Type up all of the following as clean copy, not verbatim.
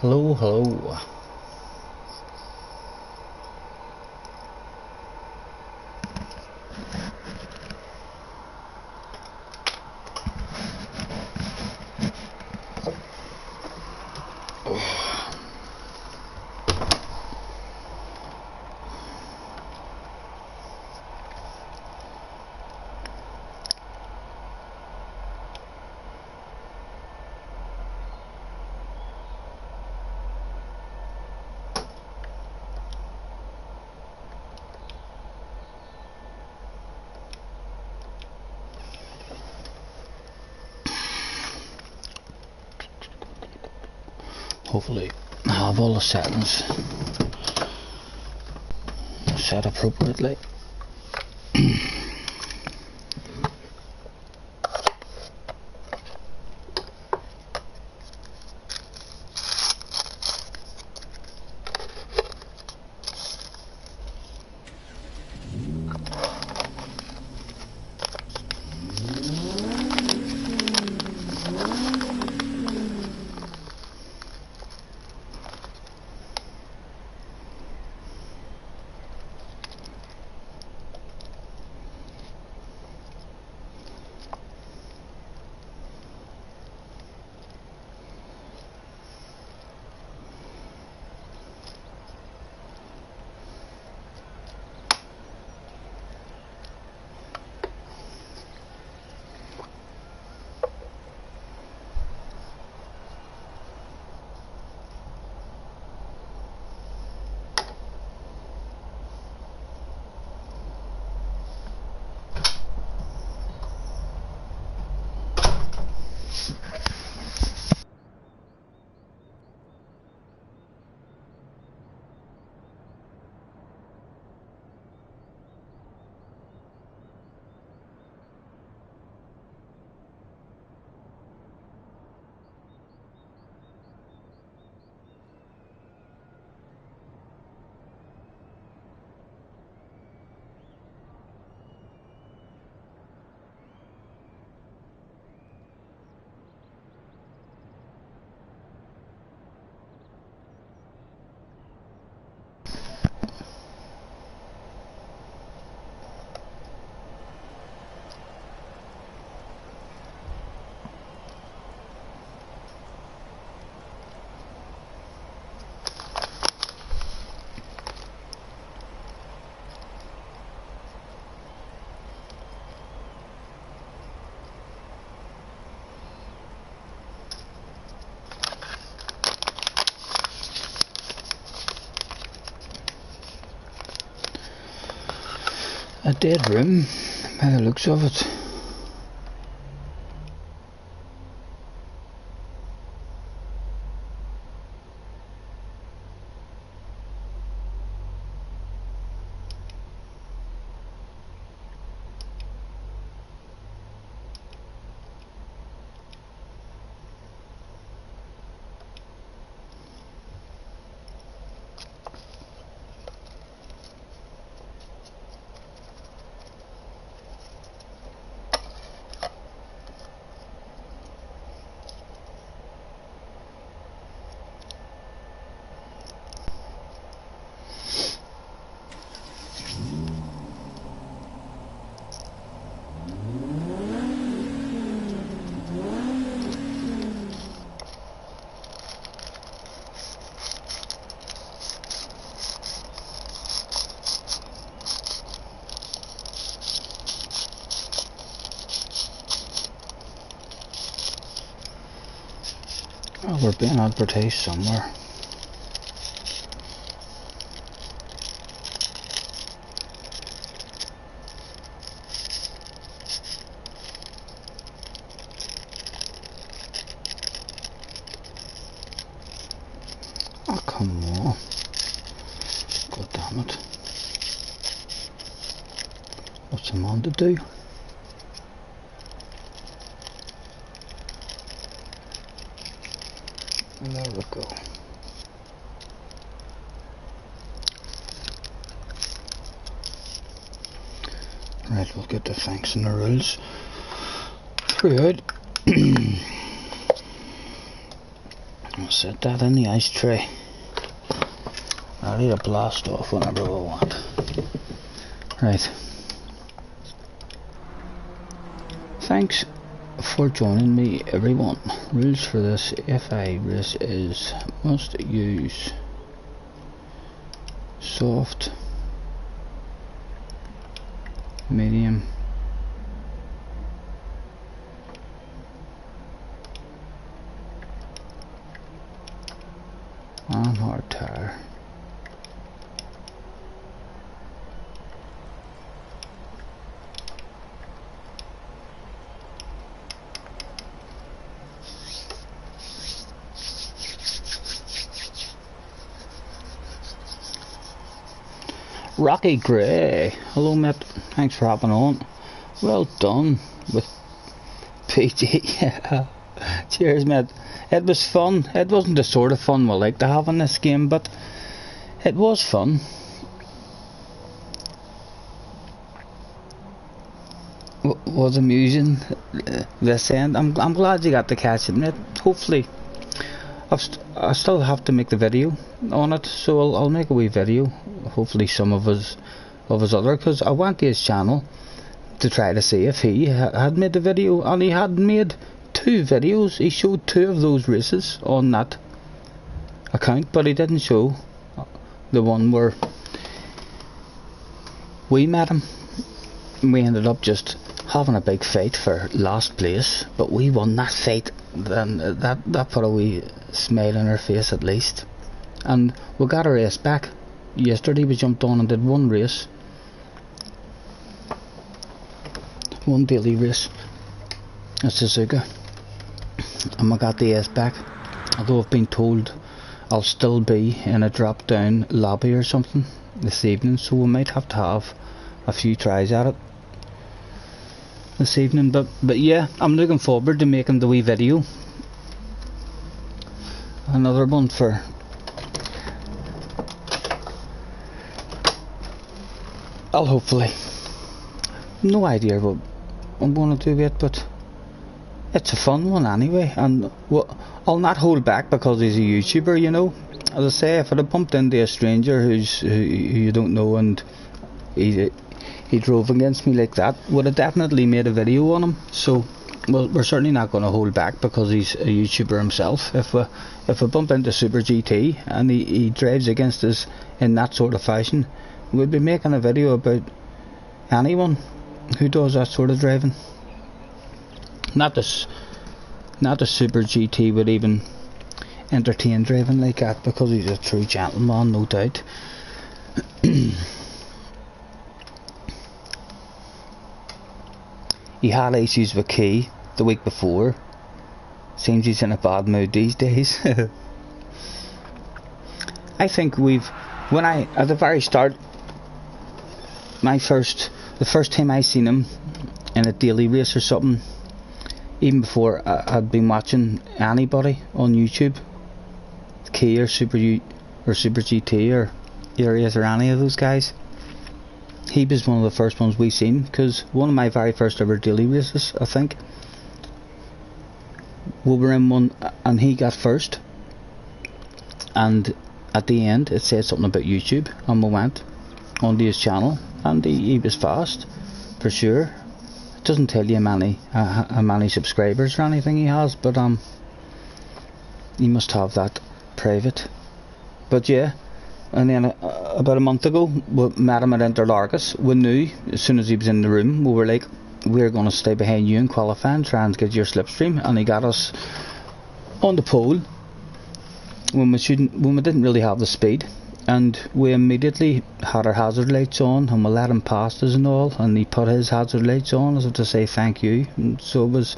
Hello, hello. Hopefully I have all the settings set appropriately. A dead room by the looks of it. Oh, we're being advertised somewhere. Oh, come on. God damn it. What's a man to do? Right, we'll get the thanks and the rules throughout. We'll set that in the ice tray. Ready to blast off whenever we want. Right. Thanks for joining me, everyone. Rules for this FI race is must use soft, medium, and hard tire. Rocky Gray, hello mate, thanks for hopping on. Well done with PG. Cheers mate. It was fun. It wasn't the sort of fun we like to have in this game, but it was fun. Was amusing this end. I'm glad you got to catch it mate. Hopefully I still have to make the video on it, so I'll make a wee video. Hopefully some of his other, because I went to his channel to try to see if he had made the video, and he had made 2 videos. He showed 2 of those races on that account, but he didn't show the one where we met him. We ended up just having a big fight for last place, but we won that fight. Then that put a wee smile on our face at least. And we got a race back. Yesterday we jumped on and did 1 race, 1 daily race at Suzuka, and we got the ace back. Although I've been told I'll still be in a drop down lobby or something this evening, so we might have to have a few tries at it this evening, but yeah, I'm looking forward to making the wee video. Another one for I'll hopefully, no idea what I'm going to do yet, but it's a fun one anyway, and I'll not hold back because he's a YouTuber, you know. As I say, if I'd have bumped into a stranger who you don't know and he drove against me like that, would have definitely made a video on him. So we're certainly not going to hold back because he's a YouTuber himself. If we bump into Super GT and he drives against us in that sort of fashion, we'll be making a video about anyone who does that sort of driving. Not the Super GT would even entertain driving like that, because he's a true gentleman, no doubt. He had issues with Key the week before. Seems he's in a bad mood these days. I think at the very start, the first time I seen him in a daily race or something, even before I'd been watching anybody on YouTube, Key or Super GT or Areas or any of those guys, he was one of the first ones we seen, because one of my very first ever daily races, I think, we were in one and he got first, and at the end it said something about YouTube, and we went onto his channel, and he was fast for sure. It doesn't tell you how many subscribers or anything he has, but he must have that private. But yeah, and then about a month ago we met him at Interlargus. We knew as soon as he was in the room, we were like, we're going to stay behind you in qualifying, try and get your slipstream, and he got us on the pole when we didn't really have the speed, and we immediately had our hazard lights on, and we let him past us and all, and he put his hazard lights on as if to say thank you. And so it was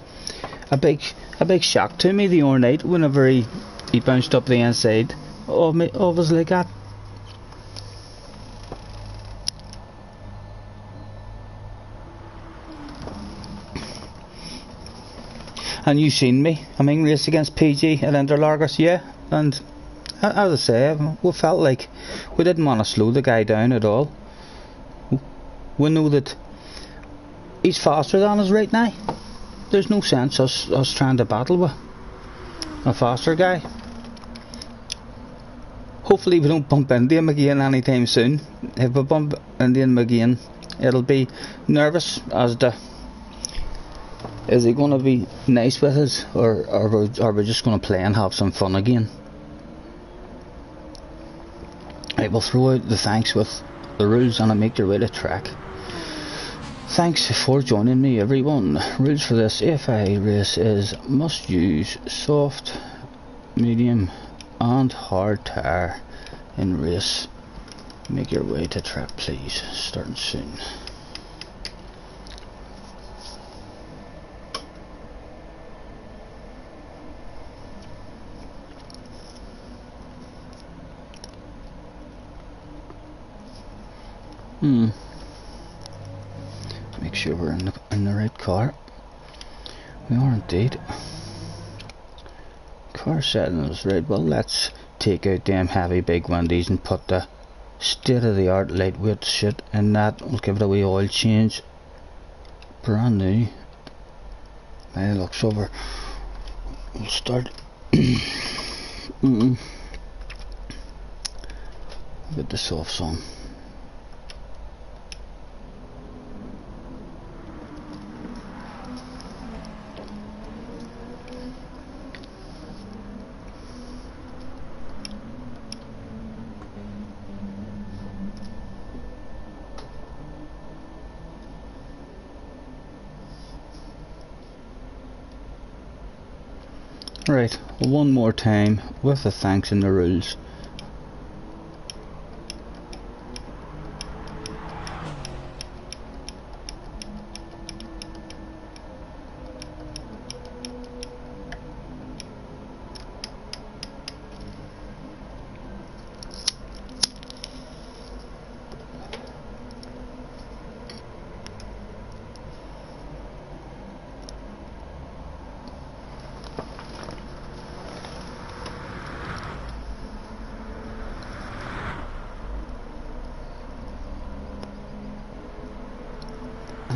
a big shock to me the other night whenever he bounced up the inside of us like that. And you seen me, race against PG at Interlargus, yeah, and as I say, we felt like we didn't want to slow the guy down at all. We know that he's faster than us right now. There's no sense us trying to battle with a faster guy. Hopefully we don't bump into him again anytime soon. If we bump into him again, it'll be nervous as to, is he going to be nice with us, or are we just going to play and have some fun again? Right, we'll throw out the thanks with the rules and I'll make your way to track. Thanks for joining me, everyone. Rules for this AFI race is must use soft, medium and hard tire in race. Make your way to track, please. Starting soon. Make sure we're in the right car. We are indeed. Car settings right. Well, let's take out them heavy big windies and put the state-of-the-art lightweight shit in that. We'll give it a wee oil change. Brand new. By the looks over. We'll start. With the softs on. Right, one more time with the thanks and the rules.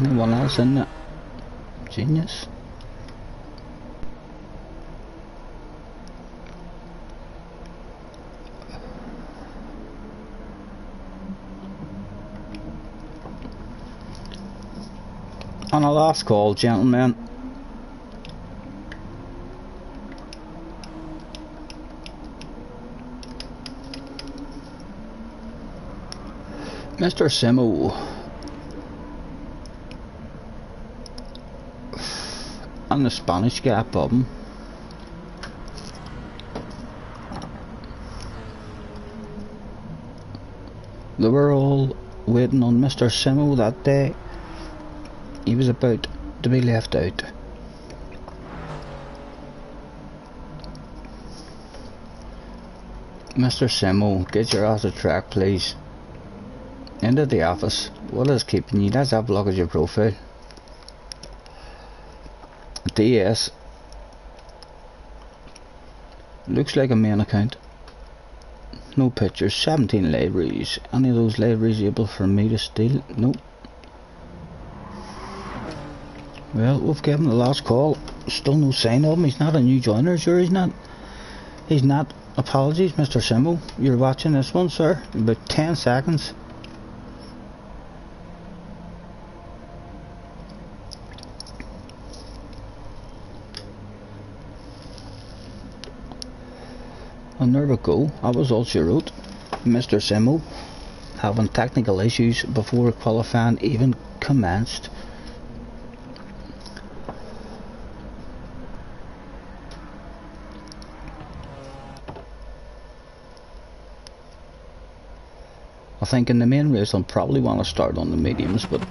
Anyone else in it? Genius. On a last call, gentlemen. Mr. Simo and the Spanish guy above him. They were all waiting on Mr. Simo that day. He was about to be left out. Mr. Simo, get your ass a track, please. Into the office. What is keeping you? Let's have a look at your profile. DS. Looks like a main account. No pictures. 17 libraries. Any of those libraries able for me to steal? Nope. Well, we've given the last call. Still no sign of him. He's not a new joiner, sure he's not. He's not. Apologies, Mr. Simo. You're watching this one, sir. About 10 seconds. And there we go. That was all she wrote. Mr. Simo having technical issues before qualifying even commenced. I think in the main race I'll probably want to start on the mediums, but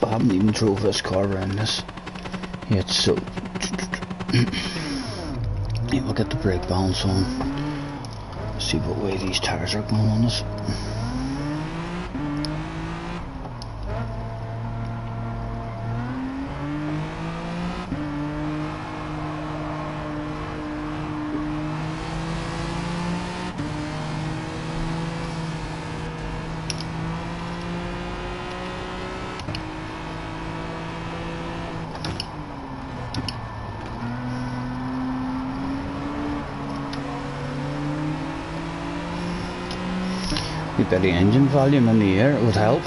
I haven't even drove this car around this yet, so yeah, we'll get the brake balance on, see what way these tires are going on us. A bit of engine volume in the air, it would help.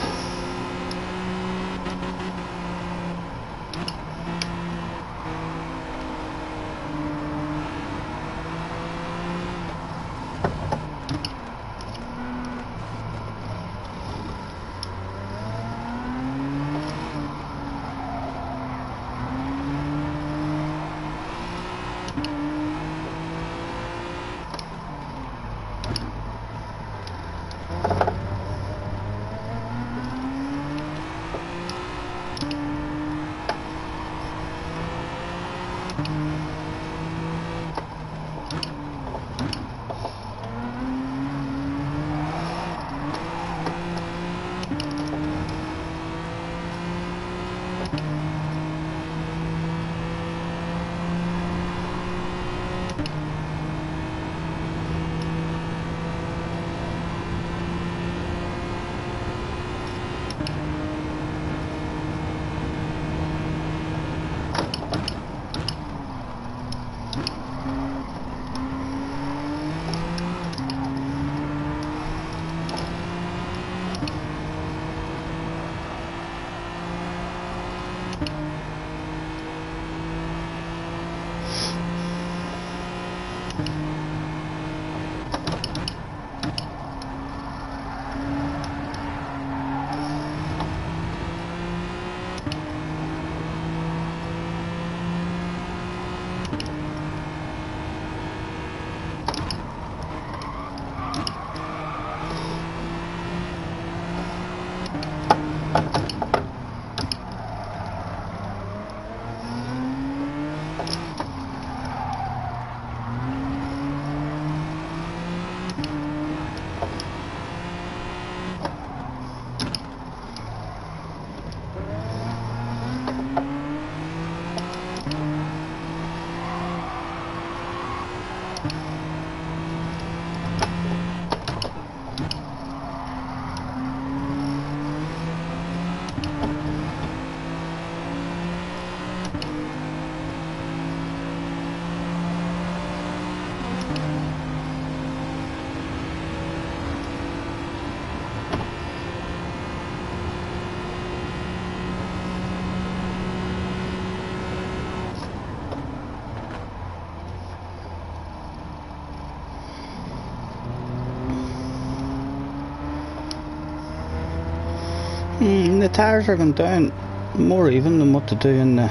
The tyres are going down more even than what they do in the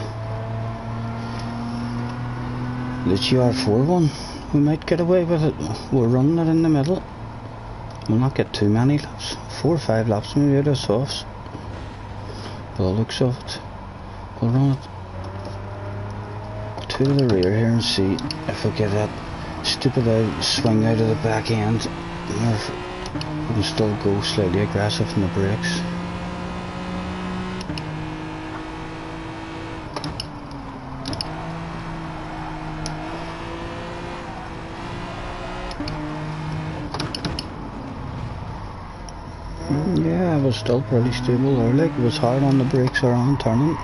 GR4 one. We might get away with it. We're running it in the middle. We'll not get too many laps. 4 or 5 laps maybe out of softs. By the looks of it. We'll run it to the rear here and see if we get that stupid swing out of the back end. Or if we can still go slightly aggressive in the brakes. Yeah, it was still pretty stable there, like it was hard on the brakes or on turning.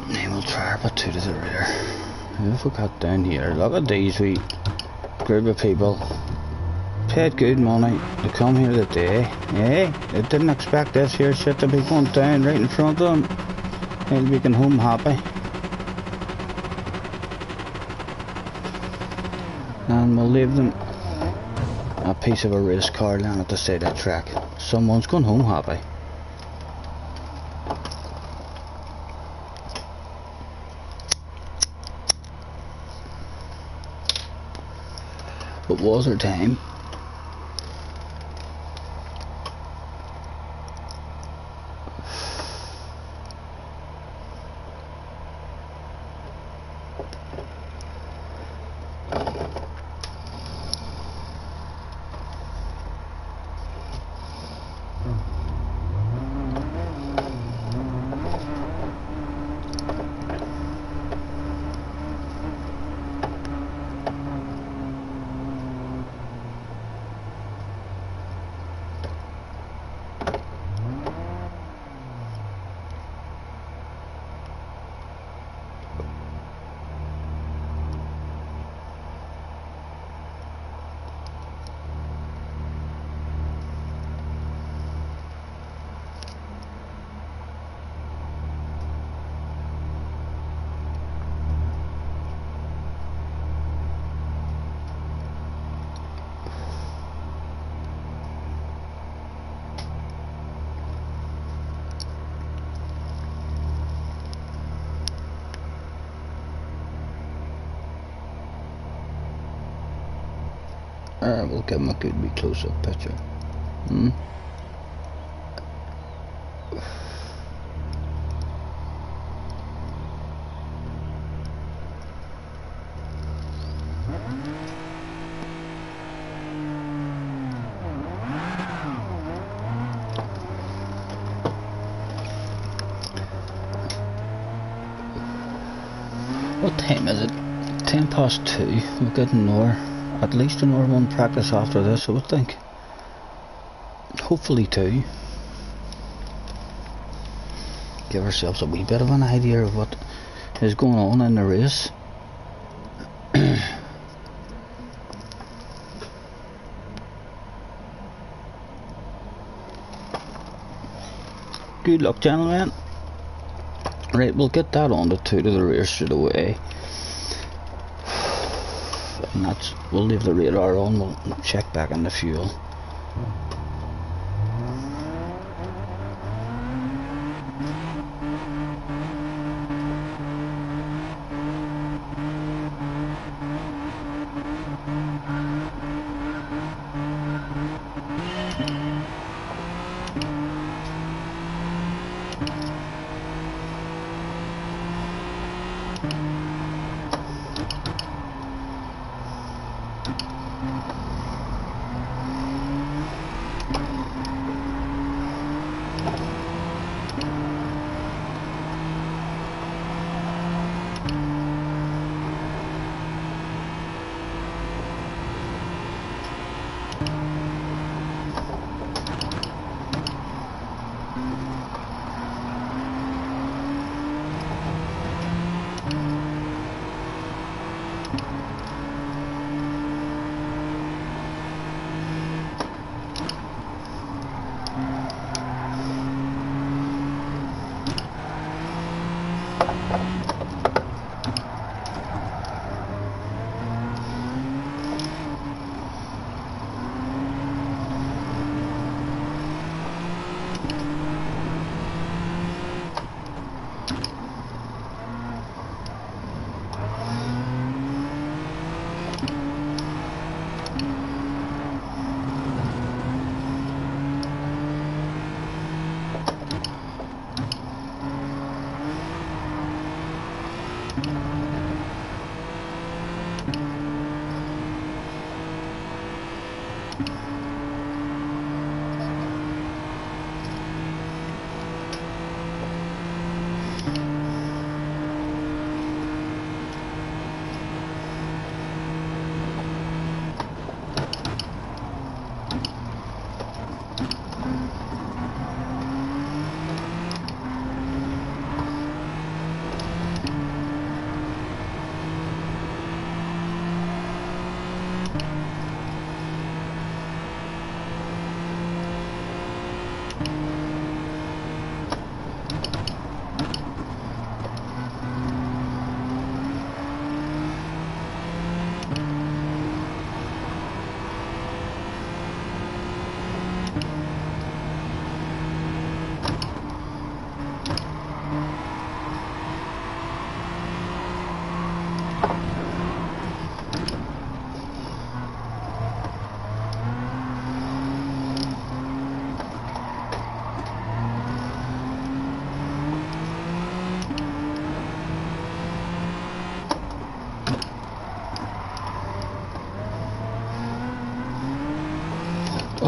Then we'll try our bit to the rear. If we got down here, look at these wee group of people. Paid good money to come here today. Eh? They didn't expect this here shit to be going down right in front of them. They'll be going home happy. And we'll leave them a piece of a race car down at the side of the track. Someone's going home happy. But was there time? We'll give him a good wee close-up picture. What time is it? 2:10. We'll get an hour, at least an hour one practice after this, I would think. Hopefully 2. Give ourselves a wee bit of an idea of what is going on in the race. Good luck, gentlemen. Right, we'll get that on the 2 to the rear straight away. And that's, we'll leave the radar on, we'll check back on the fuel.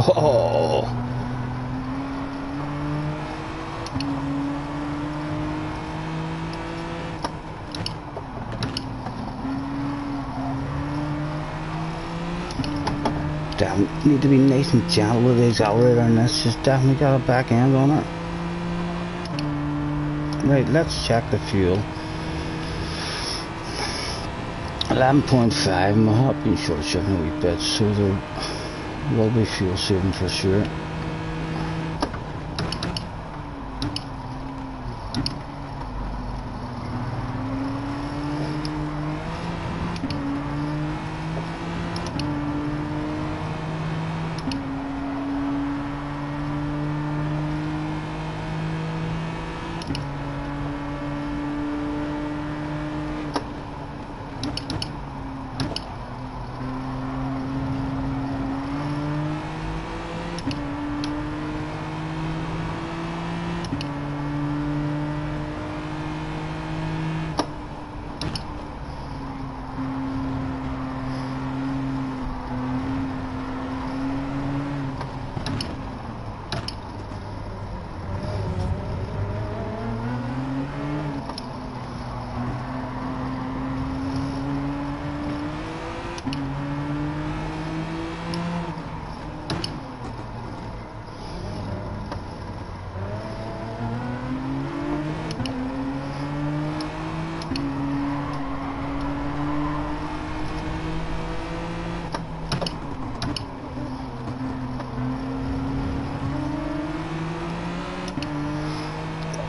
Oh. Damn, need to be nice and gentle with the accelerator, and this has definitely got a back end on it. Right, let's check the fuel. 11.5, and we have been short shifting a wee bit, so there will be fuel saving for sure.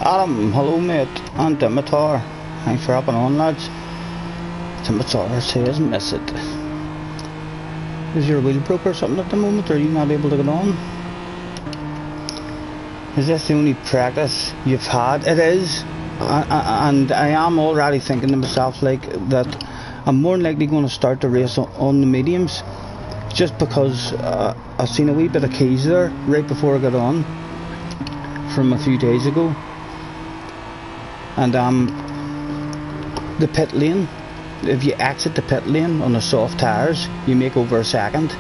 Adam, hello mate, and Dimitar. Thanks for hopping on, lads. Dimitar says miss it. Is your wheel broke or something at the moment? Are you not able to get on? Is this the only practice you've had? It is. And I am already thinking to myself like that I'm more than likely going to start the race on the mediums, just because I've seen a wee bit of keys there right before I got on from a few days ago. And the pit lane, if you exit the pit lane on the soft tyres, you make over a second,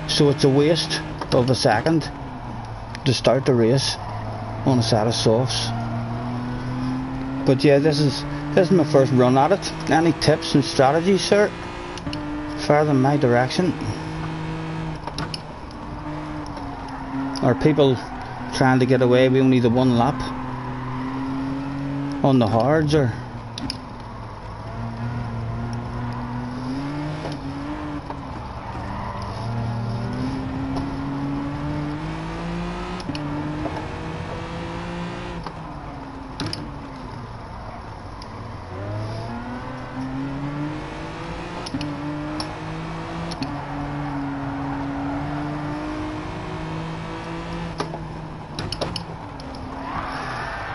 so it's a waste of a second to start the race on a set of softs. But yeah, this is my first run at it. Any tips and strategies, sir? Further in my direction. Are people trying to get away with only the one lap on the hards, or?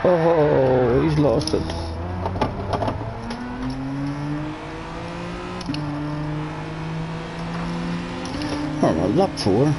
Oh, he's lost it. Oh, well, lap 4.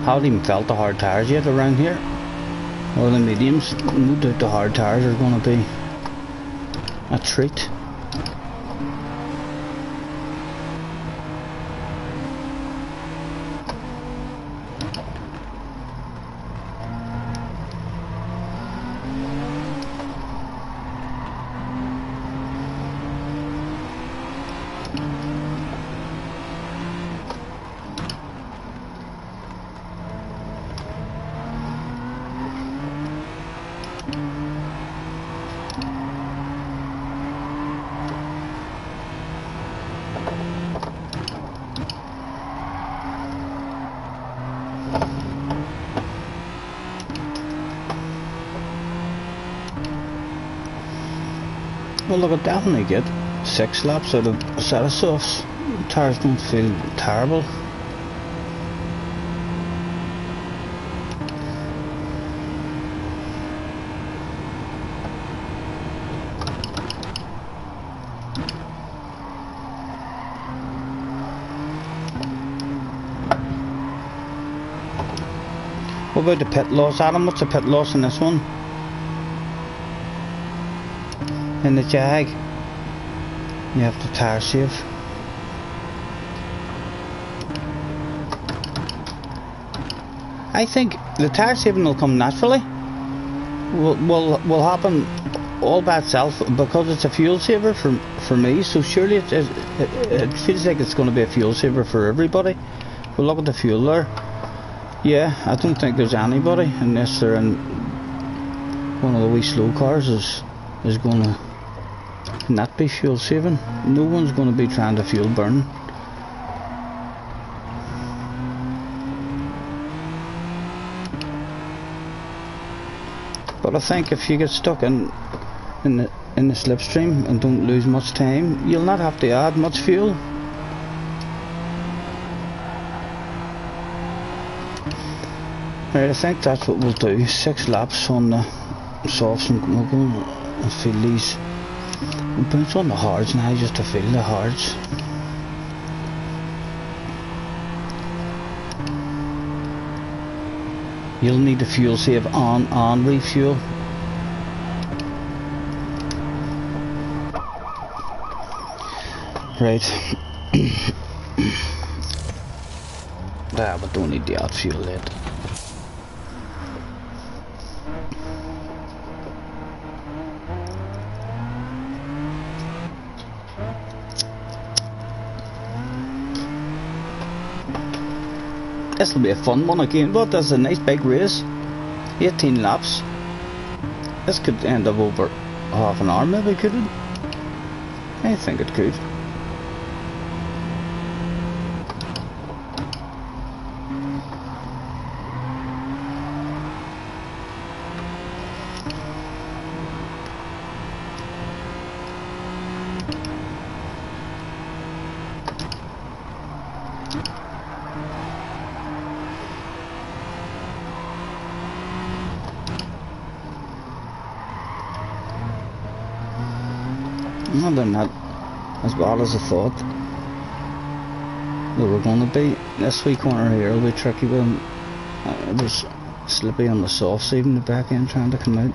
Haven't even felt the hard tyres yet around here, or the mediums. No doubt the hard tyres are going to be a treat. Well, look, I definitely get 6 laps out of a set of softs. Tyres don't feel terrible. What about the pit loss, Adam? What's the pit loss in this one? In the Jag, you have to tyre save. I think the tyre saving will come naturally. Will happen all by itself because it's a fuel saver for me. So surely it feels like it's going to be a fuel saver for everybody. But look at the fuel there. Yeah, I don't think there's anybody, unless they're in one of the wee slow cars, is going to not be fuel saving. No one's going to be trying to fuel burn. But I think if you get stuck in the slipstream and don't lose much time, you'll not have to add much fuel. Right, I think that's what we'll do. 6 laps on the softs, and we'll go and feel these. We'll bounce on the hards now just to feel the hards. You'll need a fuel save on refuel. Right. But don't need the out fuel yet. This will be a fun one again, but that's a nice big race. 18 laps. This could end up over half an hour, maybe, could it? I think it could. Well, they're not as bad as I thought they were going to be. This wee corner here will be tricky, but it was slippy on the softs, even the back end trying to come out.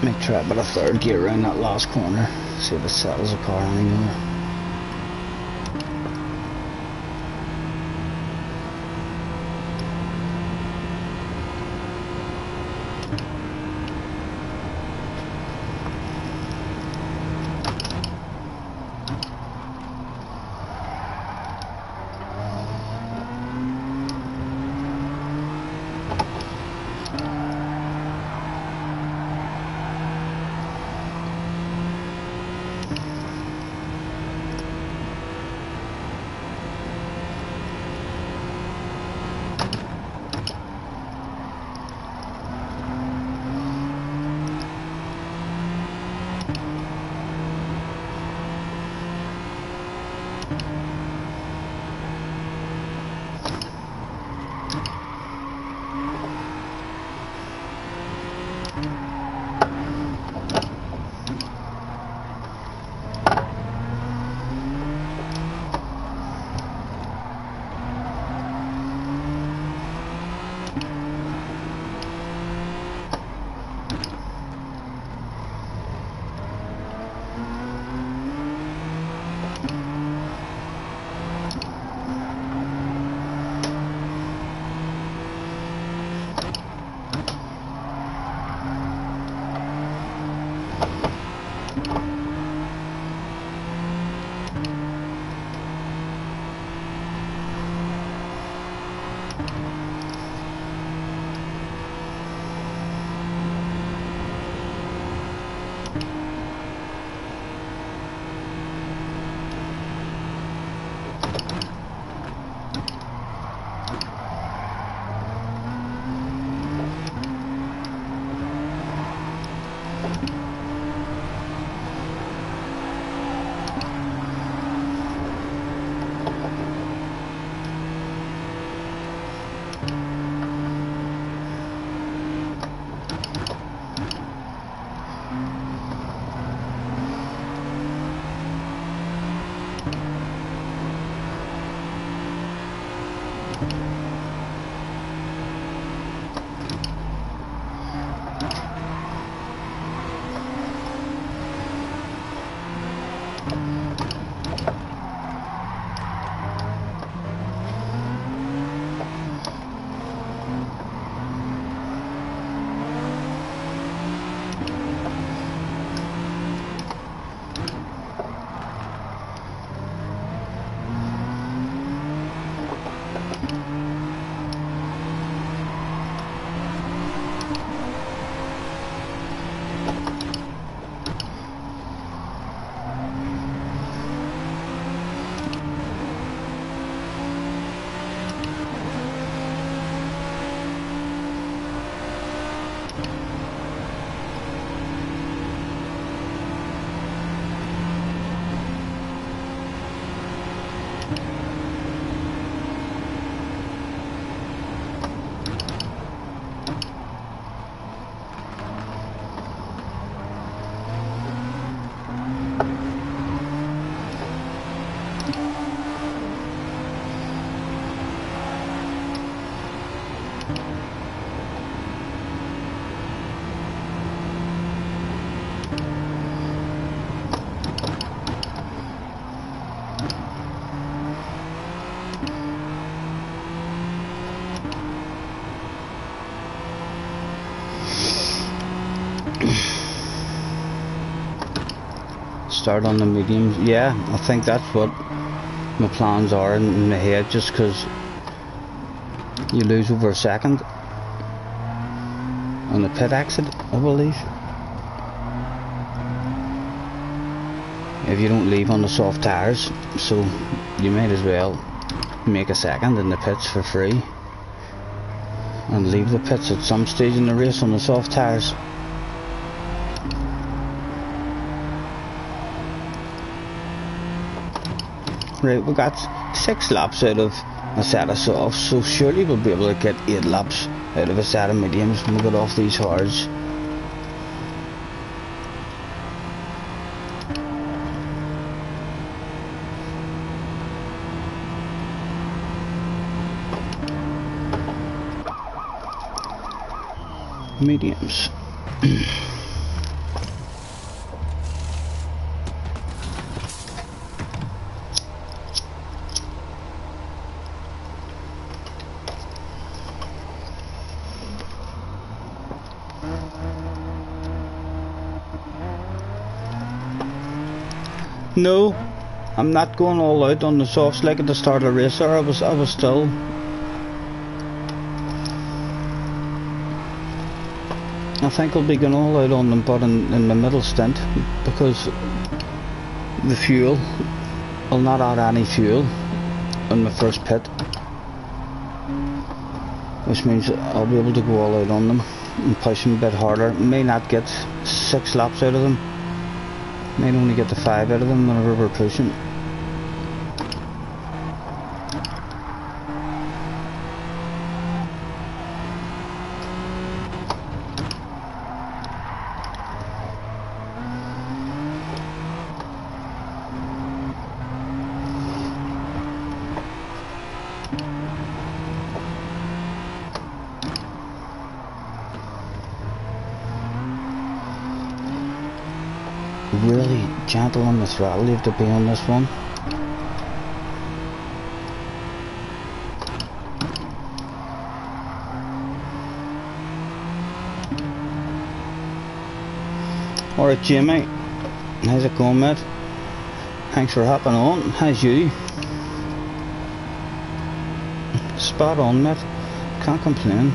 Make try a bit of third gear around that last corner, see if it settles the car anymore. start on the mediums. Yeah, I think that's what my plans are in my head, just because you lose over a second on the pit exit, I believe, if you don't leave on the soft tires. So you might as well make a second in the pits for free and leave the pits at some stage in the race on the soft tires. Right, we got 6 laps out of a set of softs, so surely we'll be able to get 8 laps out of a set of mediums when we get off these hards. Mediums. No, I'm not going all out on the softs like at the start of the race. I was still. I think I'll be going all out on them, but in the middle stint, because the fuel, I'll not add any fuel on my first pit, which means I'll be able to go all out on them and push them a bit harder. May not get 6 laps out of them, might only get the 5 out of them whenever we're pushing. Really gentle on the throttle you have to be on this one. Alright Jamie, how's it going mate? Thanks for hopping on. How's you? Spot on mate, can't complain.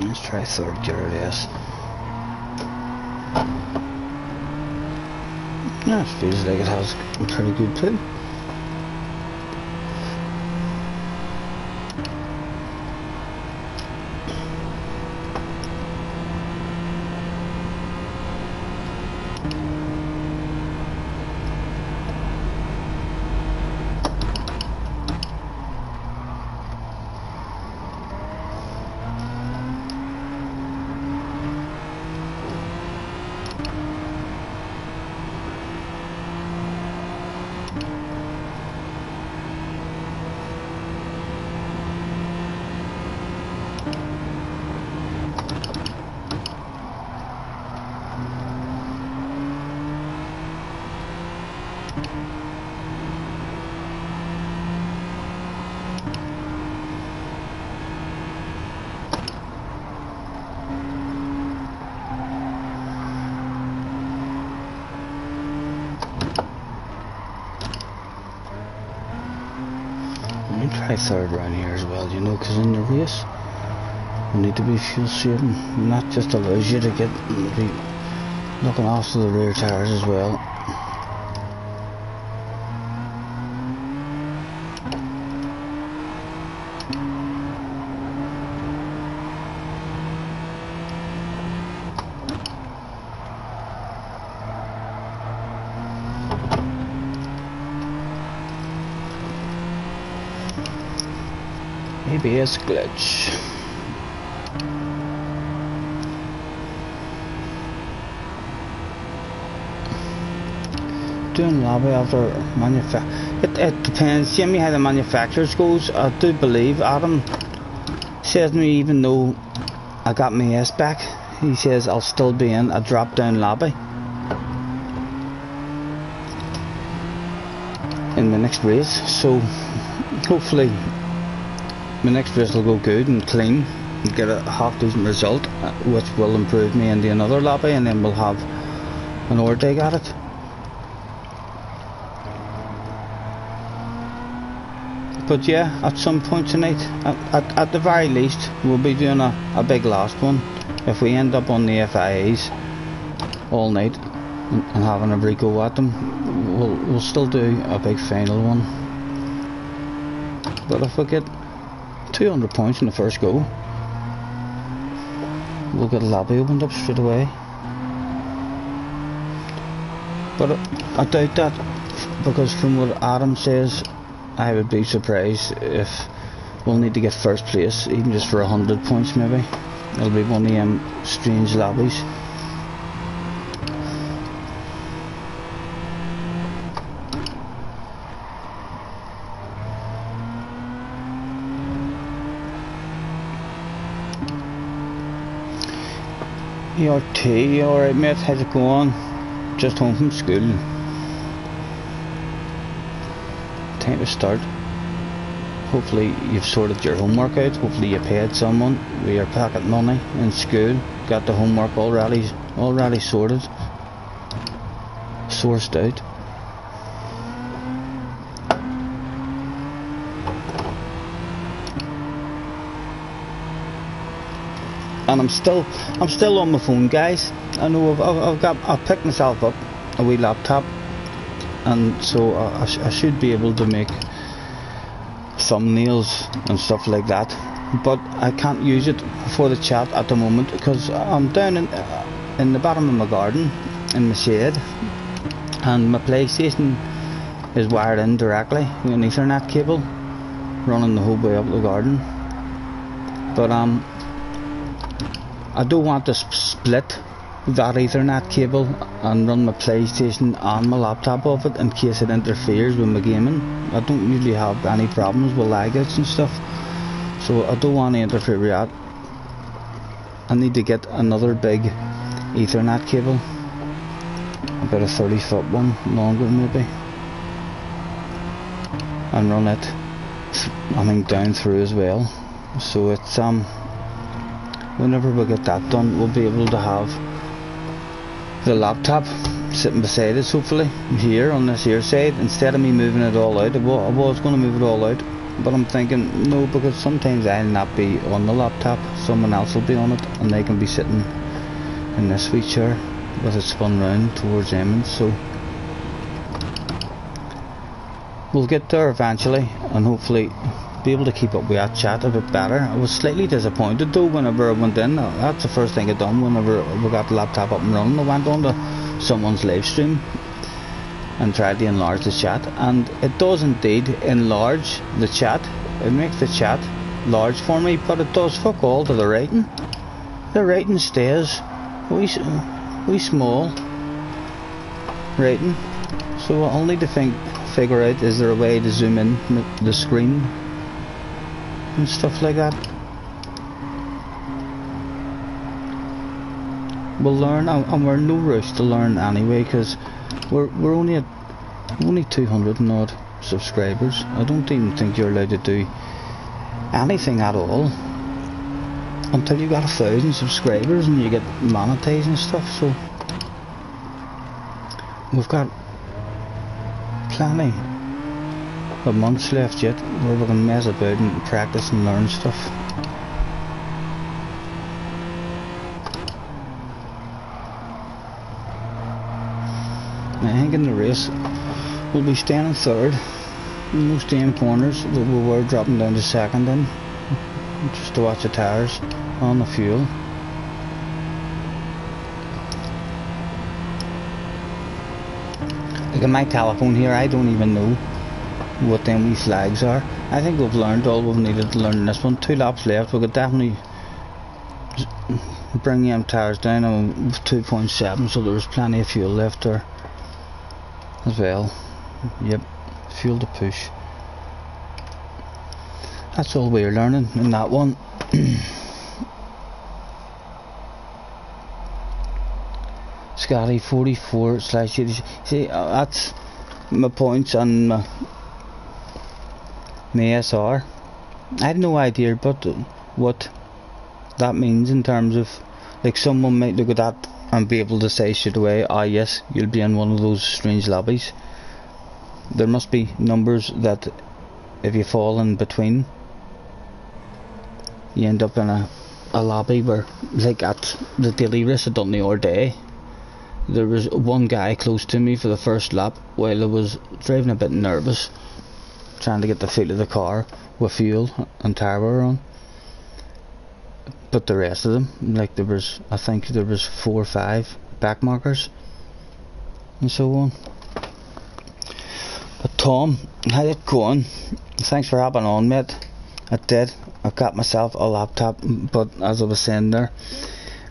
Let's try third gear this. Yeah, it feels like it has a pretty good too. can try third round here as well, you know, because in the race you need to be fuel saving, and that just allows you to be looking after the rear tires as well. ABS glitch. Doing lobby after it depends, Jimmy, how the manufacturers goes. I do believe Adam says to me, even though I got my S back, he says I'll still be in a drop down lobby in the next race, so hopefully my next race will go good and clean and get a half decent result, which will improve me into another lobby, and then we'll have another dig at it. But yeah, at some point tonight, at the very least, we'll be doing a big last one. If we end up on the FIAs all night and having a break go at them, we'll still do a big final one. But if we get 200 points in the first go, we'll get a lobby opened up straight away. But I doubt that, because from what Adam says, I would be surprised if we'll need to get first place, even just for 100 points maybe. It'll be one of them strange lobbies. rd3, alright mate, how's it going? Just home from school. Time to start. Hopefully you've sorted your homework out. Hopefully you paid someone with your pocket money in school. Got the homework already sorted, sourced out. And I'm still on my phone, guys. I know I've picked myself up a wee laptop, and so I should be able to make thumbnails and stuff like that, but I can't use it for the chat at the moment because I'm down in the bottom of my garden in the shade, and my PlayStation is wired in directly with an Ethernet cable running the whole way up the garden. But I don't want to split that Ethernet cable and run my PlayStation and my laptop off it in case it interferes with my gaming. I don't usually have any problems with lagouts and stuff, so I don't want to interfere with that. I need to get another big Ethernet cable, about a 30-foot one, longer maybe, and run it I think down through as well. So it's whenever we get that done, we'll be able to have the laptop sitting beside us, hopefully, here on this here side, instead of me moving it all out. I was going to move it all out, but I'm thinking no, because sometimes I'll not be on the laptop, someone else will be on it, and they can be sitting in this wee chair with it spun round towards them. So we'll get there eventually, and hopefully be able to keep up with that chat a bit better. I was slightly disappointed though whenever I went in. That's the first thing I done whenever we got the laptop up and running. I went on to someone's live stream and tried to enlarge the chat, and it does indeed enlarge the chat. It makes the chat large for me, but it does fuck all to the writing. The writing stays wee small writing, so I'll need to figure out, is there a way to zoom in the screen and stuff like that. We'll learn, and we're in no rush to learn anyway, because we're only 200 and odd subscribers. I don't even think you're allowed to do anything at all until you got 1,000 subscribers and you get monetized and stuff. So we've got plenty a month left yet where we can mess about and practice and learn stuff. I think in the race we'll be staying in third. No staying corners, we were dropping down to second in, just to watch the tyres on the fuel. Look at my telephone here, I don't even know what them wee flags are. I think we've learned all we've needed to learn in this one. 2 laps left, we could definitely bring them tyres down on 2.7, so there was plenty of fuel left there as well. Yep, fuel to push. That's all we're learning in that one. Scottie 44/80. See, that's my points and my SR. I had no idea but what that means in terms of, like, someone might look at that and be able to say straight away, ah yes, you'll be in one of those strange lobbies. There must be numbers that if you fall in between, you end up in a lobby where, like at the daily race I done the other day, there was one guy close to me for the first lap while I was driving a bit nervous, trying to get the feel of the car with fuel and tyre wear on. But the rest of them, like there was, I think there was 4 or 5 back markers and so on. But Tom, how it going? Thanks for hopping on, mate. I did. I got myself a laptop, but as I was saying there,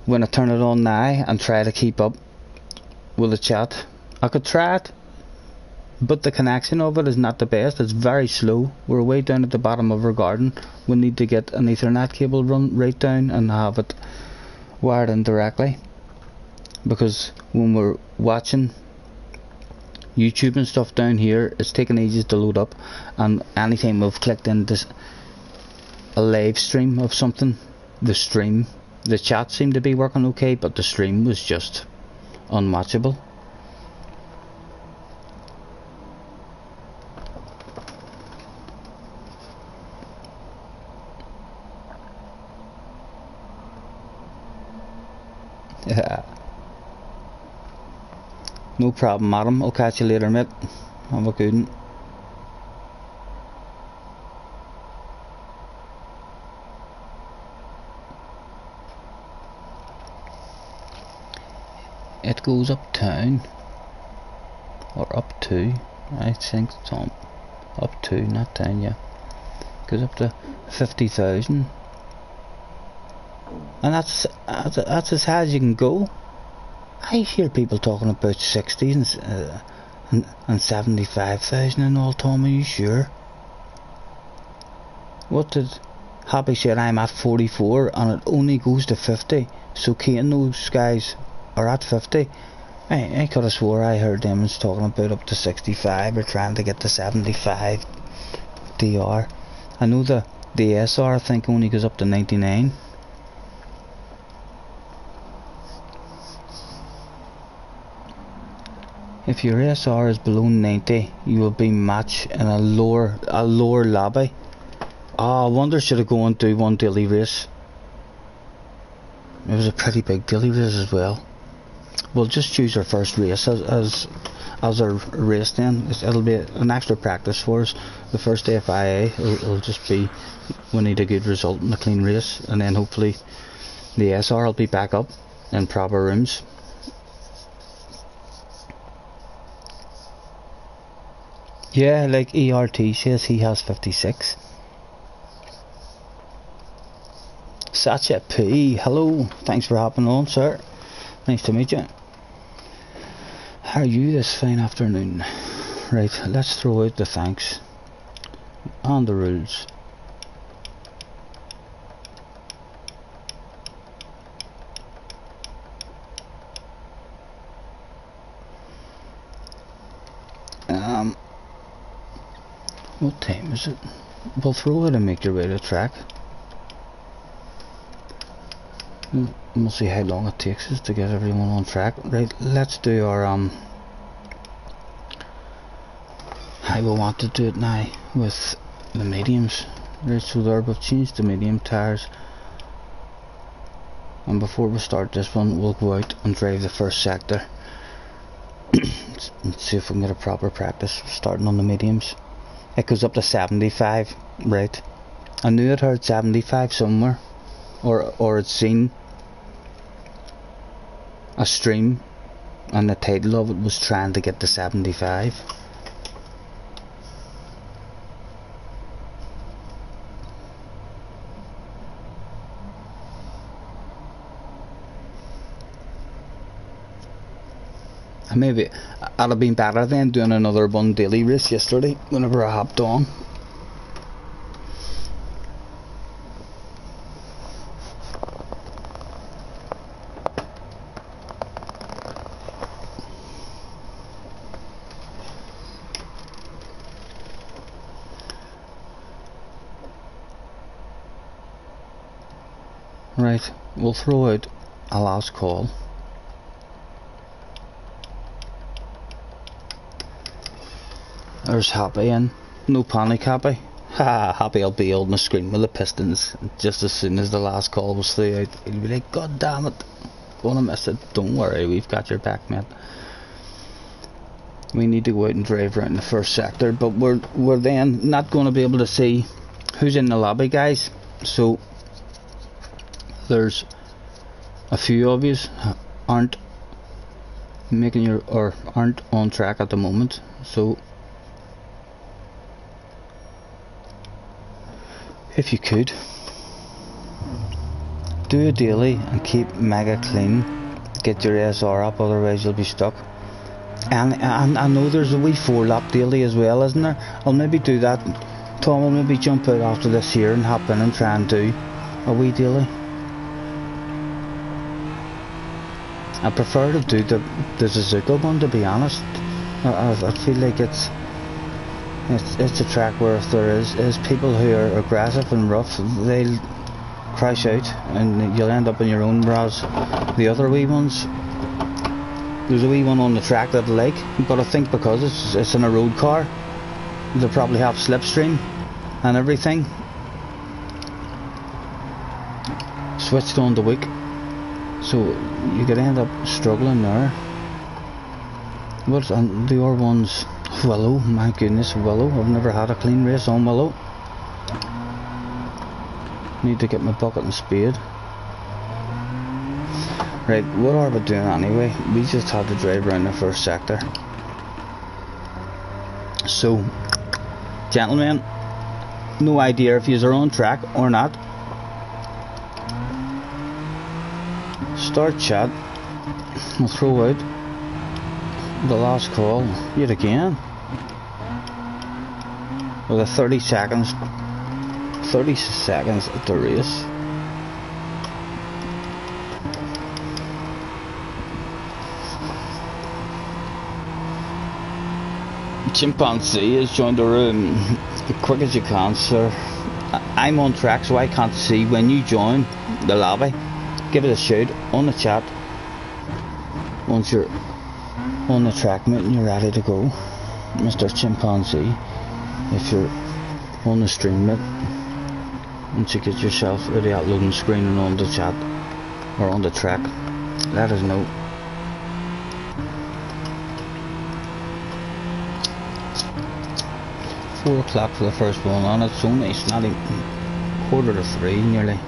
when I turn it on now and try to keep up with the chat, I could try it, but the connection of it is not the best. It's very slow. We're way down at the bottom of our garden. We need to get an Ethernet cable run right down and have it wired in directly, because when we're watching YouTube and stuff down here, it's taking ages to load up, and anytime we've clicked into a live stream of something, the chat seemed to be working okay, but the stream was just unmatchable. Yeah. No problem, Adam. I'll catch you later, mate. Have a good one. It goes uptown, or up to, I think it's on up to, not down, yeah. Goes up to 50,000, and that's as high as you can go. I hear people talking about 60 and 75,000 and all. Tom, are you sure? What did Happy said? I'm at 44 and it only goes to 50. So Kane, those guys are at 50. I could have swore I heard them talking about up to 65 or trying to get to 75 DR. I know the SR I think only goes up to 99. If your SR is below 90, you will be matched in a lower lobby. Ah, I wonder should I go and do one daily race. It was a pretty big daily race as well. We'll just choose our first race as our race then. It'll be an extra practice for us. The first day of IA it'll just be, we need a good result in a clean race, and then hopefully the SR will be back up in proper rooms. Yeah, like ERT says he has 56. Satcha P, hello, thanks for hopping on, sir. Nice to meet you. How are you this fine afternoon? Right, let's throw out the thanks and the rules. What time is it? We'll throw it and make your way to the track. We'll see how long it takes us to get everyone on track. Right, let's do our I will want to do it now with the mediums. Right, so there we've changed the medium tyres, and before we start this one we'll go out and drive the first sector and see if we can get a proper practice starting on the mediums. It goes up to 75, right? I knew I'd heard 75 somewhere, or I'd seen a stream and the title of it was trying to get to 75. And maybe I'd have been better than doing another one daily race yesterday whenever I hopped on. Right, we'll throw out a last call. There's Happy in. No panic, Happy. Ha, Happy will be holding the screen with the pistons just as soon as the last call was through out. He'll be like, God damn it, gonna miss it. Don't worry, we've got your back, mate. We need to go out and drive around the first sector, but we're then not going to be able to see who's in the lobby, guys. So there's a few of you aren't making your, or aren't on track at the moment. So if you could do a daily and keep mega clean, get your SR up, otherwise you'll be stuck. And I know there's a wee 4-lap daily as well, isn't there? I'll maybe do that. Tom will maybe jump out after this here and hop in and try and do a wee daily. I prefer to do the Zuzuka one, to be honest. I feel like it's a track where if there is people who are aggressive and rough, they'll crash out and you'll end up in your own bras. The other wee ones, there's a wee one on the track that I like, but I think because it's in a road car, they'll probably have slipstream and everything switched on the week, so you could end up struggling there. But the other ones, Willow, my goodness, Willow. I've never had a clean race on Willow. Need to get my bucket and spade. Right, what are we doing anyway? We just had to drive around the first sector. So, gentlemen, no idea if you're on track or not. Start chat. We'll throw out the last call yet again with a 30 seconds at the race. Chimpanzee has joined the room. Quick as you can, sir. I'm on track, so I can't see when you join the lobby. Give it a shout on the chat once you're on the track, mate, and you're ready to go, Mr. Chimpanzee. If you're on the stream, mate, once you get yourself ready at loading screen and on the chat or on the track, let us know. Four o'clock for the first one on. It's only, it's not even 2:45 nearly.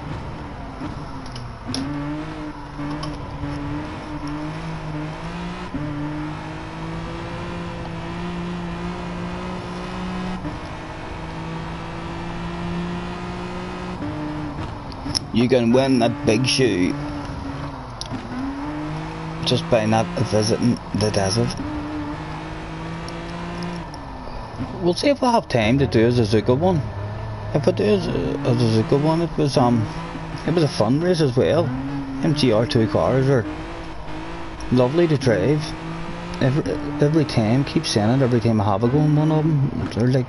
You can win that big shoe just by not visiting the desert. We'll see if we'll have time to do a Zuzuka one. If we do a Zuzuka one, it was a fun race as well. MGR2 cars are lovely to drive. Every time, keep saying it, every time I have a go on one of them, they're like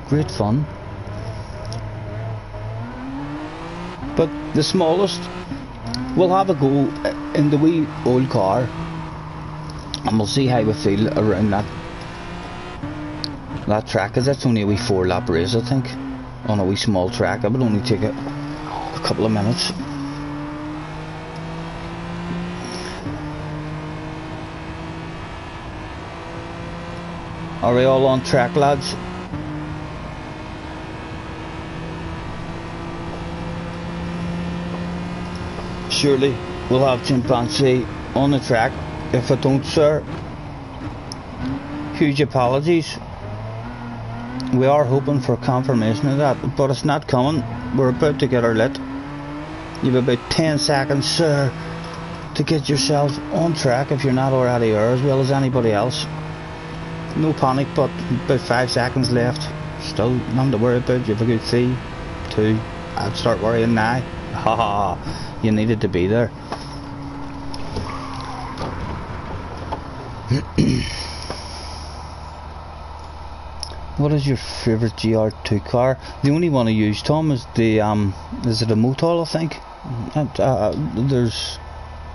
great fun. But the smallest, we'll have a go in the wee old car and we'll see how we feel around that. that track, because that's only a wee 4-lap race, I think, on a wee small track. It would only take a couple of minutes. Are we all on track, lads? Surely we'll have Chimpanzee on the track. If I don't, sir, huge apologies. We are hoping for confirmation of that, but it's not coming. We're about to get her lit. You've about 10 seconds, sir, to get yourself on track if you're not already there, as well as anybody else. No panic, but about 5 seconds left. Still nothing to worry about. You have a good 3, 2. I'd start worrying now. Haha, you needed to be there. What is your favourite GR2 car? The only one I use, Tom, is the is it a Motol, I think?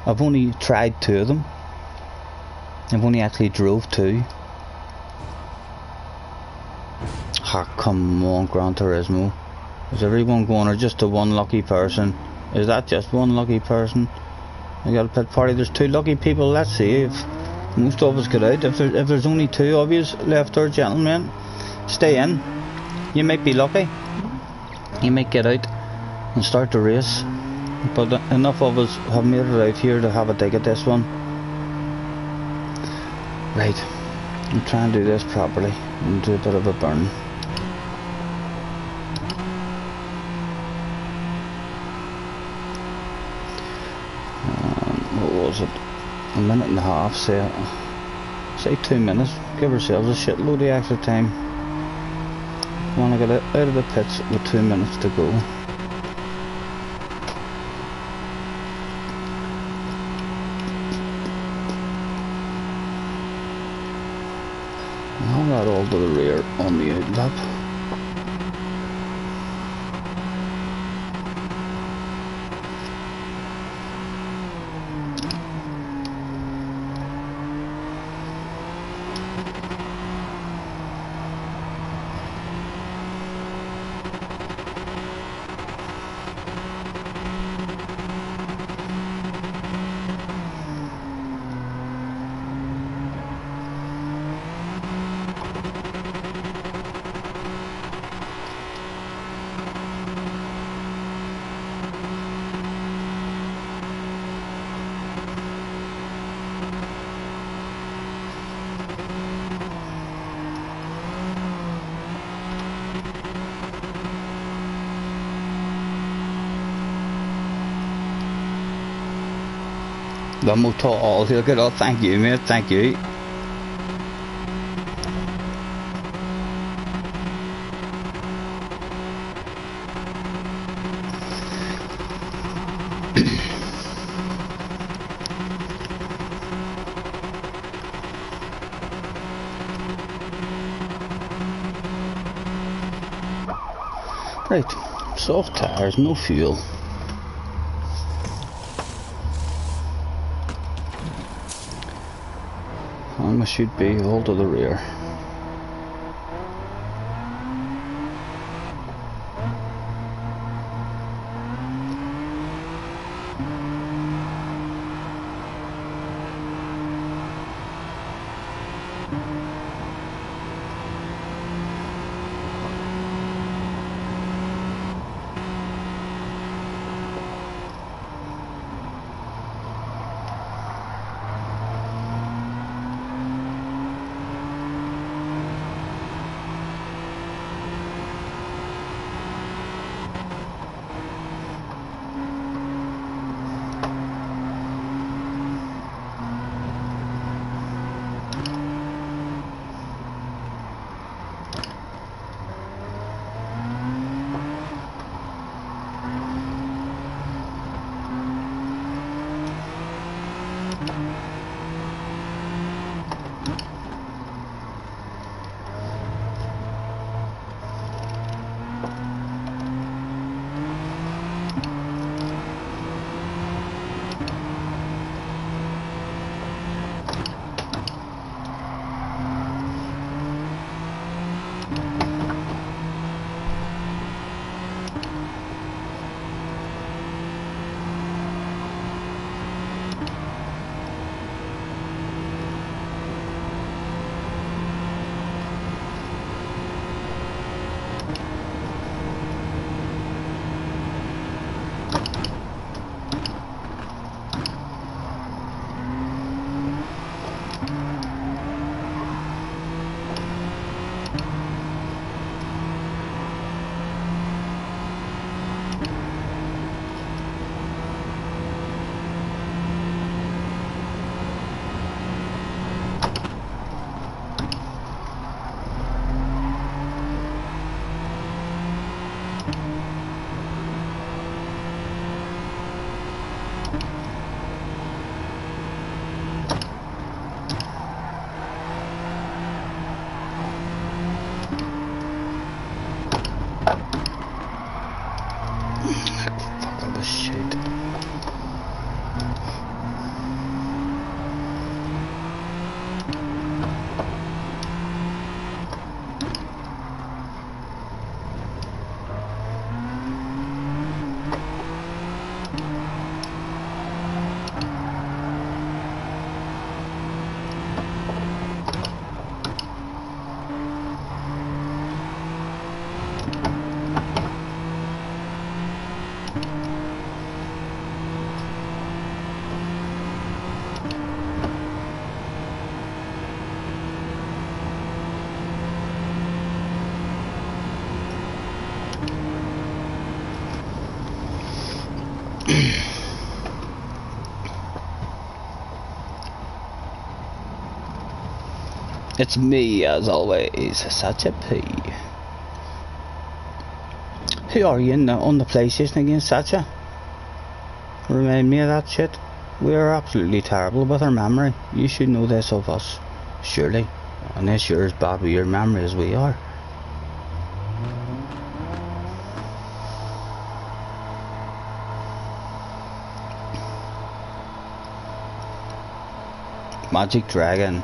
I've only tried 2 of them. I've only actually drove 2. Ah, come on, Gran Turismo. Is everyone going, or just the one lucky person? Is that just one lucky person? I got a pit party, there's 2 lucky people. Let's see if most of us get out. If there's only 2 of you left there, gentlemen, stay in. You might be lucky. You might get out and start the race. But enough of us have made it out here to have a dig at this one. Right, I'm trying to do this properly and do a bit of a burn. What was it? A minute and a half, say 2 minutes. Give ourselves a shitload of extra time. Want to get out of the pits with 2 minutes to go. I'll that all to the rear on the outlap. The Motol, look at that, thank you mate, thank you. Right, soft tires, no fuel. And we should be all to the rear. It's me, as always, such a P. Who are you on the PlayStation again, Satcha? Remind me of that shit. We are absolutely terrible with our memory. You should know this of us, surely. Unless you're as bad with your memory as we are. Magic Dragon.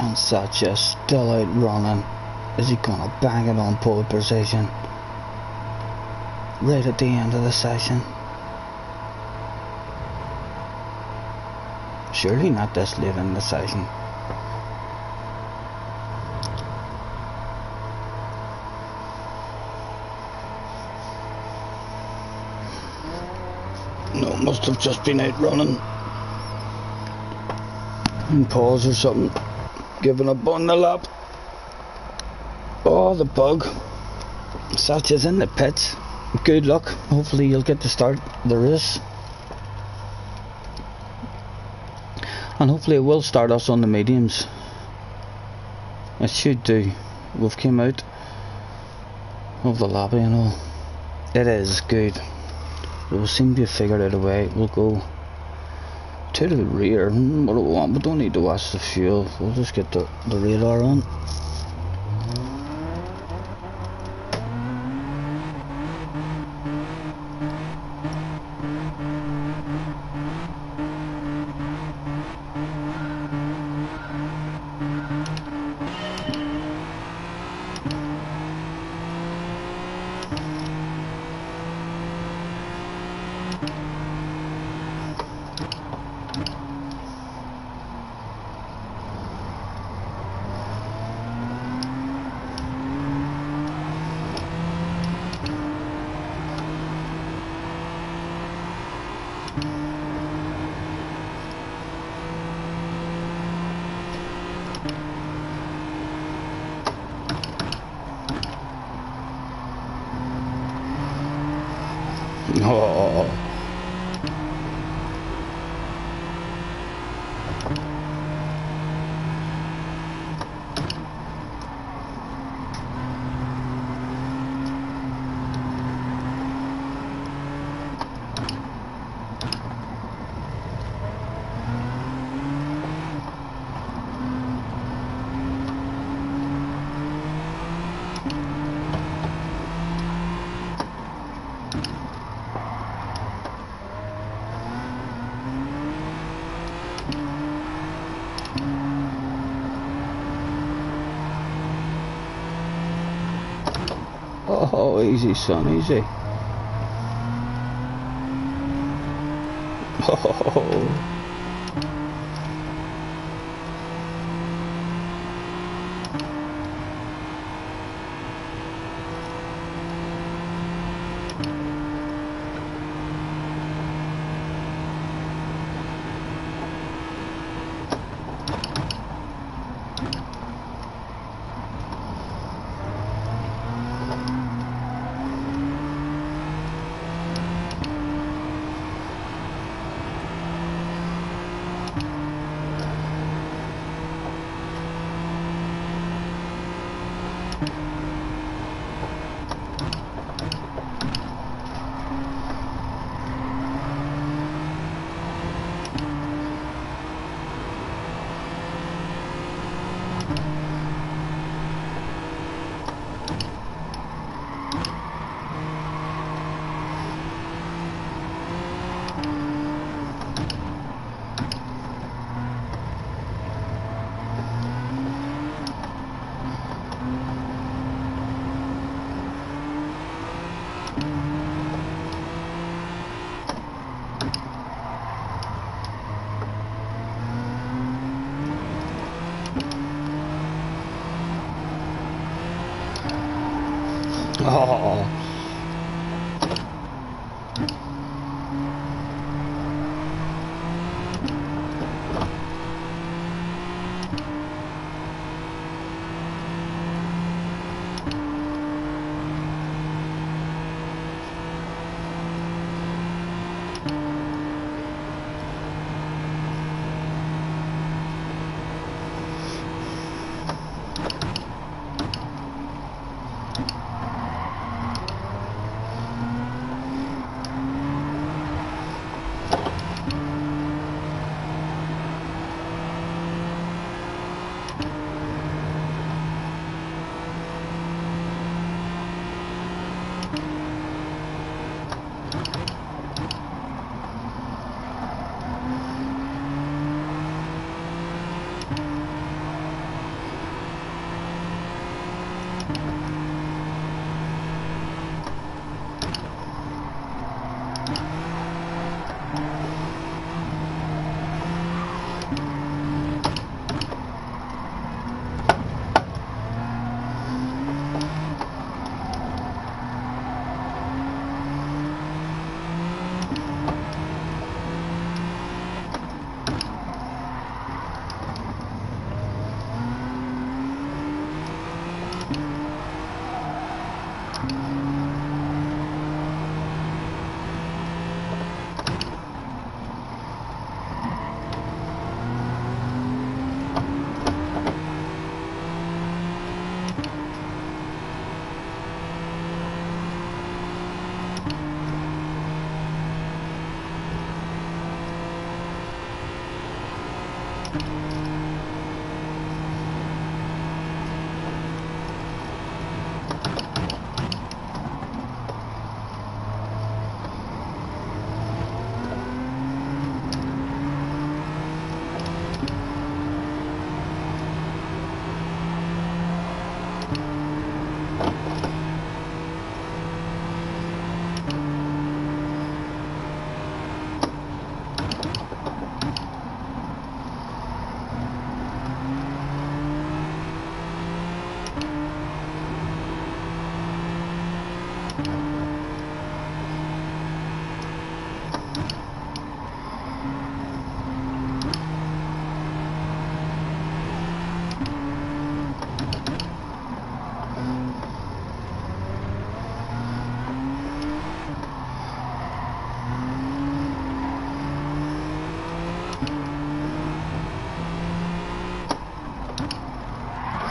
And Satcha still out running. Is he gonna bang it on pole position? Right at the end of the session. Surely not this late in the session. No, must have just been out running. In pause or something. Giving up on the lap. Oh, the bug. Satcha's in the pits. Good luck. Hopefully you'll get to start the race. And hopefully it will start us on the mediums. It should do. We've came out of the lobby and all. It is good. We seem to have figured out a way. We'll go to the rear. What do we want? We don't need to watch the fuel. We'll just get the radar on. Oh. Oh, easy, son, easy. Oh. Oh.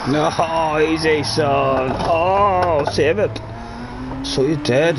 No, easy, son. Oh, save it. So you did.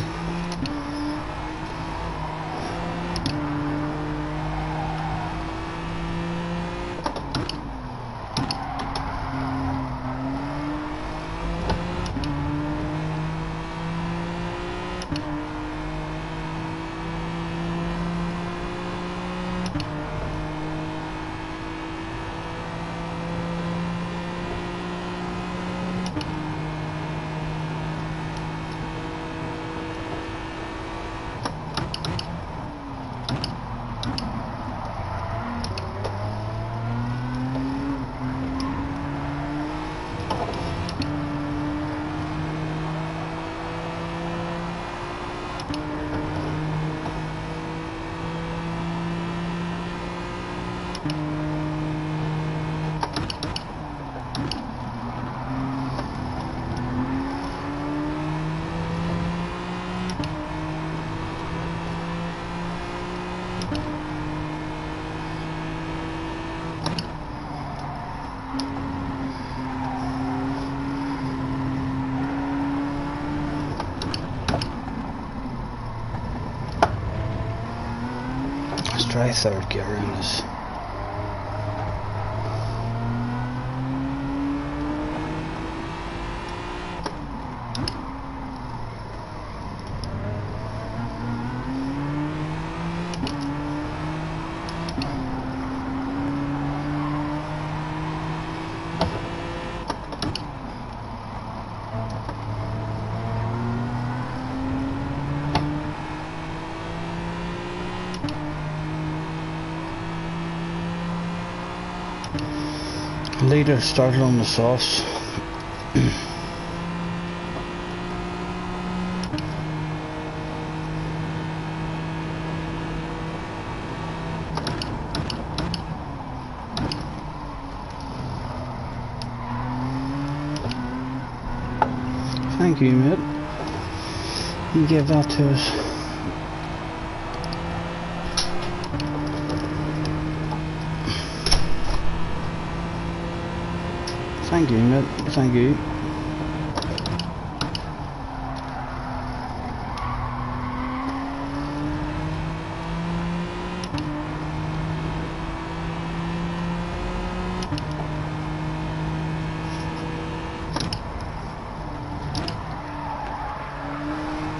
Let's try third gear in this. Leader started on the softs. Thank you, mate. You give that to us. Thank you, mate. Thank you.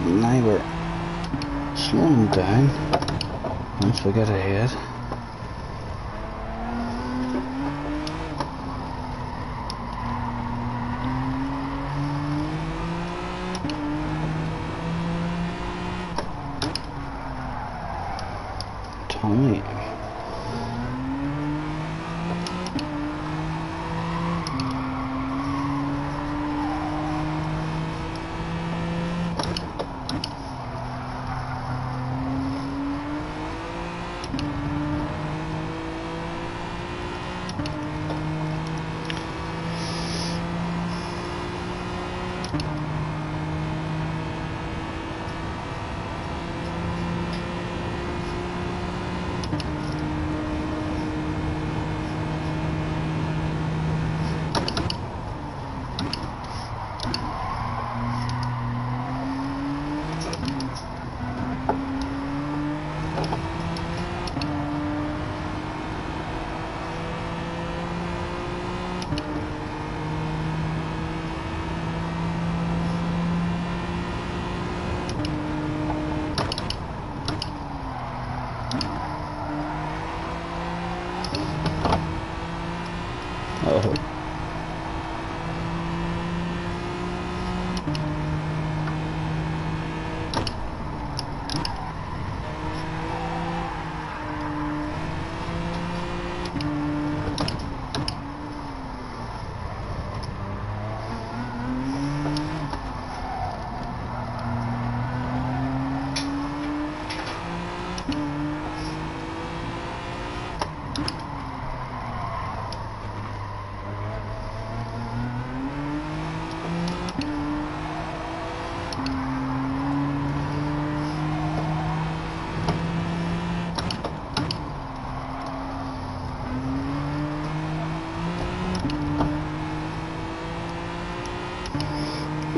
Now we're slowing them down once we get ahead. Tommy. Oh.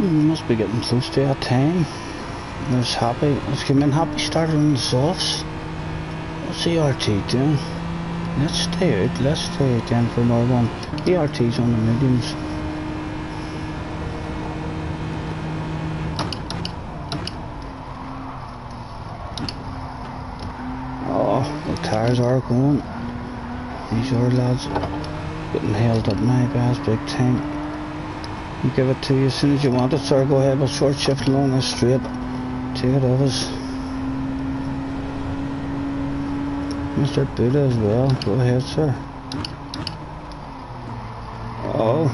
Must be getting close to our time. There's Happy. Let's come in. Happy started on the softs. What's the RT doing? Let's stay out. Let's stay out then for another one. The RT's on the mediums. Oh, the tires are going. These are lads getting held up now, guys, big time. We'll give it to you as soon as you want it, sir. Go ahead, we'll short shift along this straight. Take it of us. Mr. Buddha as well. Go ahead, sir. Oh.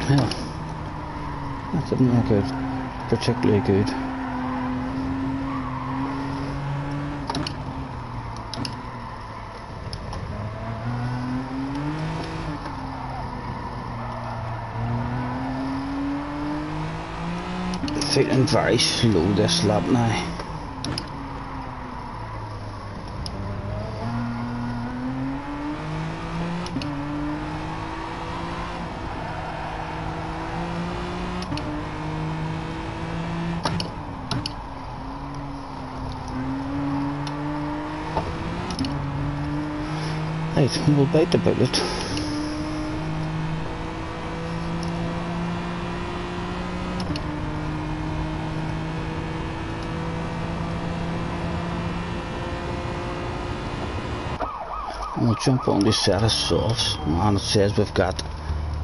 Well, that didn't look good. Particularly good. Feeling very slow this lap now. Right, we'll bite the bullet. We'll jump on this set of softs, and it says we've got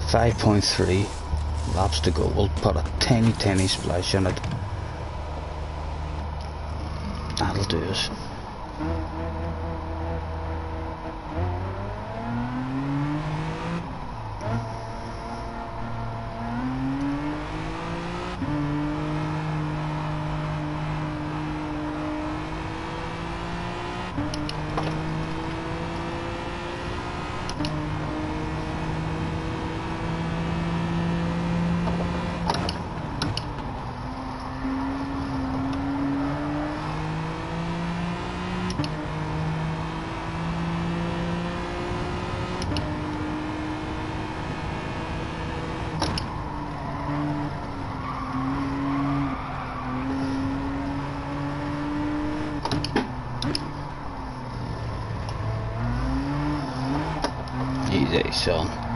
5.3 laps to go. We'll put a tiny splash in it. That'll do us. easy, son.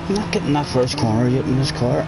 I'm not getting that first corner yet in this car.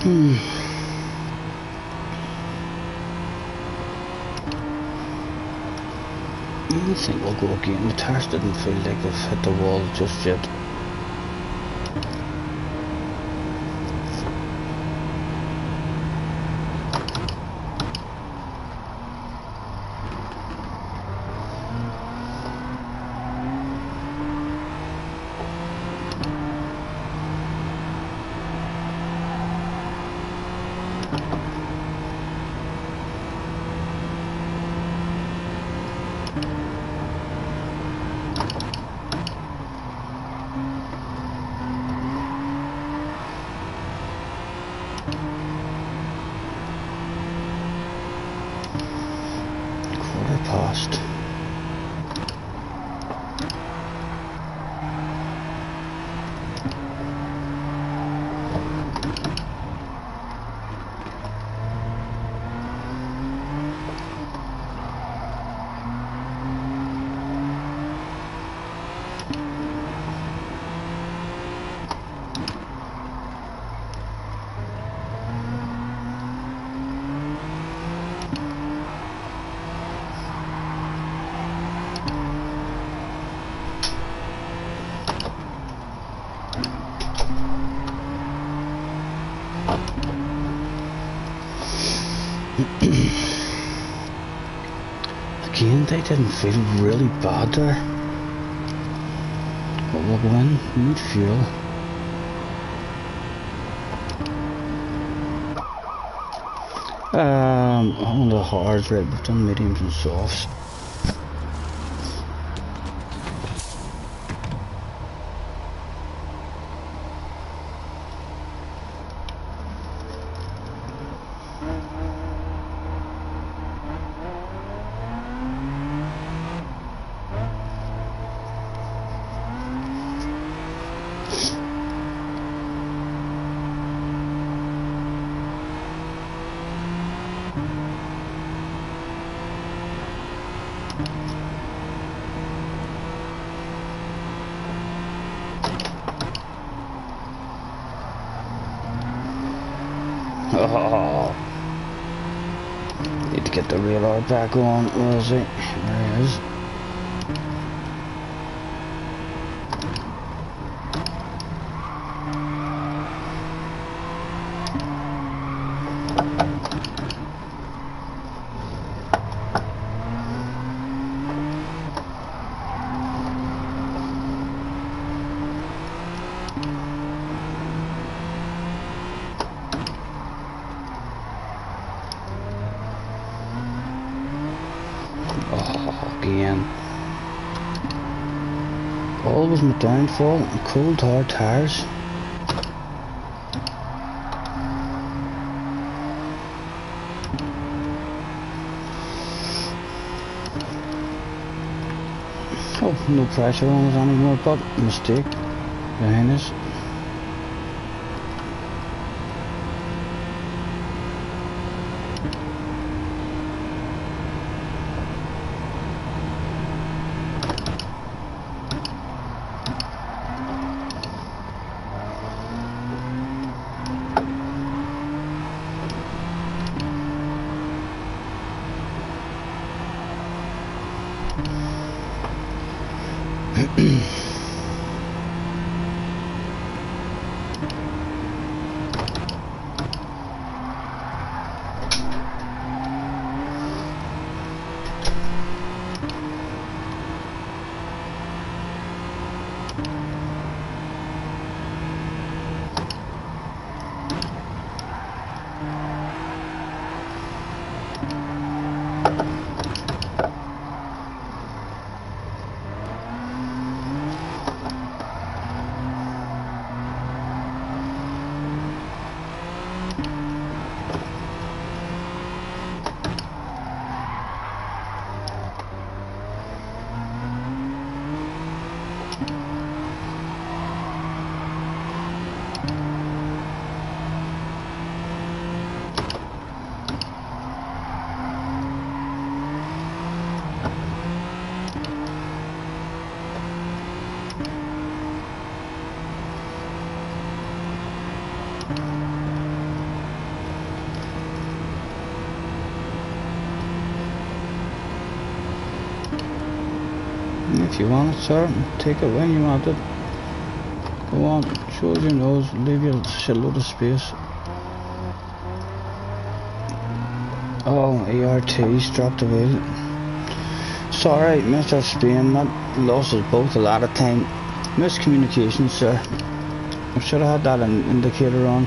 I think we'll go again. The tires didn't feel like they've hit the wall just yet. Past. Again, they didn't feel really bad there. But we'll go in, need fuel. On the hards, right, we've done mediums and softs. Oh, need to get the real art back on. Where is he? There he is. Again. Always my downfall, cold hard tires. Oh, no pressure on us anymore, but mistake behind us. If you want it, sir, take it when you want it. Go on, show us your nose, leave you a shitload of space. Oh, rd3's dropped the wheel. Sorry, Mr. Spain, that lost us both a lot of time. Miscommunication, sir. I should have had that indicator on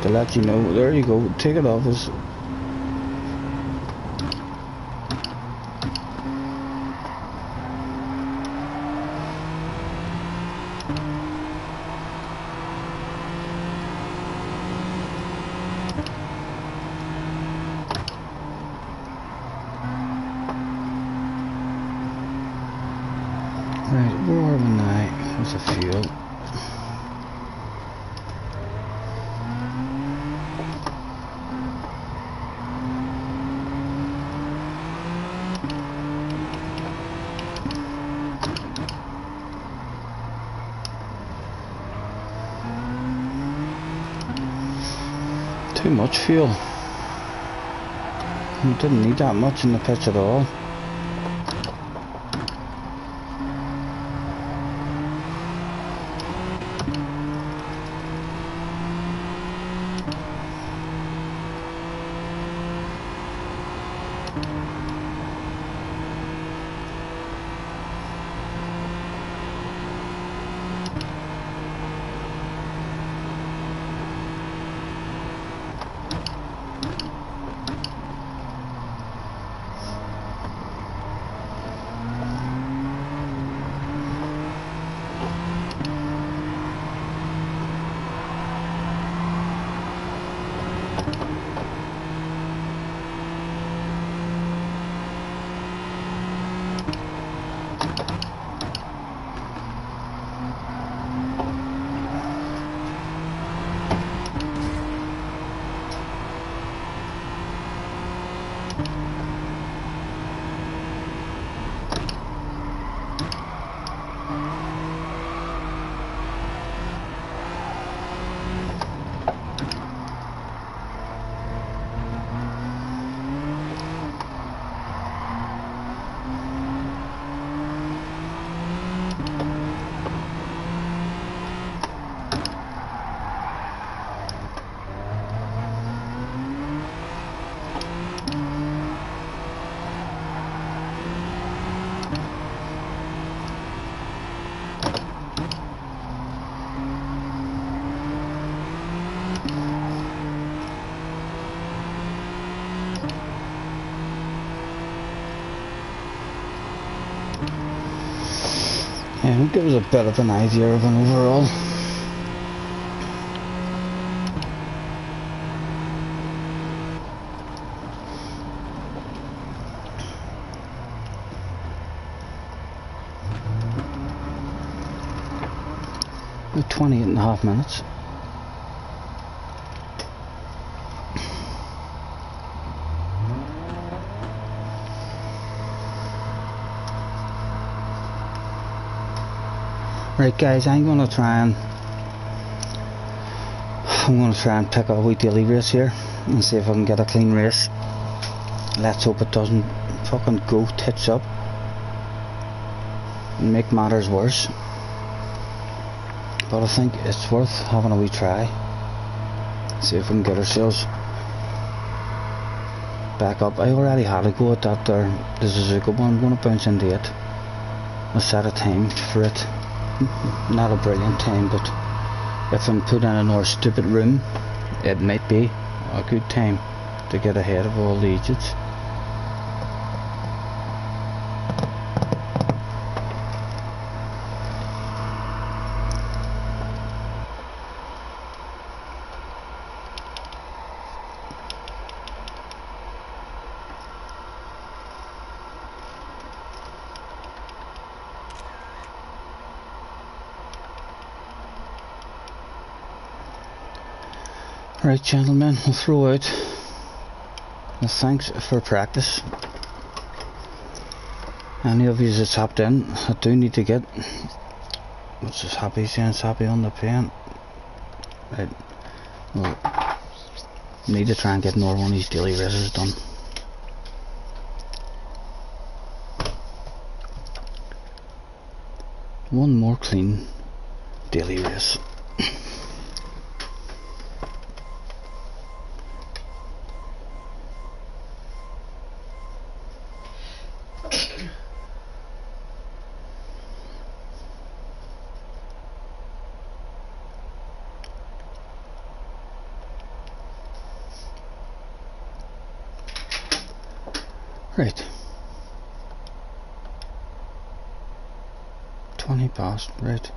to let you know. There you go, take it off us. Right, where are we now? There's a fuel. Too much fuel. We didn't need that much in the pitch at all. Yeah, it'll give us a bit of an idea of an overall. About 28.5 minutes. Right guys, I'm gonna try and pick a wee daily race here and see if I can get a clean race. Let's hope it doesn't fucking go tits up and make matters worse. But I think it's worth having a wee try. See if we can get ourselves back up. I already had a go at that there. This is a good one. I'm gonna bounce into it. I set a time for it. Not a brilliant time, but if I'm put in a more stupid room, it might be a good time to get ahead of all the idiots. Right gentlemen, we'll throw out the thanks for practice. Any of you that's hopped in, I do need to get, what's this happy saying, it's happy on the pen. Right, well, need to try and get another one of these daily races done. One more clean daily race. Right. 20 past, right.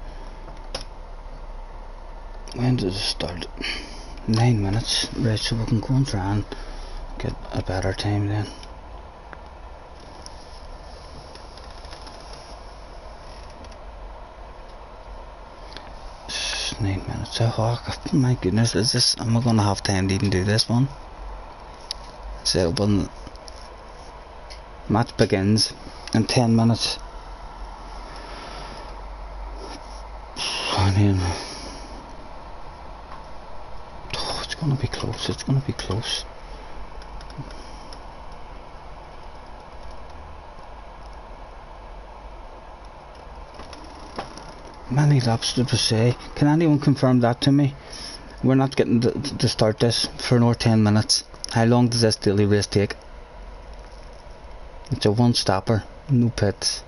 When did it start? 9 minutes, right, so we can go and try and get a better time then. It's 9 minutes, oh my goodness, is this, am I gonna have time to even do this one? So when match begins in 10 minutes. I mean, oh, it's gonna be close, it's gonna be close. Many laps did we say? Can anyone confirm that to me? We're not getting to start this for another 10 minutes. How long does this daily race take? It's a one stopper, no pits.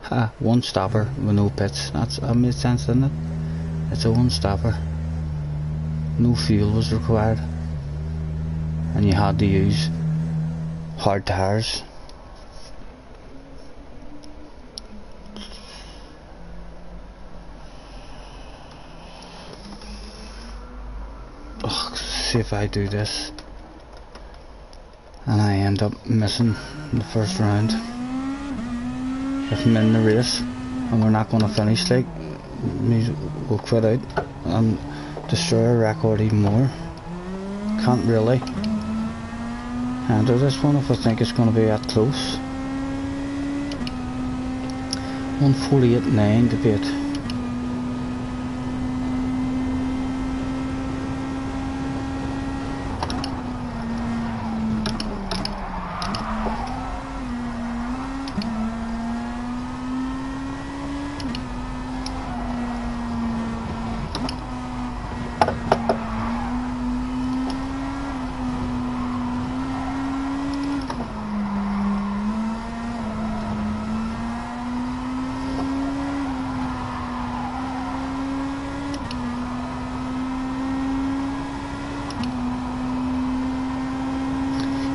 Ha, one stopper with no pits. That made sense, didn't it? It's a one stopper. No fuel was required. And you had to use hard tires. Ugh, see if I do this and I end up missing the first round. If I'm in the race and we're not going to finish, like, we'll quit out and destroy our record even more. Can't really enter this one if I think it's going to be that close. 148.9 to beat.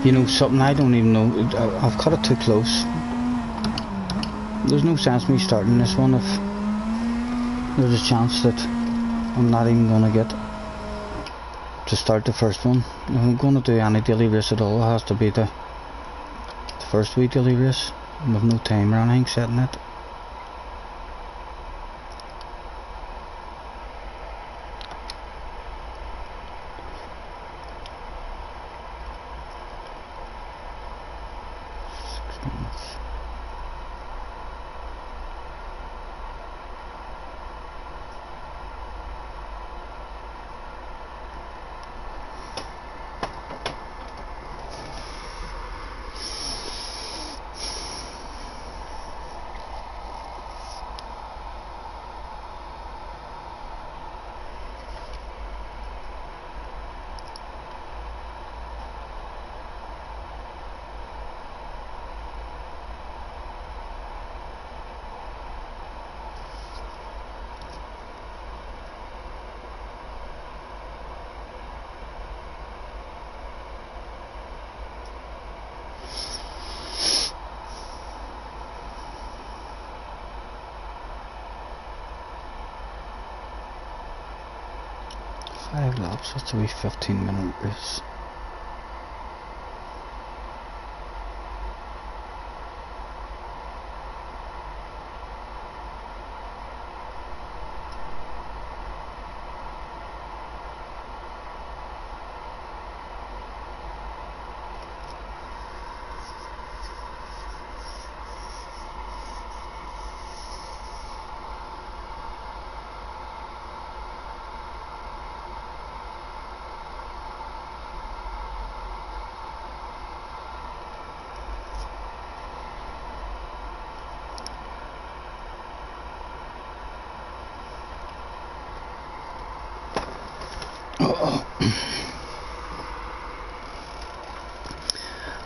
You know something, I don't even know, I've cut it too close. There's no sense me starting this one if there's a chance that I'm not even going to get to start the first one. If I'm going to do any daily race at all, it has to be the first wee daily race with no time or anything set in it. Five laps, that's a wee 15-minute race.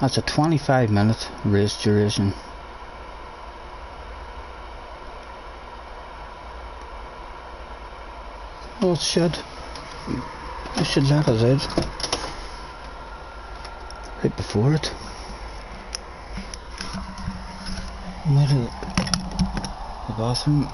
That's a 25-minute race duration. Oh, it should. I should let us out right before it. I'm out of the bathroom.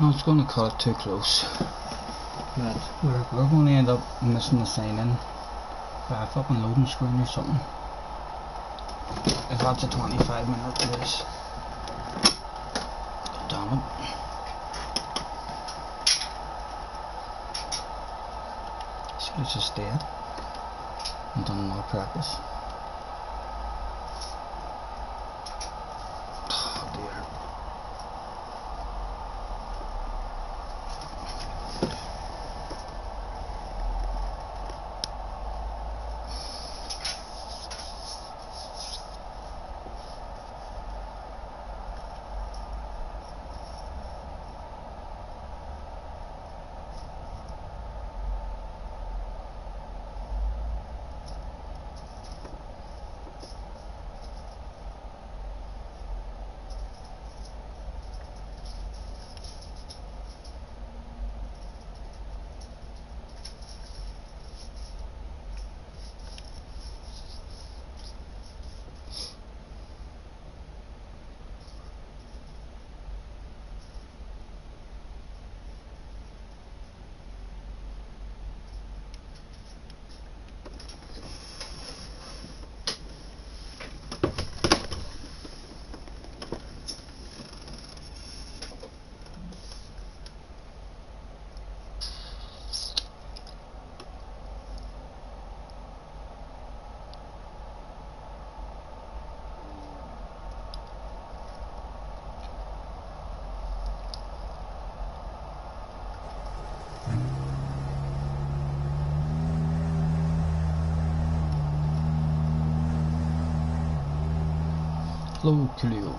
No, it's going to cut it too close. But we're going to end up missing the sign in by a fucking loading screen or something. If that's a 25-minute race. God damn it. Should have just stayed and done more practice. Oh dear. Hello, Clio.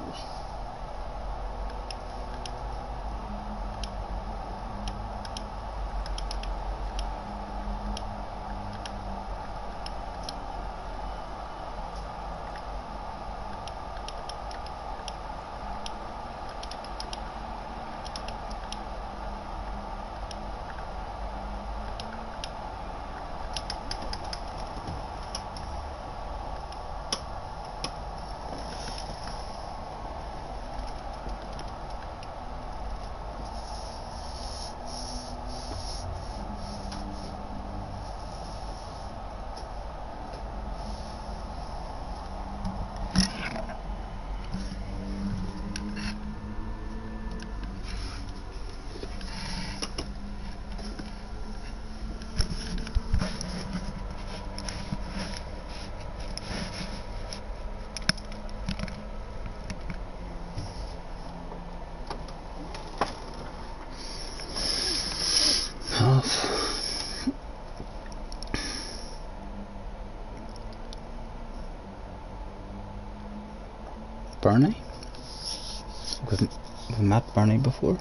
enough. Bernie? We've met Bernie before.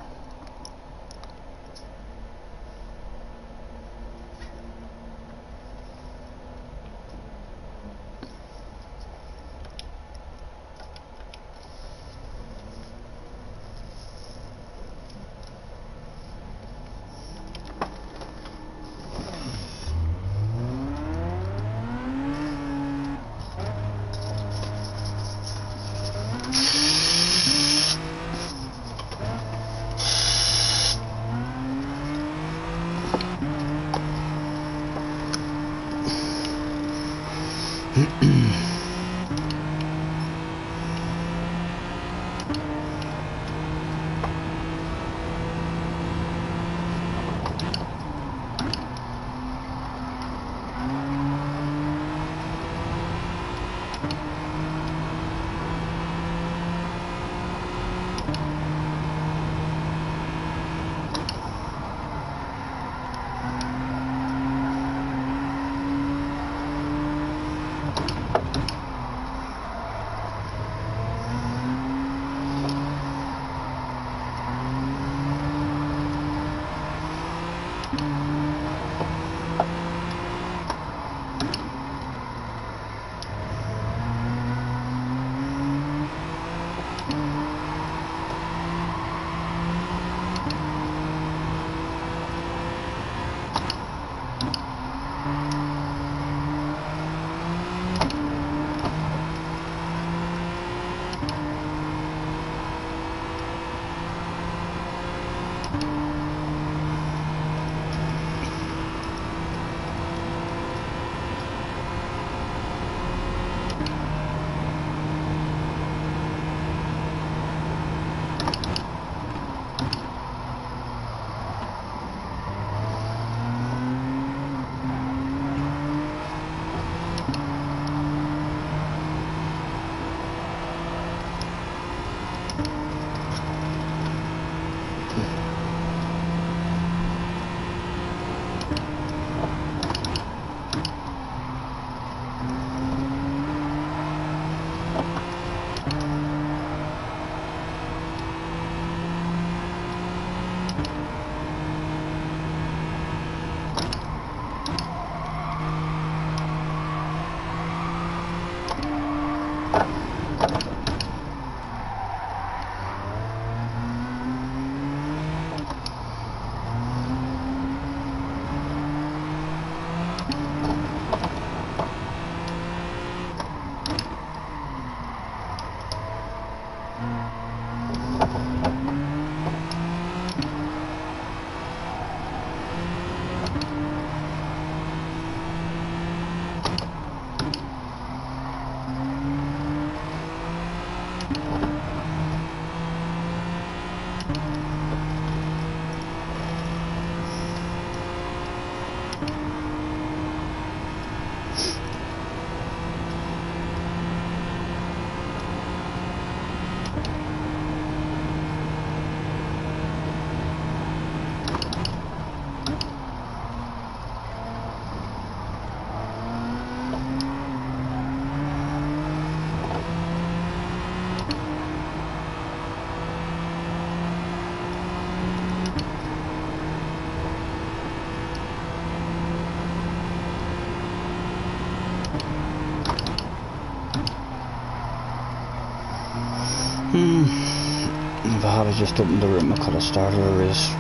If I had just opened the room, I could have started a race.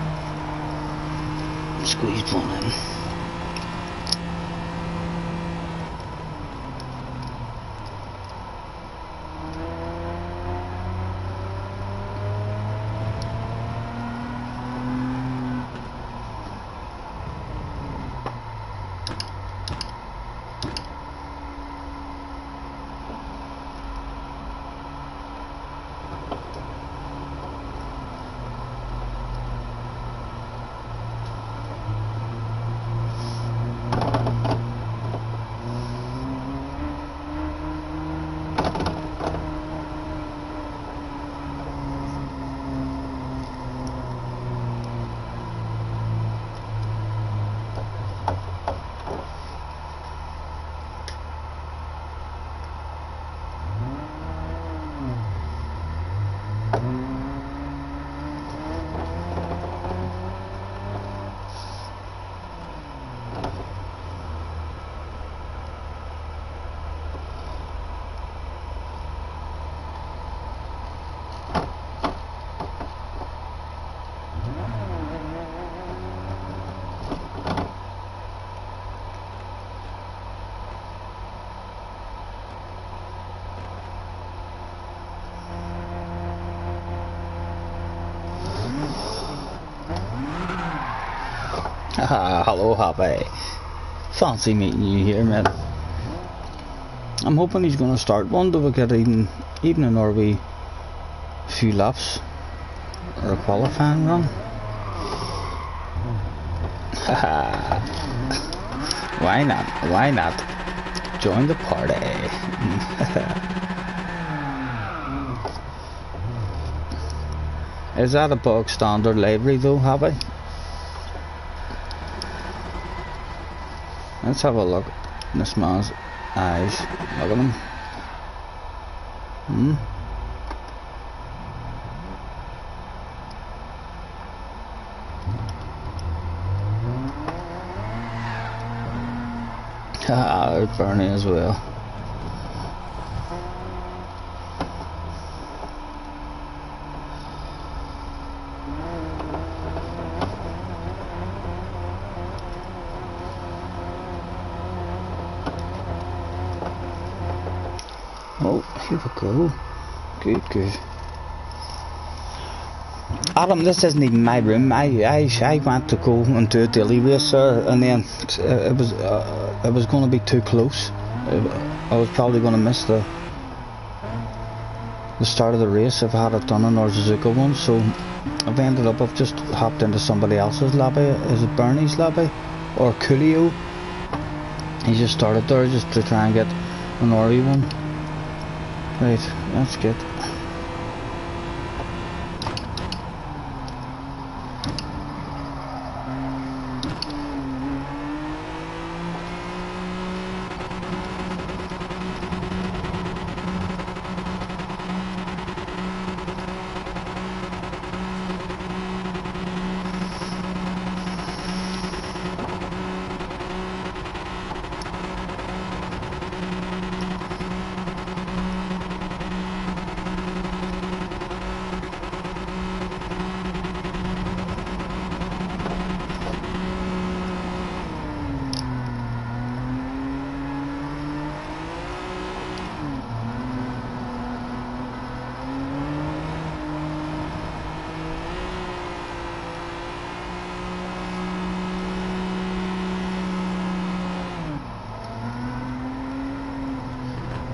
Squeezed one in. Hello, Happy. Fancy meeting you here, mate. I'm hoping he's going to start one to get even another wee few laps or a qualifying run. Why not? Why not? Join the party. Is that a bog standard livery though, Happy? Let's have a look in this man's eyes. Look at him. There's Bernie as well. Oh, here we go. Good. Adam, this isn't even my room. I went to go and do a daily race there, and then it was going to be too close. I was probably going to miss the start of the race if I had it done in our Suzuka one. So I've just hopped into somebody else's lobby. Is it Bernie's lobby or Coolio? He just started there just to try and get an RE one. Right, that's good.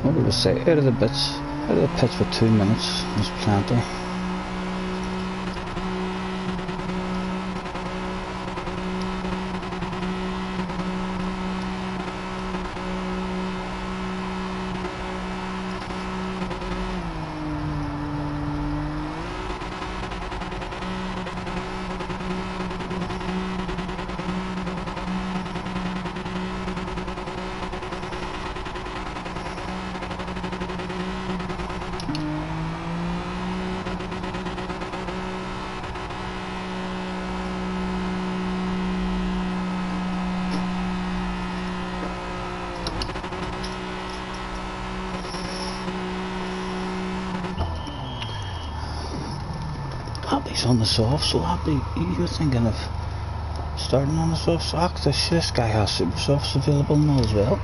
What did I say? Out of the pits for 2 minutes. There's plenty. Happy's on the soft, so Happy, you're thinking of starting on the soft. So this guy has super softs available now as well.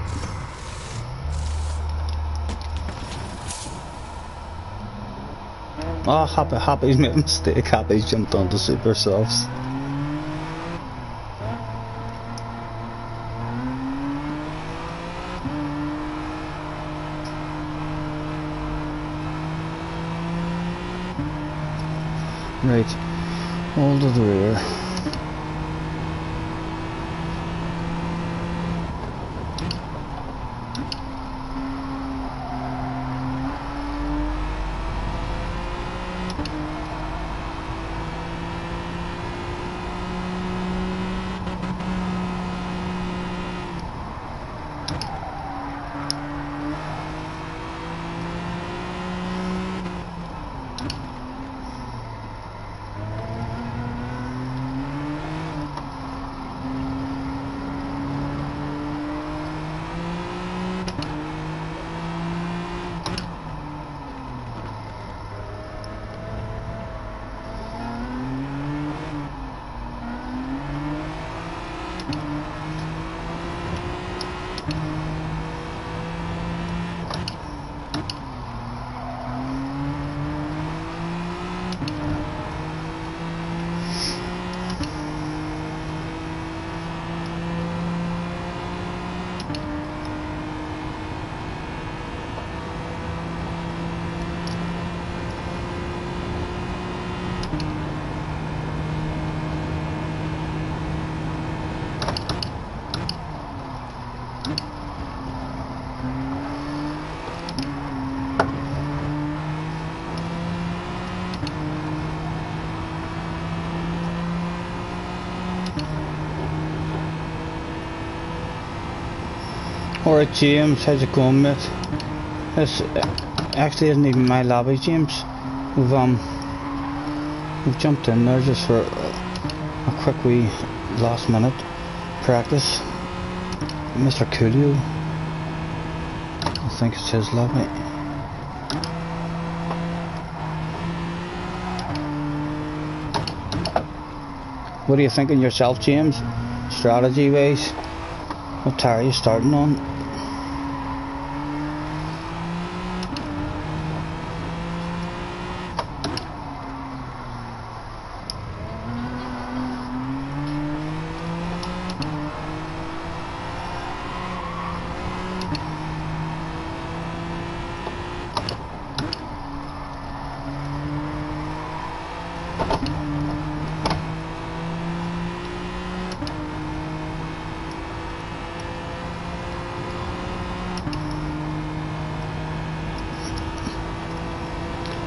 Oh, Happy's made a mistake. Happy's jumped onto super softs. Right, all to the rear. Alright James, how's it going mate? This actually isn't even my lobby James. We've jumped in there just for a quick wee last minute practice. Mr. Coolio, I think it's his lobby. What are you thinking yourself James? Strategy wise? What tire are you starting on?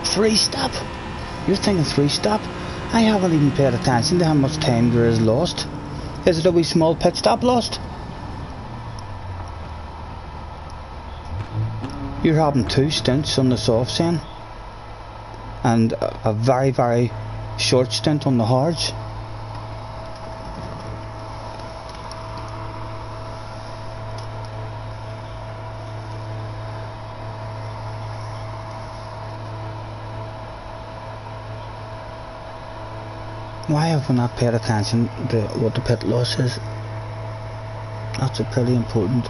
Three stop? You're thinking three stop? I haven't even paid attention to how much time there is lost. Is it a wee small pit stop lost? You're having 2 stints on the softs then, and a very, very short stint on the hards. Why have we not paid attention to what the pit loss is? That's pretty important.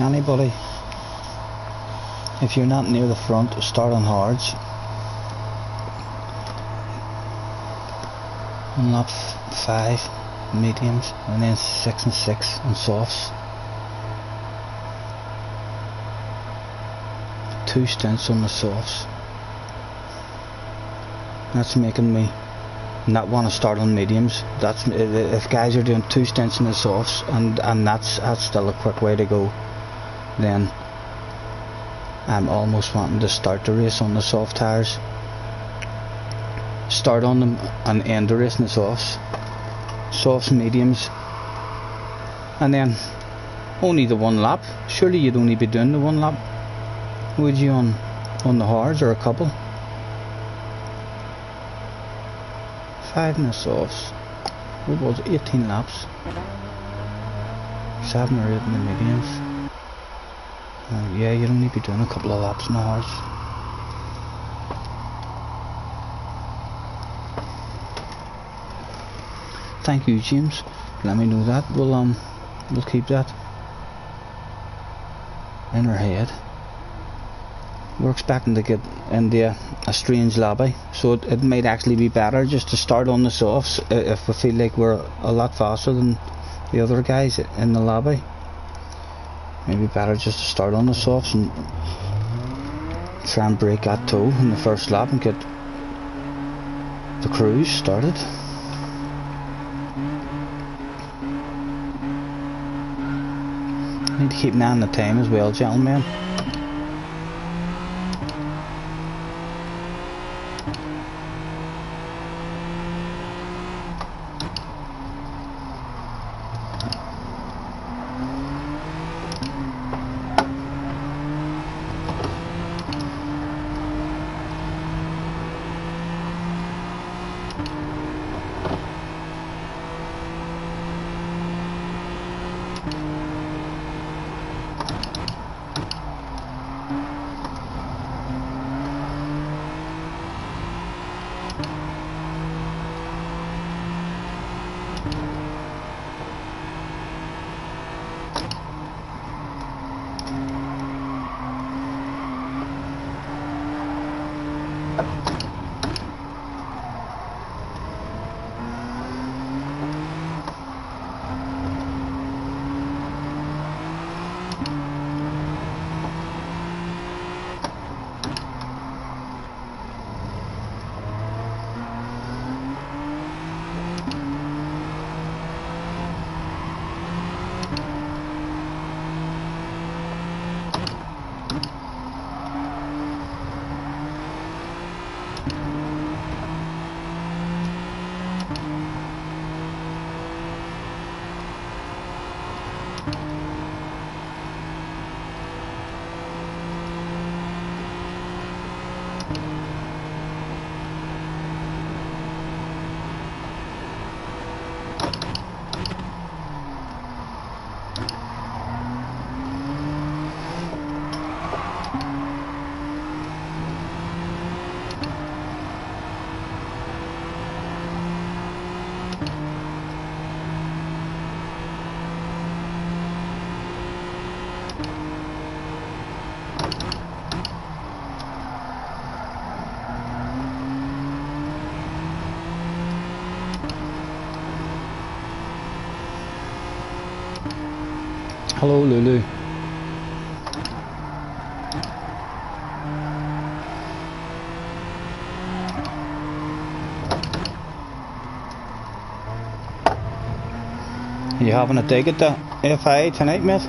Anybody, if you're not near the front, start on hards. On lap 5, mediums, and then 6 and 6 on softs. 2 stints on the softs. That's making me not want to start on mediums. That's if guys are doing 2 stints in the softs, and that's still a quick way to go, then I'm almost wanting to start the race on the soft tires. Start on them and end the race in the softs. Softs, mediums, and then only the 1 lap. Surely you'd only be doing the 1 lap, would you, on the hards, or a couple? 5 in the softs. What was it? 18 laps. 7 or 8 in the mediums. Yeah, you'd only be doing a couple of laps in the hards. Thank you, James. Let me know that. We'll keep that in our head. We're expecting to get into a strange lobby, so it might actually be better just to start on the softs if we feel like we're a lot faster than the other guys in the lobby. Maybe better just to start on the softs and try and break that toe in the first lap and get the cruise started. Need to keep an eye on the time as well, gentlemen. Hello, Lulu. Are you having a dig at the FI tonight, mate?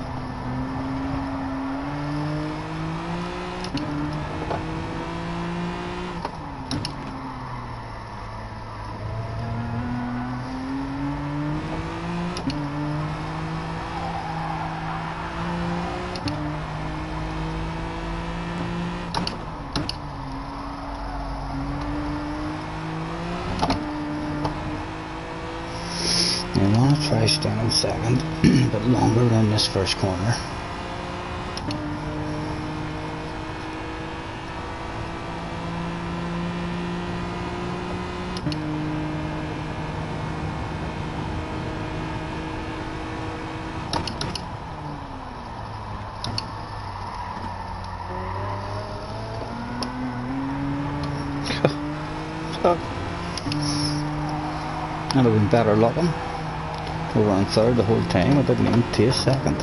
I want to try standing second, but longer than this first corner. I'd have been better looking. We were on third the whole time. I didn't even taste second.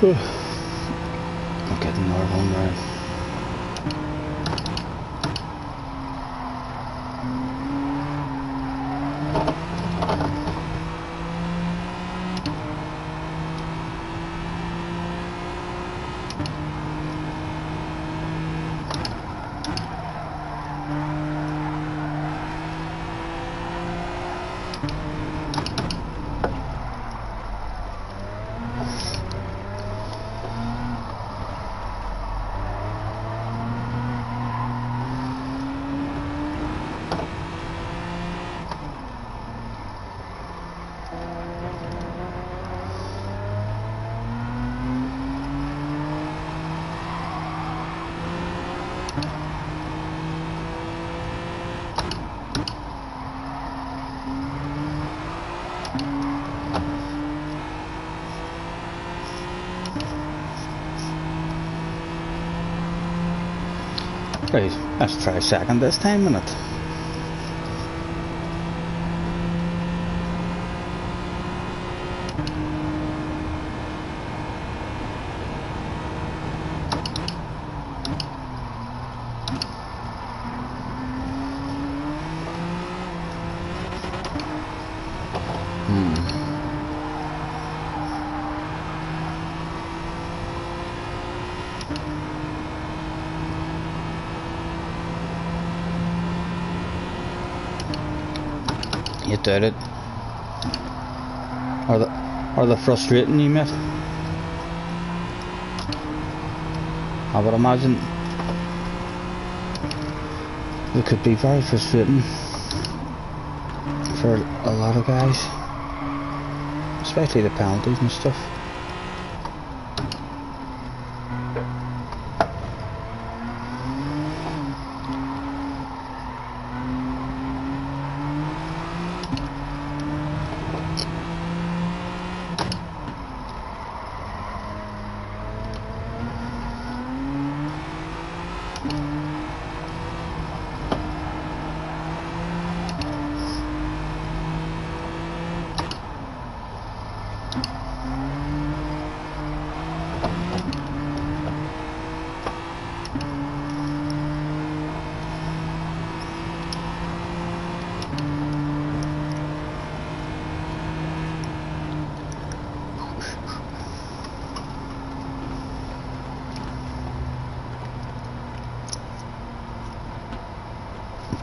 I'm getting nerve on there. Right, let's try second this time, innit? You did it. Are they frustrating you, mate? I would imagine it could be very frustrating for a lot of guys, especially the penalties and stuff.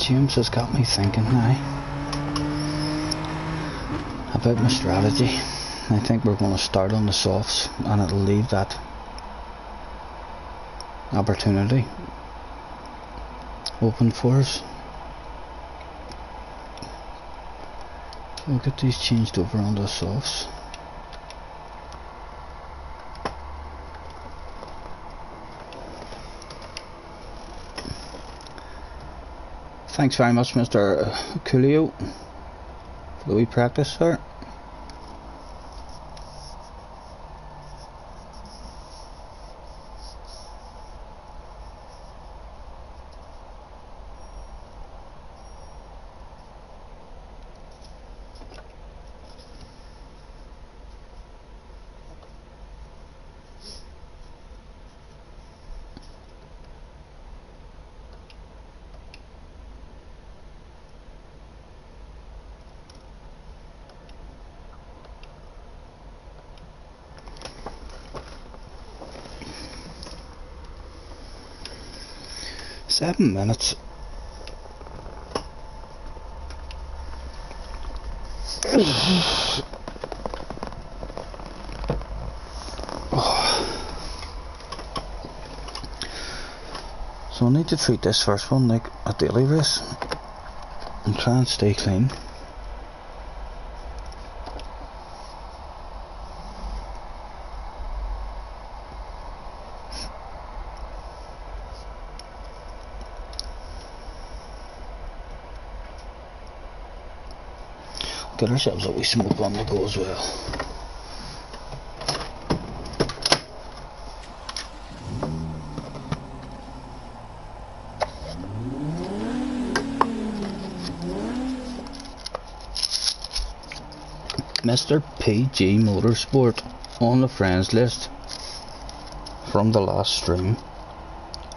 James has got me thinking now about my strategy. I think we're going to start on the softs and it'll leave that opportunity open for us. We'll get these changed over onto the softs. Thanks very much, Mr. Coolio, for the wee practice, sir. 7 minutes. So I need to treat this first one like a daily race and try and stay clean. Get ourselves a wee smoke on the go as well. Mr. PG Motorsport on the friends list from the last stream.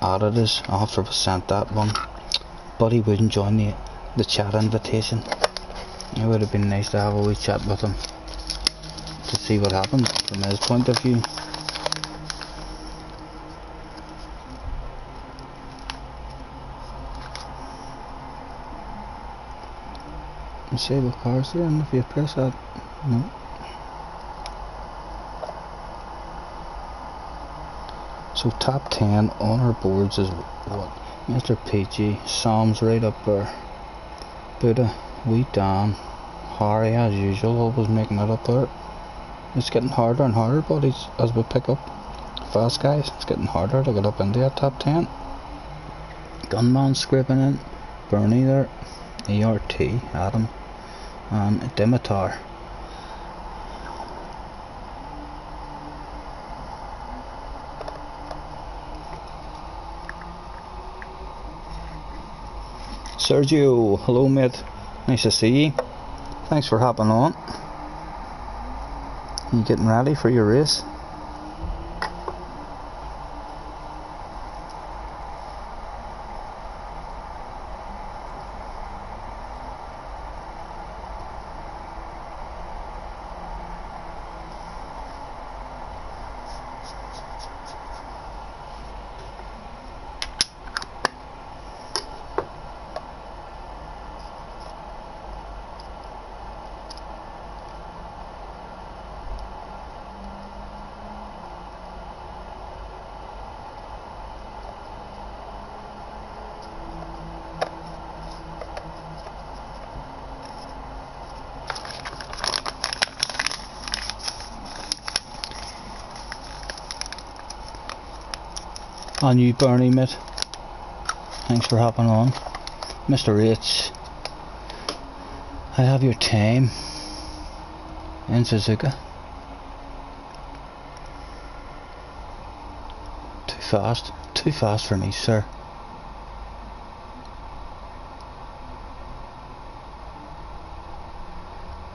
Added us after we sent that one, but he wouldn't join the chat invitation. It would have been nice to have a wee chat with him to see what happened from his point of view. And see what cars are in if you press that. No. So top 10 on our boards is what? Mr. PG, Sam's right up there, Buddha, Wee Dan, Harry as usual, always making it up there. It's getting harder and harder, buddies, as we pick up fast guys. It's getting harder to get up into that top 10. Gunman scraping in, Bernie there, rd3, Adam, and Dimitar. Sergio, hello mate, nice to see you. Thanks for hopping on. You getting ready for your race? On you, Bernie, mate. Thanks for hopping on. Mr. H, I have your time in Suzuka. Too fast for me, sir.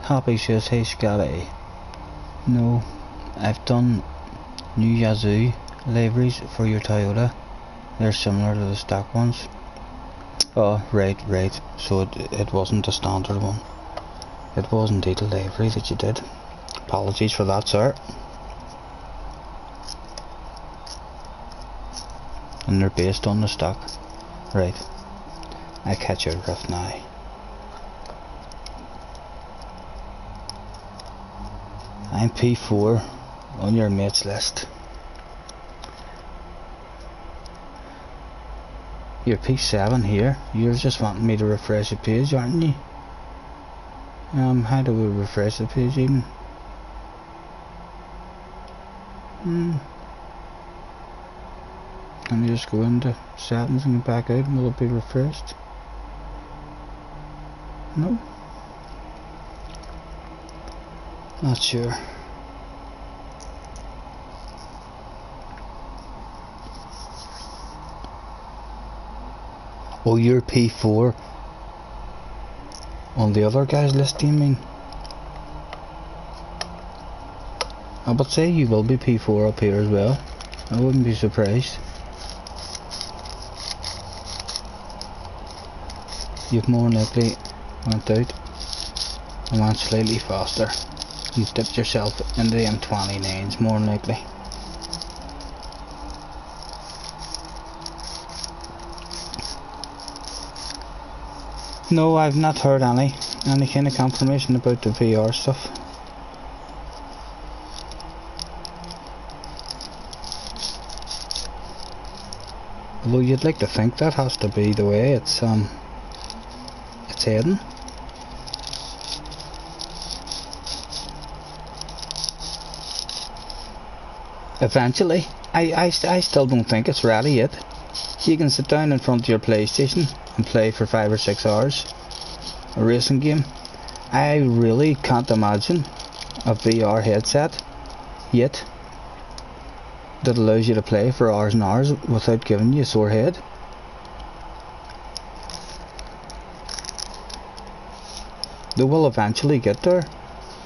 Happy says, hey Scottie. No, I've done new Yazoo liveries for your Toyota. They're similar to the stock ones. Oh, right. So it wasn't a standard one. It was indeed a livery that you did. Apologies for that, sir. And they're based on the stock. Right. I catch your drift now. I'm P4 on your mates list. You're P7 here. You're just wanting me to refresh the page, aren't you? How do we refresh the page even? Can you just go into settings and get back out and will it be refreshed? No. Not sure. Oh, you're P4 on the other guy's list, do you mean? I would say you will be P4 up here as well. I wouldn't be surprised. You've more likely went out and went slightly faster. You've dipped yourself into the M29s more than likely. No, I've not heard any kind of confirmation about the VR stuff. Although you'd like to think that has to be the way it's heading. Eventually, I still don't think it's ready yet. You can sit down in front of your PlayStation and play for 5 or 6 hours a racing game. I really can't imagine a VR headset yet that allows you to play for hours and hours without giving you a sore head. They will eventually get there,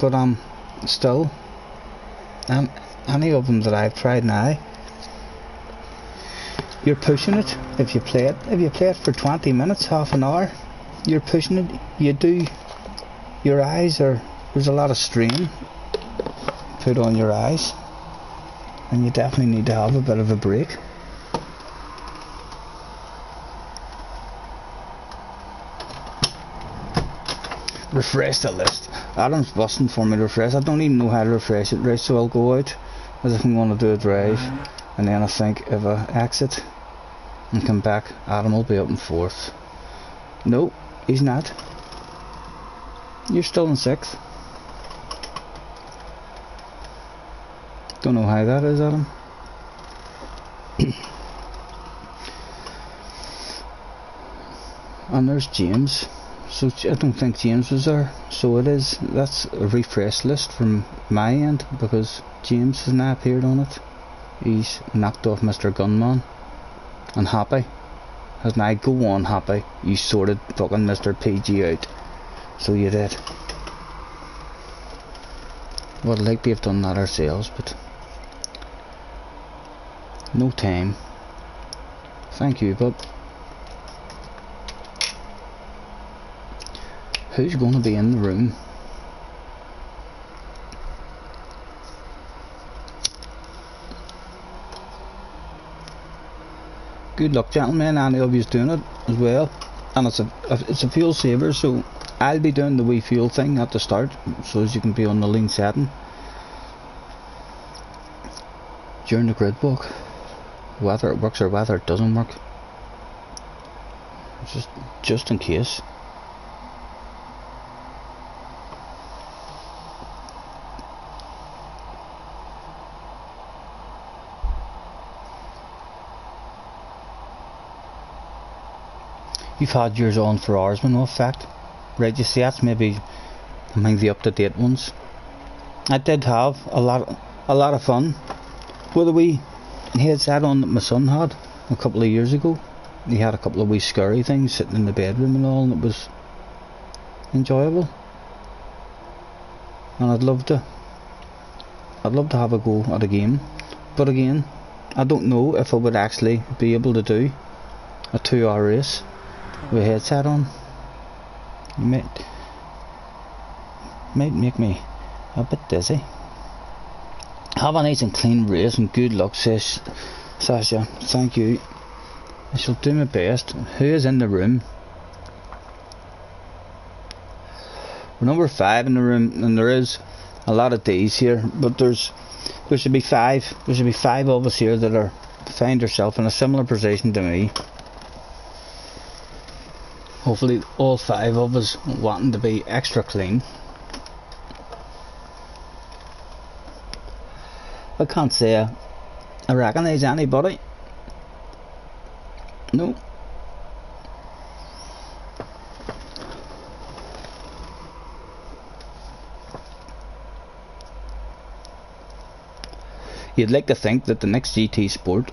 but still, any of them that I've tried now, you're pushing it. If you play it for 20 minutes, half an hour, you're pushing it. Your eyes there's a lot of strain put on your eyes, and you definitely need to have a bit of a break. Refresh the list. Adam's busting for me to refresh. I don't even know how to refresh it, right? So I'll go out as if I'm going to do a drive, and then I think if I exit and come back, Adam will be up in 4th. No, he's not. You're still in 6th. Don't know how that is, Adam. And there's James. So I don't think James was there. So it is. That's a refresh list from my end because James has not appeared on it. He's knocked off Mr. Gunman. And Happy has now go on, Happy. You sorted fucking Mr. PG out. So you did. Well, I'd like to have done that ourselves, but no time. Thank you, but who's going to be in the room? Good luck, gentlemen. Any of you's doing it as well, and it's a fuel saver, so I'll be doing the wee fuel thing at the start, so as you can be on the lean setting during the grid walk. Whether it works or whether it doesn't work, just in case. You've had yours on for hours with no effect. Right, you see that's maybe among the up-to-date ones. I did have a lot of fun with a wee headset on that my son had a couple of years ago. He had a couple of wee scary things sitting in the bedroom and all, and it was enjoyable. And I'd love to have a go at a game, but again, I don't know if I would actually be able to do a 2-hour race with a headset on. It might make me a bit dizzy. Have a nice and clean race and good luck, says Sasha. Thank you. I shall do my best. Who is in the room? We're number 5 in the room, and there is a lot of D's here, but there should be 5. There should be 5 of us here that find ourselves in a similar position to me. Hopefully all 5 of us wanting to be extra clean. I can't say I recognise anybody. No. You'd like to think that the next GT Sport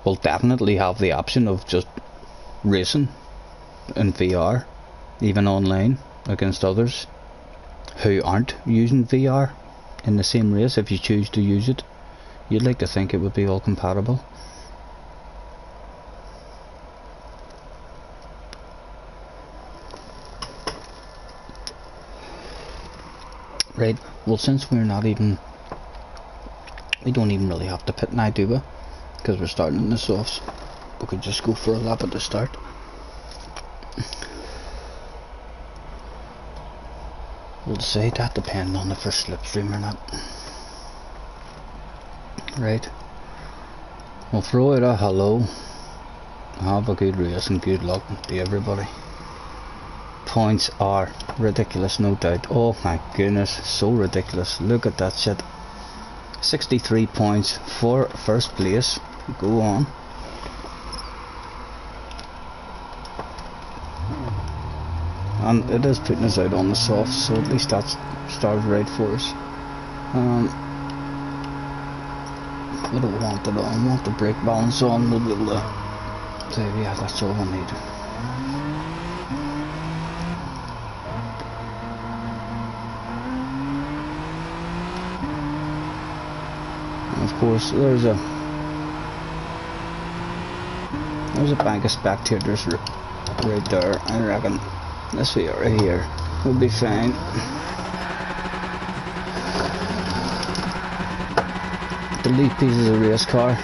will definitely have the option of just racing in VR, even online, against others who aren't using VR in the same race. If you choose to use it, you'd like to think it would be all compatible. Right, well, since we don't even really have to pit now, do we? Because we're starting in the softs. We could just go for a lap at the start. We'll see, that depends on if they're slipstream or not. Right. We'll throw out a hello. Have a good race and good luck to everybody. Points are ridiculous, no doubt. Oh my goodness, so ridiculous. Look at that shit. 63 points for first place. Go on. And it is putting us out on the soft, so at least that's started right for us. I don't want it on. I want the brake balance on. We'll be able to say, yeah, that's all I need. And of course, there's a bank of spectators right there. I reckon this way right here will be fine. The lead piece is a race car,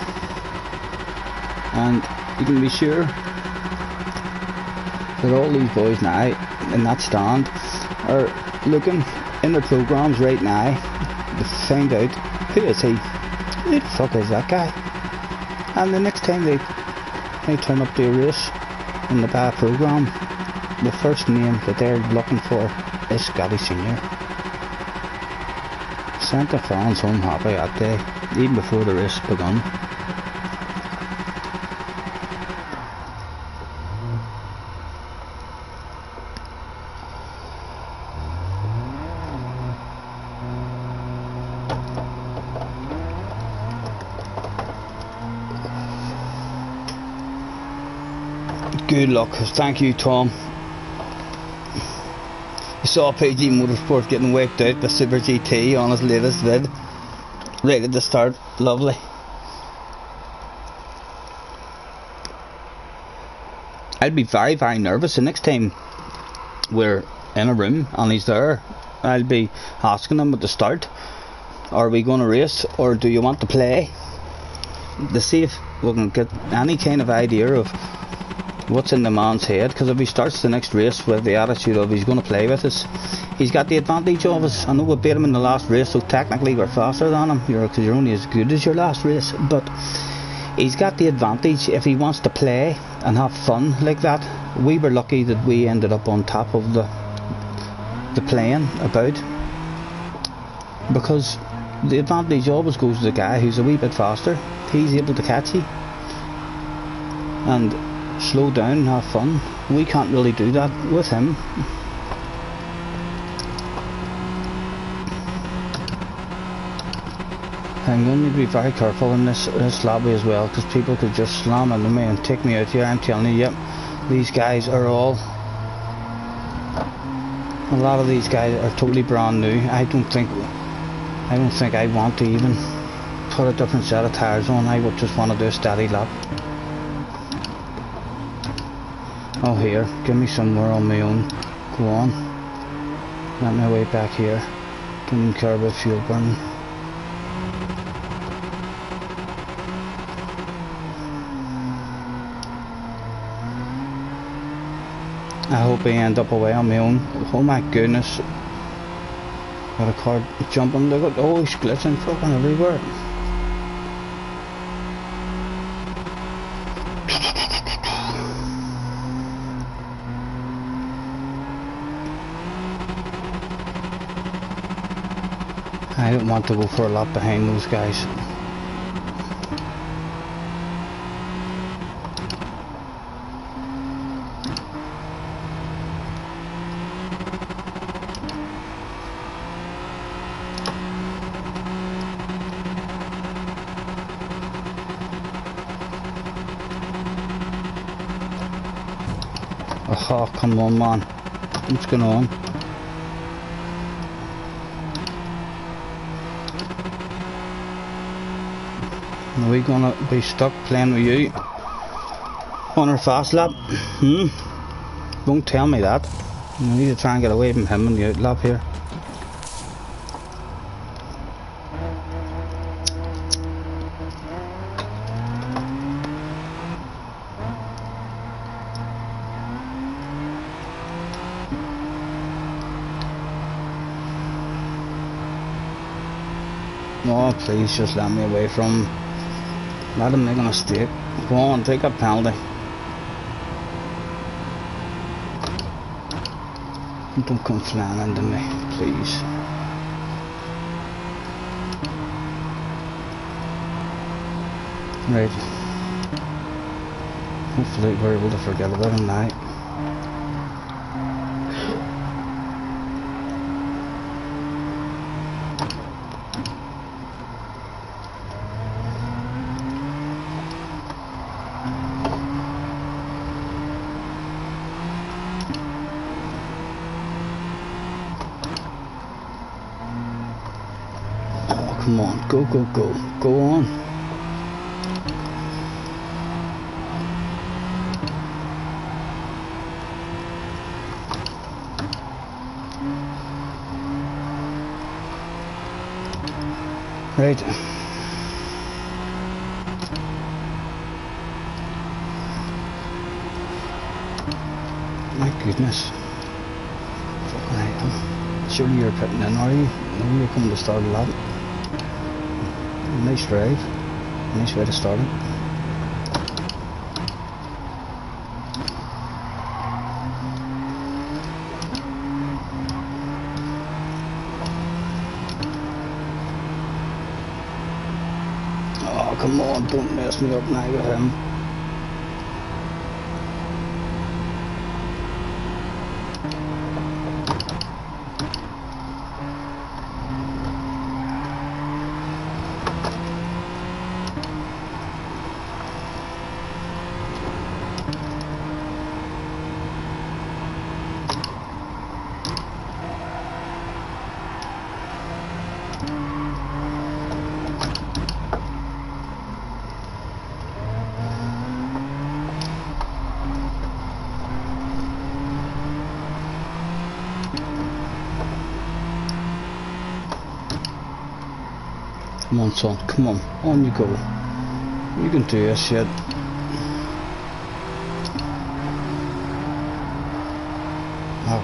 and you can be sure that all these boys now in that stand are looking in their programs right now to find out who is he, who the fuck is that guy, and the next time they turn up to a race in the bad program, the first name that they're looking for is Scottie Senior. Sent the fans home happy that day, even before the race begun. Good luck. Thank you, Tom. You saw PG Motorsport getting wiped out by Super GT on his latest vid. Right at the start. Lovely. I'd be very, very nervous the next time we're in a room and he's there. I'll be asking him at the start, are we going to race or do you want to play? To see if we can get any kind of idea of what's in the man's head, because if he starts the next race with the attitude of he's going to play with us, he's got the advantage of us. I know we beat him in the last race, so technically we're faster than him, because you're only as good as your last race, but he's got the advantage if he wants to play and have fun like that. We were lucky that we ended up on top of the playing about, because the advantage always goes to the guy who's a wee bit faster. He's able to catch you and slow down and have fun. We can't really do that with him. I'm going to need to be very careful in this lobby as well, because people could just slam into me and take me out here. I'm telling you, yep, these guys are all, a lot of these guys are totally brand new. I don't think I want to even put a different set of tyres on. I would just want to do a steady lap. Oh, here, give me somewhere on my own. Go on. Let me way back here. Don't even care about fuel burning. I hope I end up away on my own. Oh my goodness. Got a car jumping. Look at, oh, he's glitching fucking everywhere. I don't want to go for a lap behind those guys. Oh, come on, man. What's going on? Are we gonna be stuck playing with you on our fast lap? Don't tell me that. I need to try and get away from him in the out lap here. Oh, please just let me away from him. Let him make a mistake. Go on, take a penalty. Don't come flying into me, please. Right. Hopefully we're able to forget about him now. Oh, come on, go, go, go. Go on. Right. My goodness. Fucking hell. Surely you're putting in, are you? No, you're coming to start a lap. Nice drive. Nice way to start it. Come on, don't mess me up now with him. Come on, son, come on you go. You can do this shit. Oh.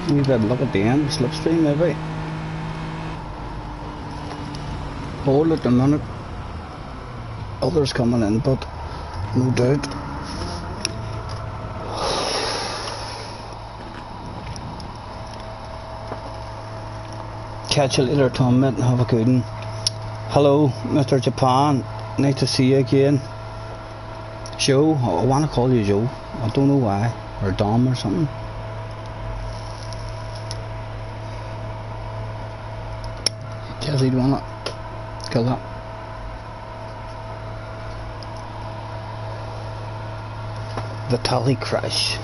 We better look at the end, slipstream maybe. Hold at the minute. Others coming in, but no doubt. Catch you later, Tom, mate, and have a good one. Hello, Mr. Japan. Nice to see you again. Joe, I want to call you Joe. I don't know why. Or Dom or something. Jesse, do you want to kill that? The tally crash.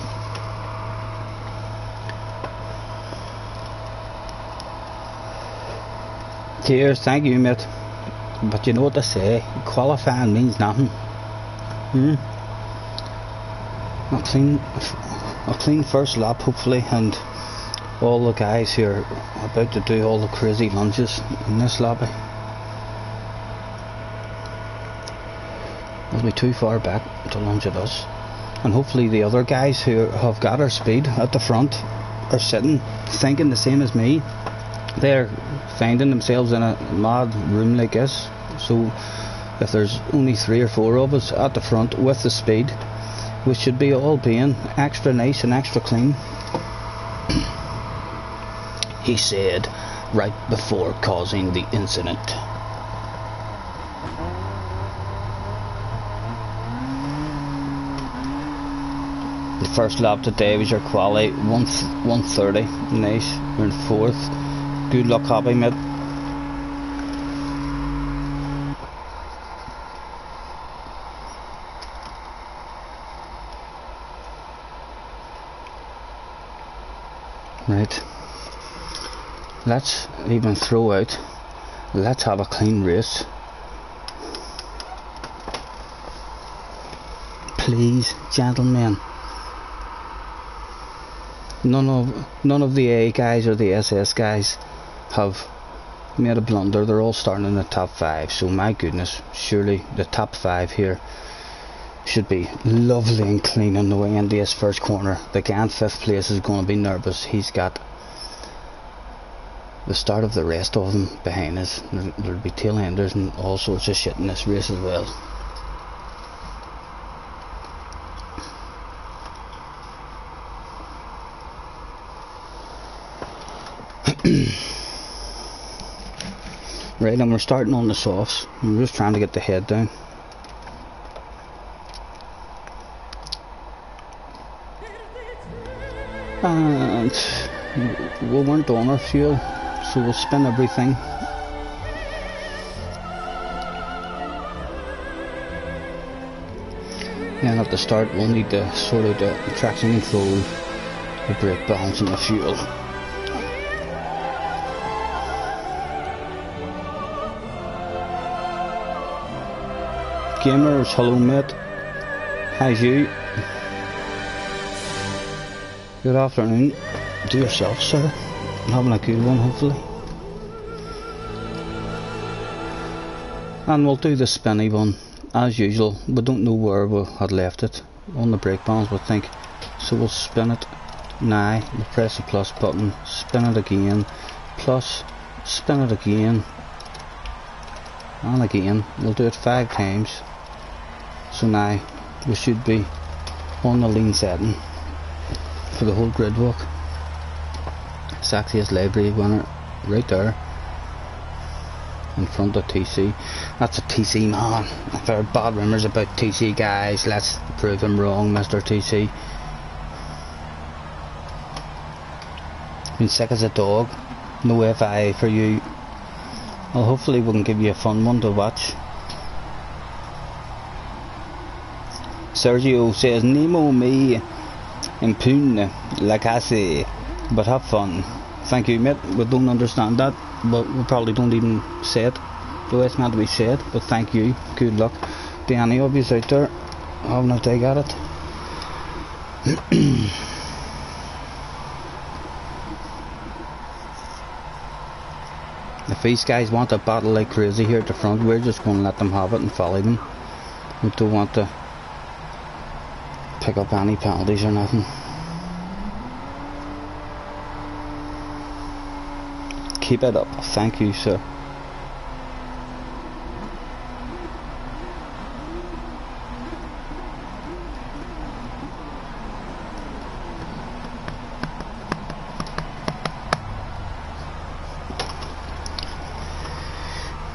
Cheers, thank you, mate. But you know what they say, qualifying means nothing. A clean first lap, hopefully, and all the guys who are about to do all the crazy lunges in this lobby will be too far back to lunge at us. And hopefully the other guys who have got our speed at the front are sitting thinking the same as me. They're finding themselves in a mad room like this, so if there's only 3 or 4 of us at the front with the speed, we should be all being extra nice and extra clean. He said right before causing the incident. The first lap today was your quali, 1:30. Nice. We're in 4th. Good luck, Hobby, mate. Right. Let's even throw out. Let's have a clean race. Please, gentlemen. none of the A guys or the SS guys have made a blunder. They're all starting in the top 5, so my goodness, surely the top 5 here should be lovely and clean on the way into his first corner. The guy in 5th place is going to be nervous. He's got the start of the rest of them behind us. There'll be tail enders and all sorts of shit in this race as well. Right, and we're starting on the softs. I'm just trying to get the head down. And we weren't on our fuel, so we'll spin everything. Then at the start we'll need to sort out the traction control, the brake balance and the fuel. Gamers, hello mate. How's you? Good afternoon. Do yourself, sir. Having a good one, hopefully. And we'll do the spinny one as usual. We don't know where we had left it on the brake balance, we think. So we'll spin it now. We'll press the plus button, spin it again, plus, spin it again, and again. We'll do it 5 times. So now we should be on the lean setting for the whole grid walk. Sexiest library winner right there in front of TC. That's a TC man. I've heard bad rumours about TC guys. Let's prove him wrong, Mr. TC. Been sick as a dog. No FI for you. Well, hopefully we can give you a fun one to watch. Sergio says, Nemo me impune la case, but have fun. Thank you, mate. We don't understand that, but we probably don't even say it the way it's meant to be said, but thank you. Good luck to any of you out there having a dig at it. If these guys want to battle like crazy here at the front, we're just going to let them have it and follow them. We don't want to pick up any penalties or nothing. Keep it up. Thank you, sir.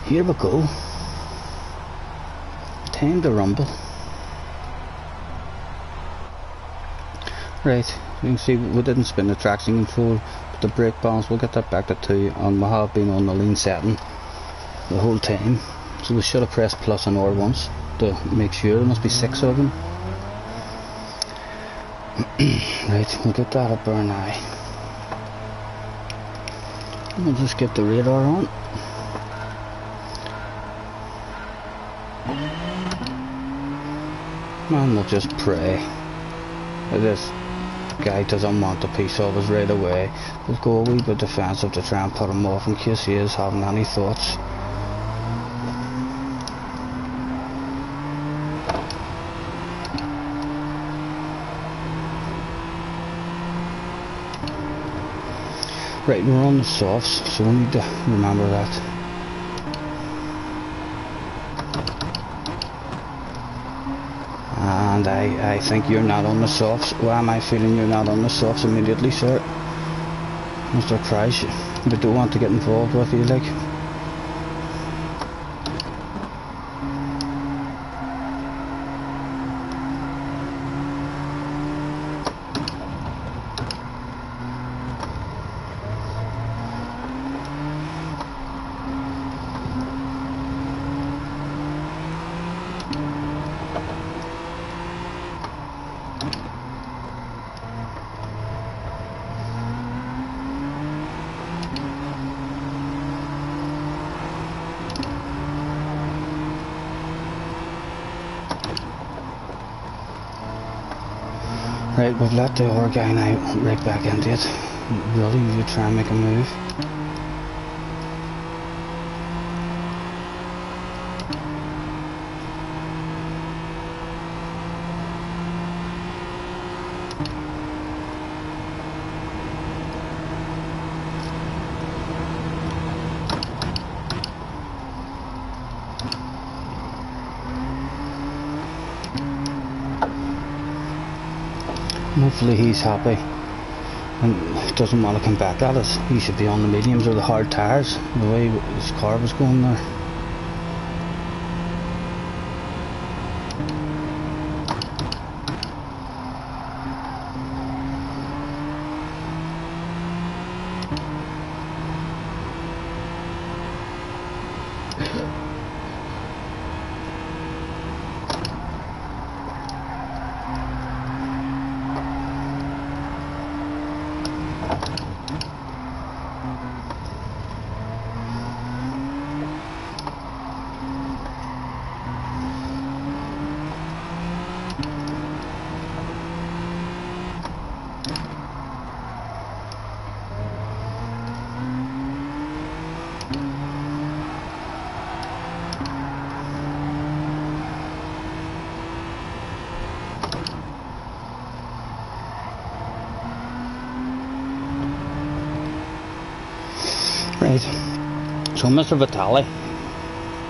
Here we go. Time to rumble. Right, you can see we didn't spin the traction control, but the brake balance, we'll get that back to 2, and we have been on the lean setting the whole time. So we should have pressed plus and R once to make sure. There must be 6 of them. Right, we'll get that up there now. We'll just get the radar on. And we'll just pray that this guy doesn't want a piece of us right away. We'll go a wee bit defensive to try and put him off in case he is having any thoughts. Right, we're on the softs, so we need to remember that. And I think you're not on the softs. Why am I feeling you're not on the softs immediately, sir? Mr. Price, we don't want to get involved with you, like. Right, we've let the other guy now right back into it. Really need to try and make a move. Hopefully he's happy and doesn't want to come back at us. He should be on the mediums or the hard tyres, the way his car was going there. Right, so Mr. Vitale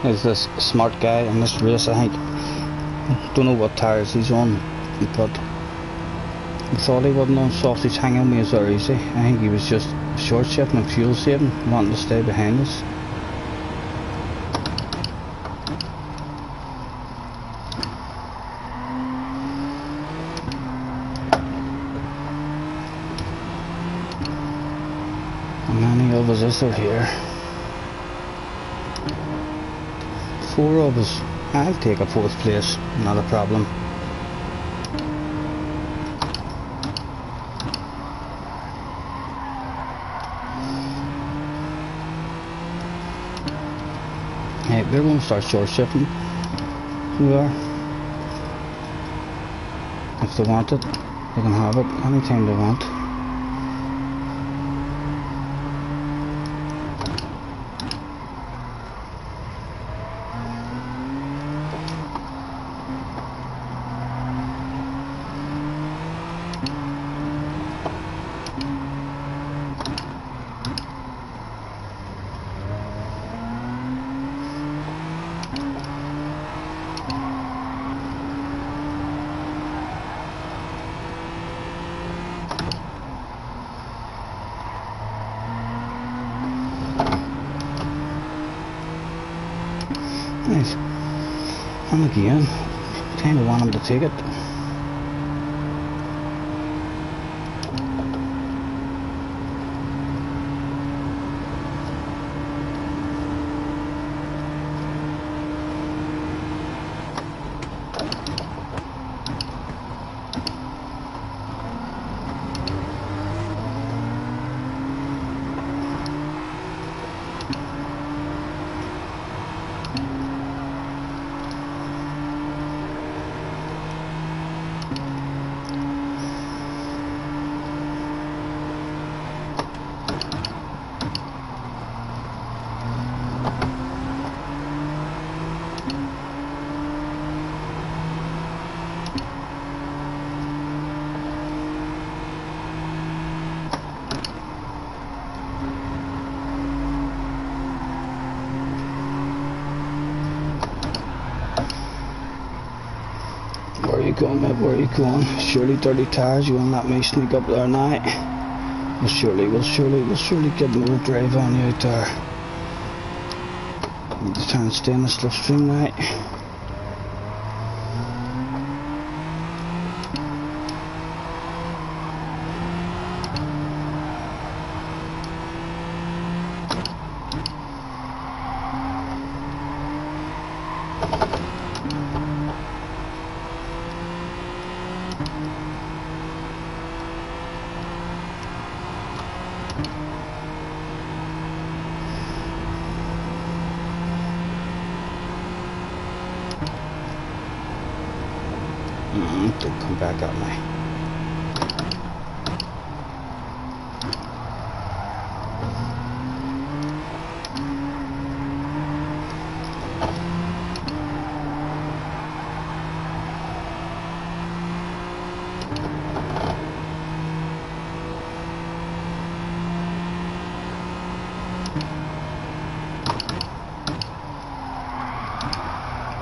is this smart guy in this race, I think. Don't know what tyres he's on, but I thought he wasn't on sausage hanging with us or easy. I think he was just short shifting and fuel saving, wanting to stay behind us. How many of us is there here? 4 of us. I'll take a 4th place, not a problem. Hey, we're going to start short shifting. We are. If they want it, they can have it anytime they want. Nice. And again, kind of want him to take it. Where are you going, mate? Where are you going? Surely dirty tires, you won't let me sneak up there now. We'll surely get more drive on you out there. Need to try and stay in the slipstream now. Don't come back at me.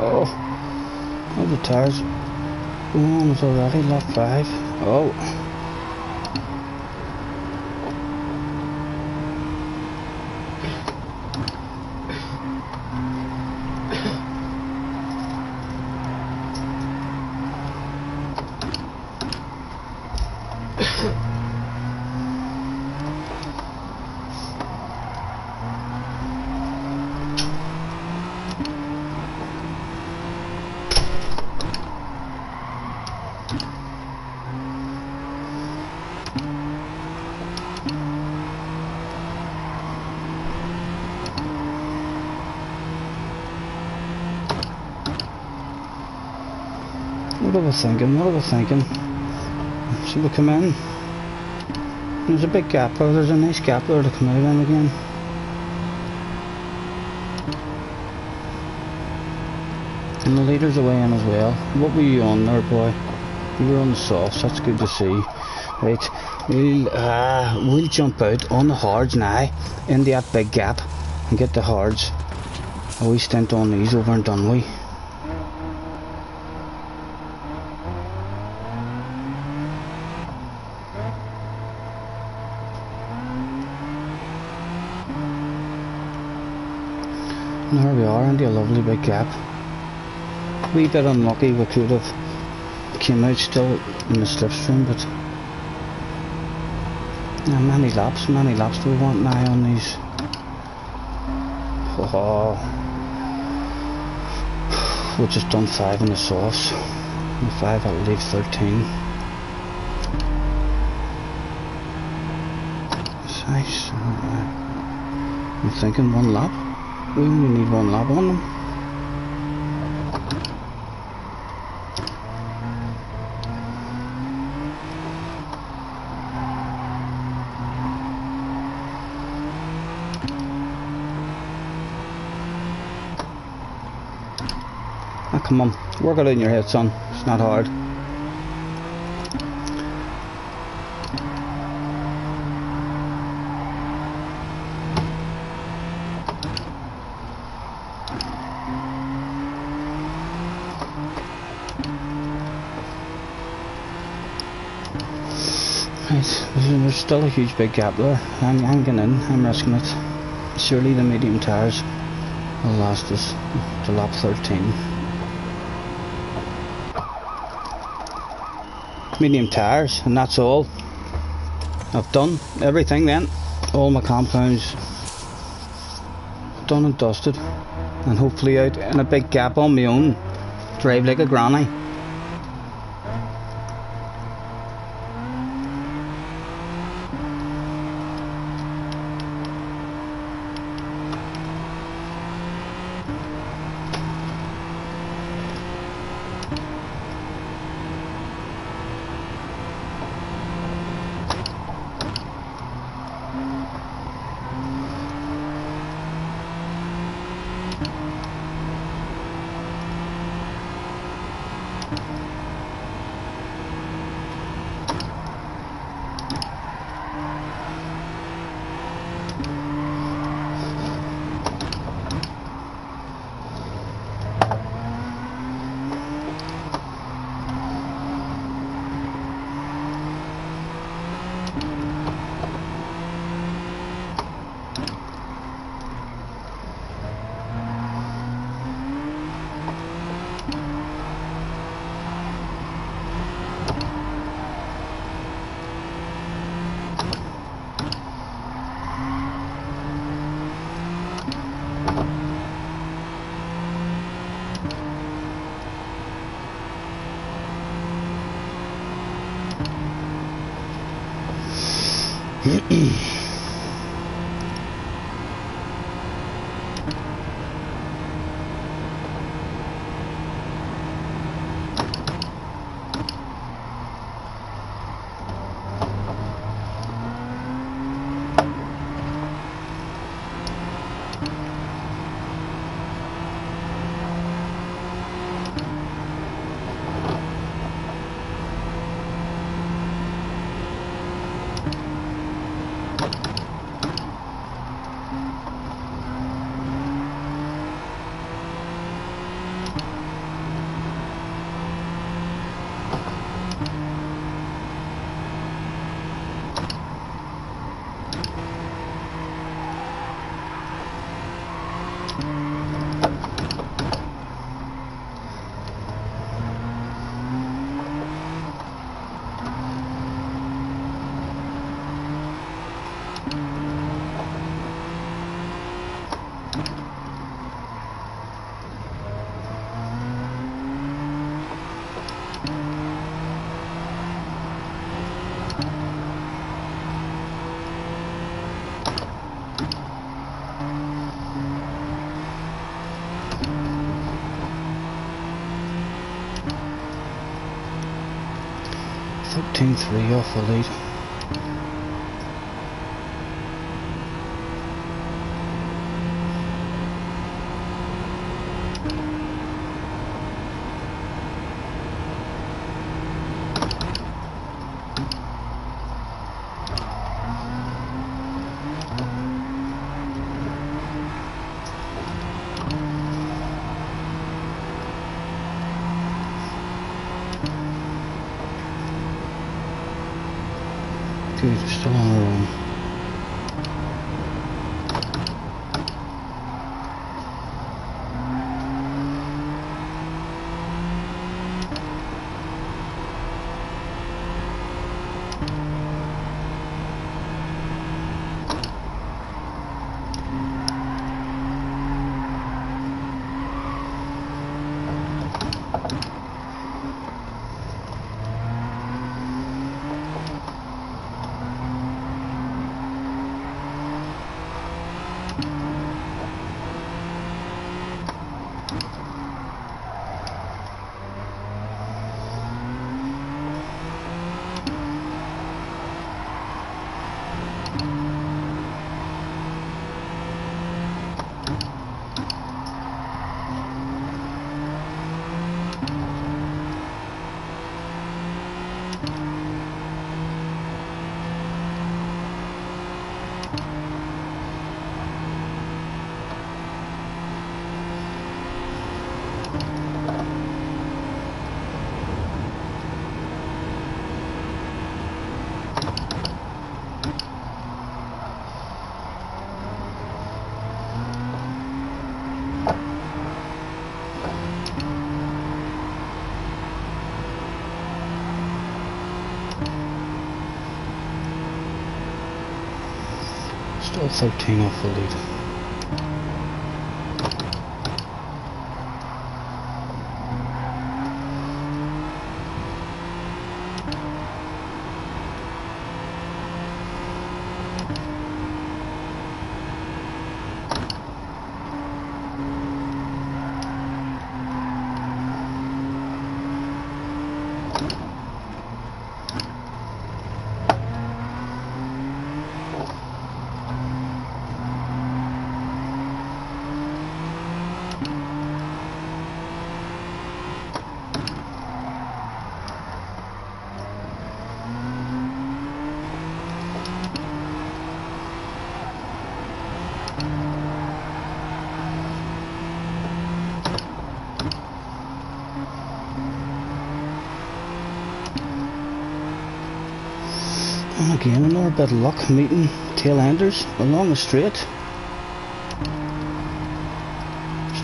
Oh, oh, the tires. Oh, it's already lap 5. Oh. What are we thinking? What are we thinking? Should we come in? There's a big gap there. There's a nice gap there to come out in again. And the leader's away in as well. What were you on there, boy? You were on the softs. That's good to see. Right, we'll jump out on the hards now into that big gap and get the hards. A wee stint on these over and done with. And there we are, into a lovely big gap. A wee bit unlucky, we could have came out still in the slipstream, but yeah, many laps do we want now on these? Oh, we've just done 5 in the softs. And 5 that'll leave 13. That's nice. I'm thinking 1 lap. We only need 1 lap on them. Oh, come on, work it out in your head, son. It's not hard. Right, there's still a huge big gap there. I'm getting in, I'm risking it. Surely the medium tyres will last us to lap 13. Medium tyres, and that's all. I've done everything then. All my compounds done and dusted, and hopefully out in a big gap on my own. Drive like a granny. 13-3 off the lead. Good, we're still on our own. Still 13 off the lead. And again, another bit of luck meeting tail enders along the straight.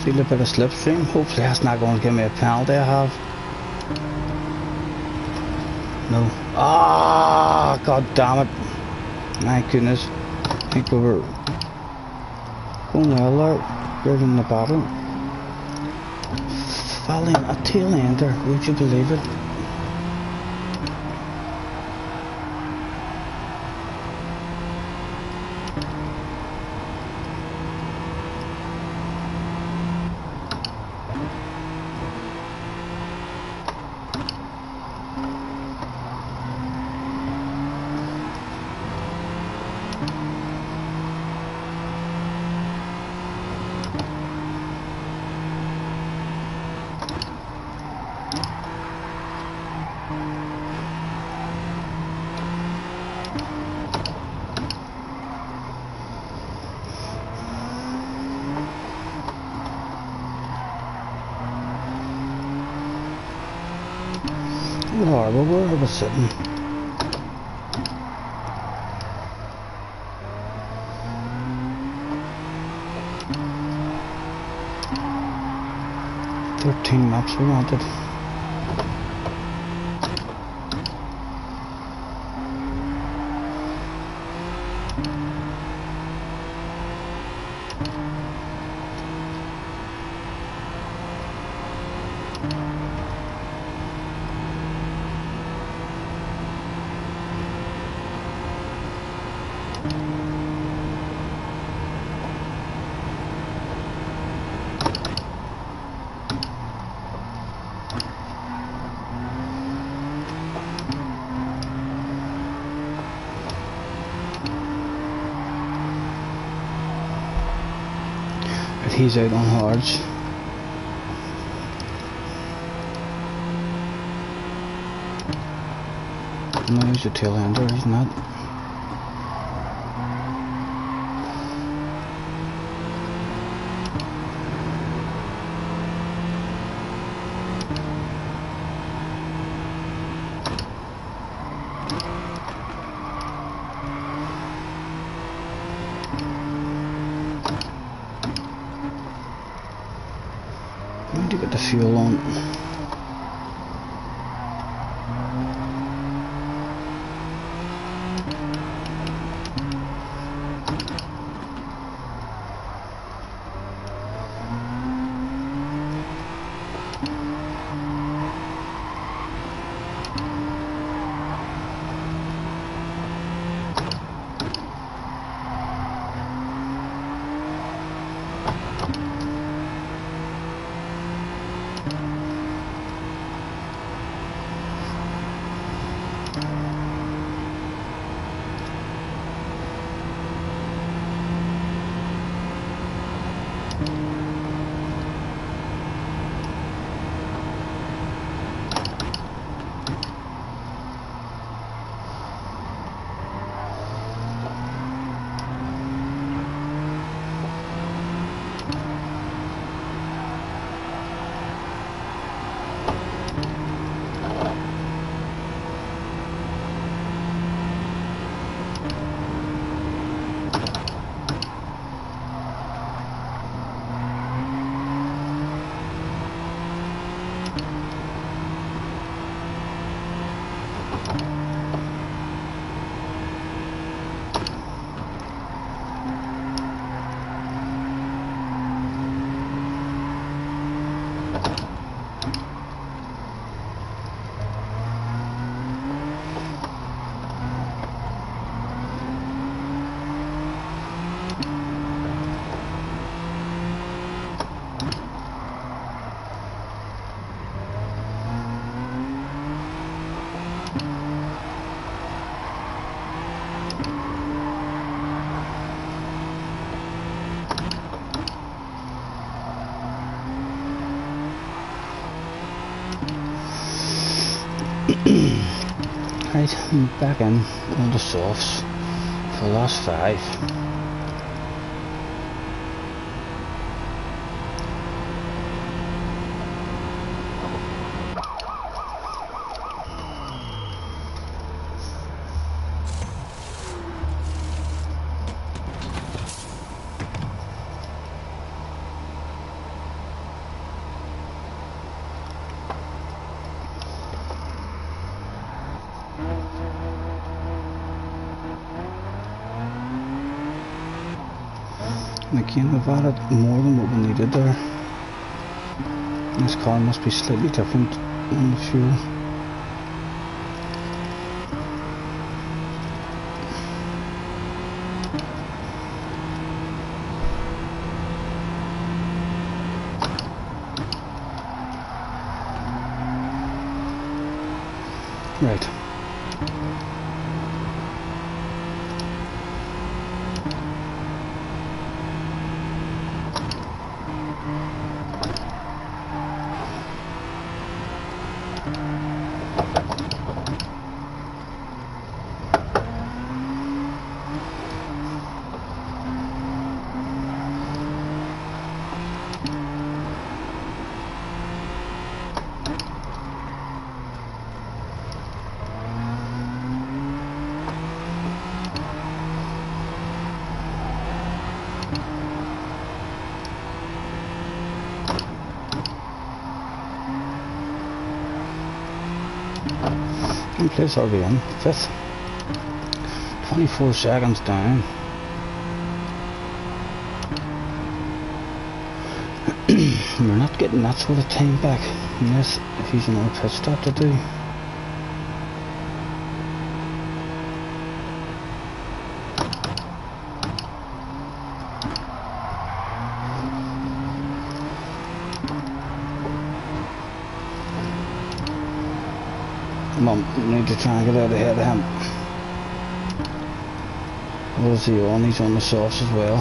Still a bit of slipstream. Hopefully that's not going to give me a penalty. I have. No. Ah, god damn it. My goodness. I think we were going well there. Good in the battle. Falling a tail ender. Would you believe it? Horrible, where are we sitting? "13 maps we wanted." he's out on hards. No, he's a tail ender, he's not. I need to get the fuel on. Right, I'm back in on the softs for the last 5. Again, we've added more than what we needed there. This car must be slightly different on the fuel. Right. Place RV in 5th, 24 seconds down. We're not getting that sort of time back unless if he's another pit stop to do. Come on, we need to try and get out ahead of him. What is he on? He's on the softs as well.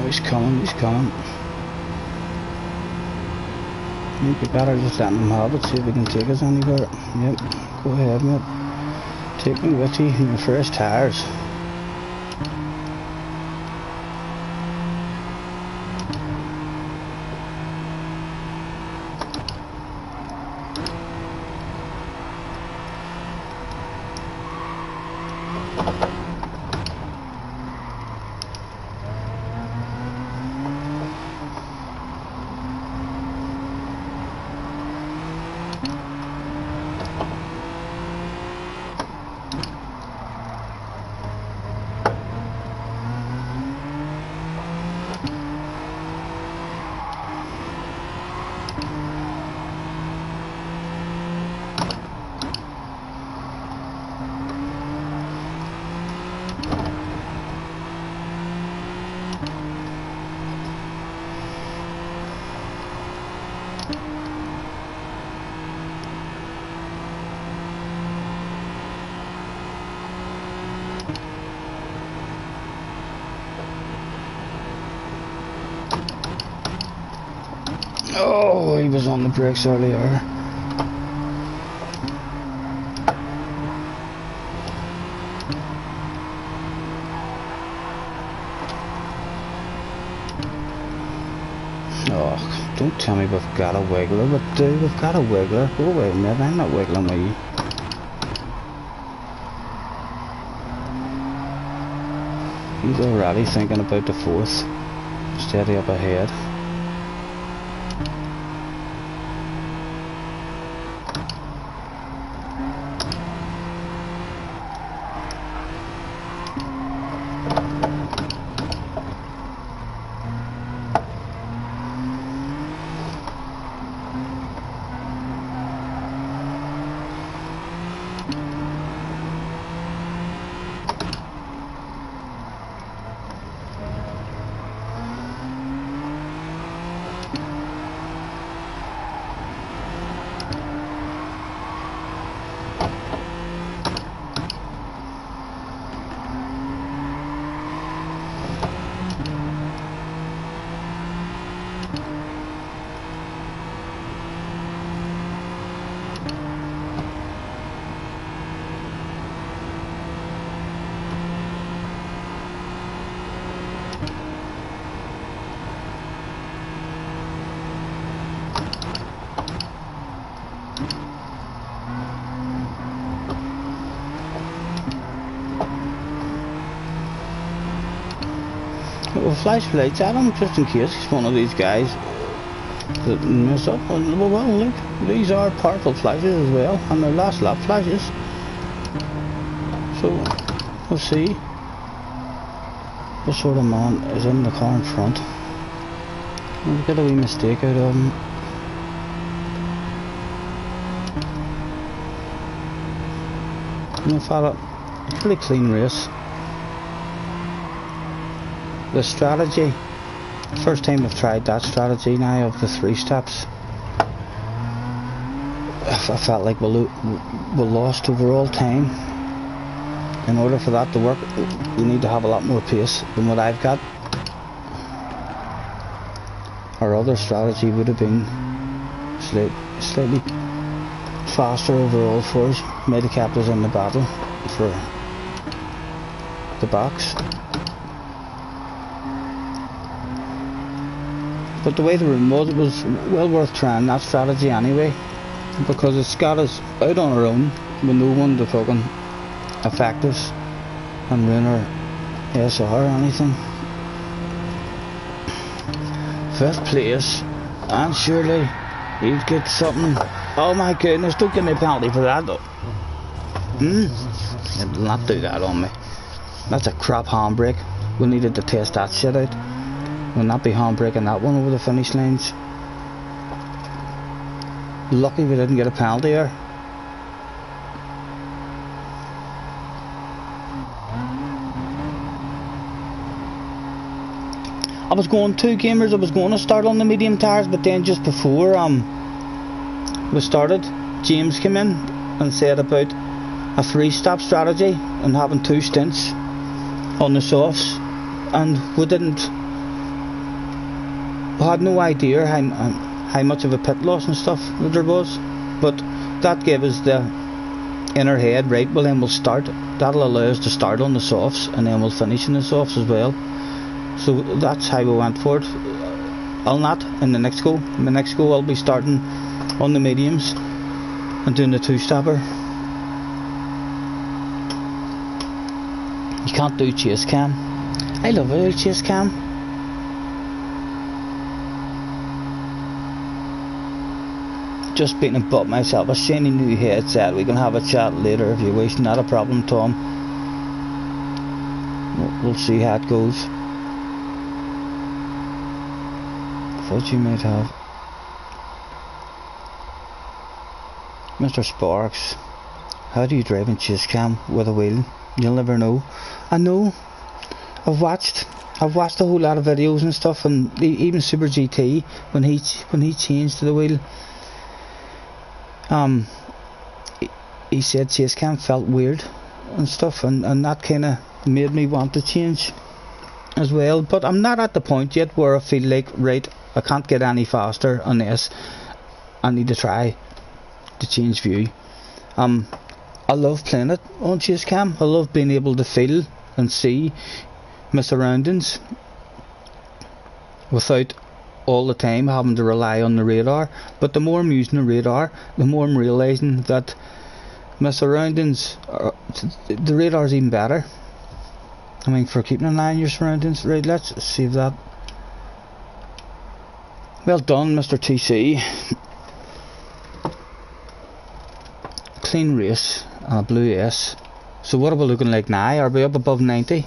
He's coming, he's coming. Maybe better just letting him have it, see if we can take us anywhere. Yep, go ahead, mate. Take me with you in your first tires. Oh, he was on the brakes earlier. Oh, don't tell me we've got a wiggler, but we've got a wiggler. Go away, mate, I'm not wiggling with you. He's already thinking about the fourth. Steady up ahead. Little flashlights at him just in case he's one of these guys that mess up. Well, look, these are powerful flashes as well, and they're last lap flashes. So we'll see what sort of man is in the car in front. We'll get a wee mistake out of him. And fella, pretty clean race. The strategy, first time I've tried that strategy now of the 3 steps. I felt like we lost overall time. In order for that to work, you need to have a lot more pace than what I've got. our other strategy would have been slightly faster overall for us. Might have kept us in the battle for the box. But the way the room was, it was well worth trying that strategy anyway, because it's got us out on our own with no one to fucking affect us and ruin our SR or anything. 5th place, and surely he'll get something. Oh my goodness, don't give me a penalty for that though. It'll not do that on me. That's a crap handbrake. We needed to test that shit out. We'll not be handbraking that one over the finish lines. Lucky we didn't get a penalty there. I was going 2 gamers. I was going to start on the medium tires, but then just before we started, James came in and said about a 3-stop strategy and having 2 stints on the softs, and we had no idea how much of a pit loss and stuff there was, but that gave us the inner head, right, well then we'll start. That'll allow us to start on the softs and then we'll finish in the softs as well. So that's how we went for it. I'll not in the next go. In the next go I'll be starting on the mediums and doing the 2-stopper. You can't do chase cam. I love it, chase cam. Just beating a butt myself. A shiny new headset. We can have a chat later if you wish. Not a problem, Tom. We'll see how it goes. Thought you might have. Mr. Sparks, how do you drive in chase cam with a wheel? You'll never know. I know. I've watched a whole lot of videos and stuff, and even Super GT when he changed to the wheel. He said chase cam felt weird and stuff, and that kind of made me want to change as well. But I'm not at the point yet where I feel like, right, I can't get any faster unless I need to try to change view. I love playing it on chase cam. I love being able to feel and see my surroundings without all the time having to rely on the radar. But the more I'm using the radar, the more I'm realising that my surroundings the radar's even better. I mean, for keeping an eye on your surroundings. Right, let's save that. Well done, Mr. TC. Clean race and a blue S. So what are we looking like now? Are we up above 90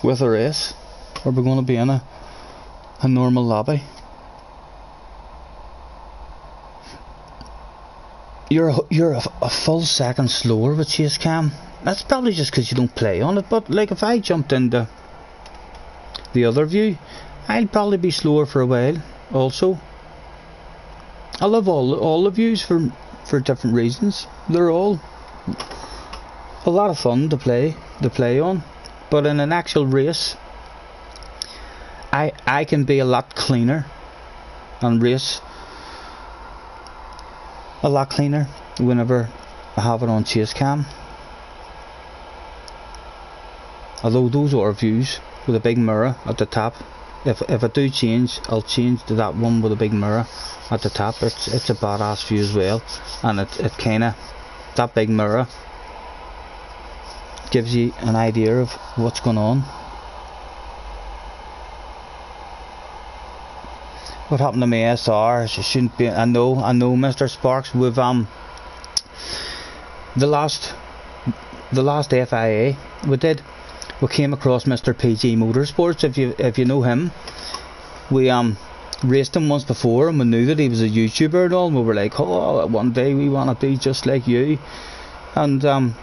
with a race? Or are we going to be in a normal lobby? You're a full second slower with chase cam. That's probably just because you don't play on it, but like if I jumped into the other view, I'll probably be slower for a while also. I love all the views for different reasons. They're all a lot of fun to play on, but in an actual race I can be a lot cleaner and race a lot cleaner whenever I have it on chase cam. Although those are views with a big mirror at the top. If I do change, I'll change to that one with a big mirror at the top. It's a badass view as well, and it kinda, that big mirror gives you an idea of what's going on. What happened to my SR? It shouldn't be. I know, Mr. Sparks. We've the last FIA we came across Mr. PG Motorsports. If you know him, we raced him once before, and we knew that he was a YouTuber and all. And we were like, oh, one day we want to be just like you. And the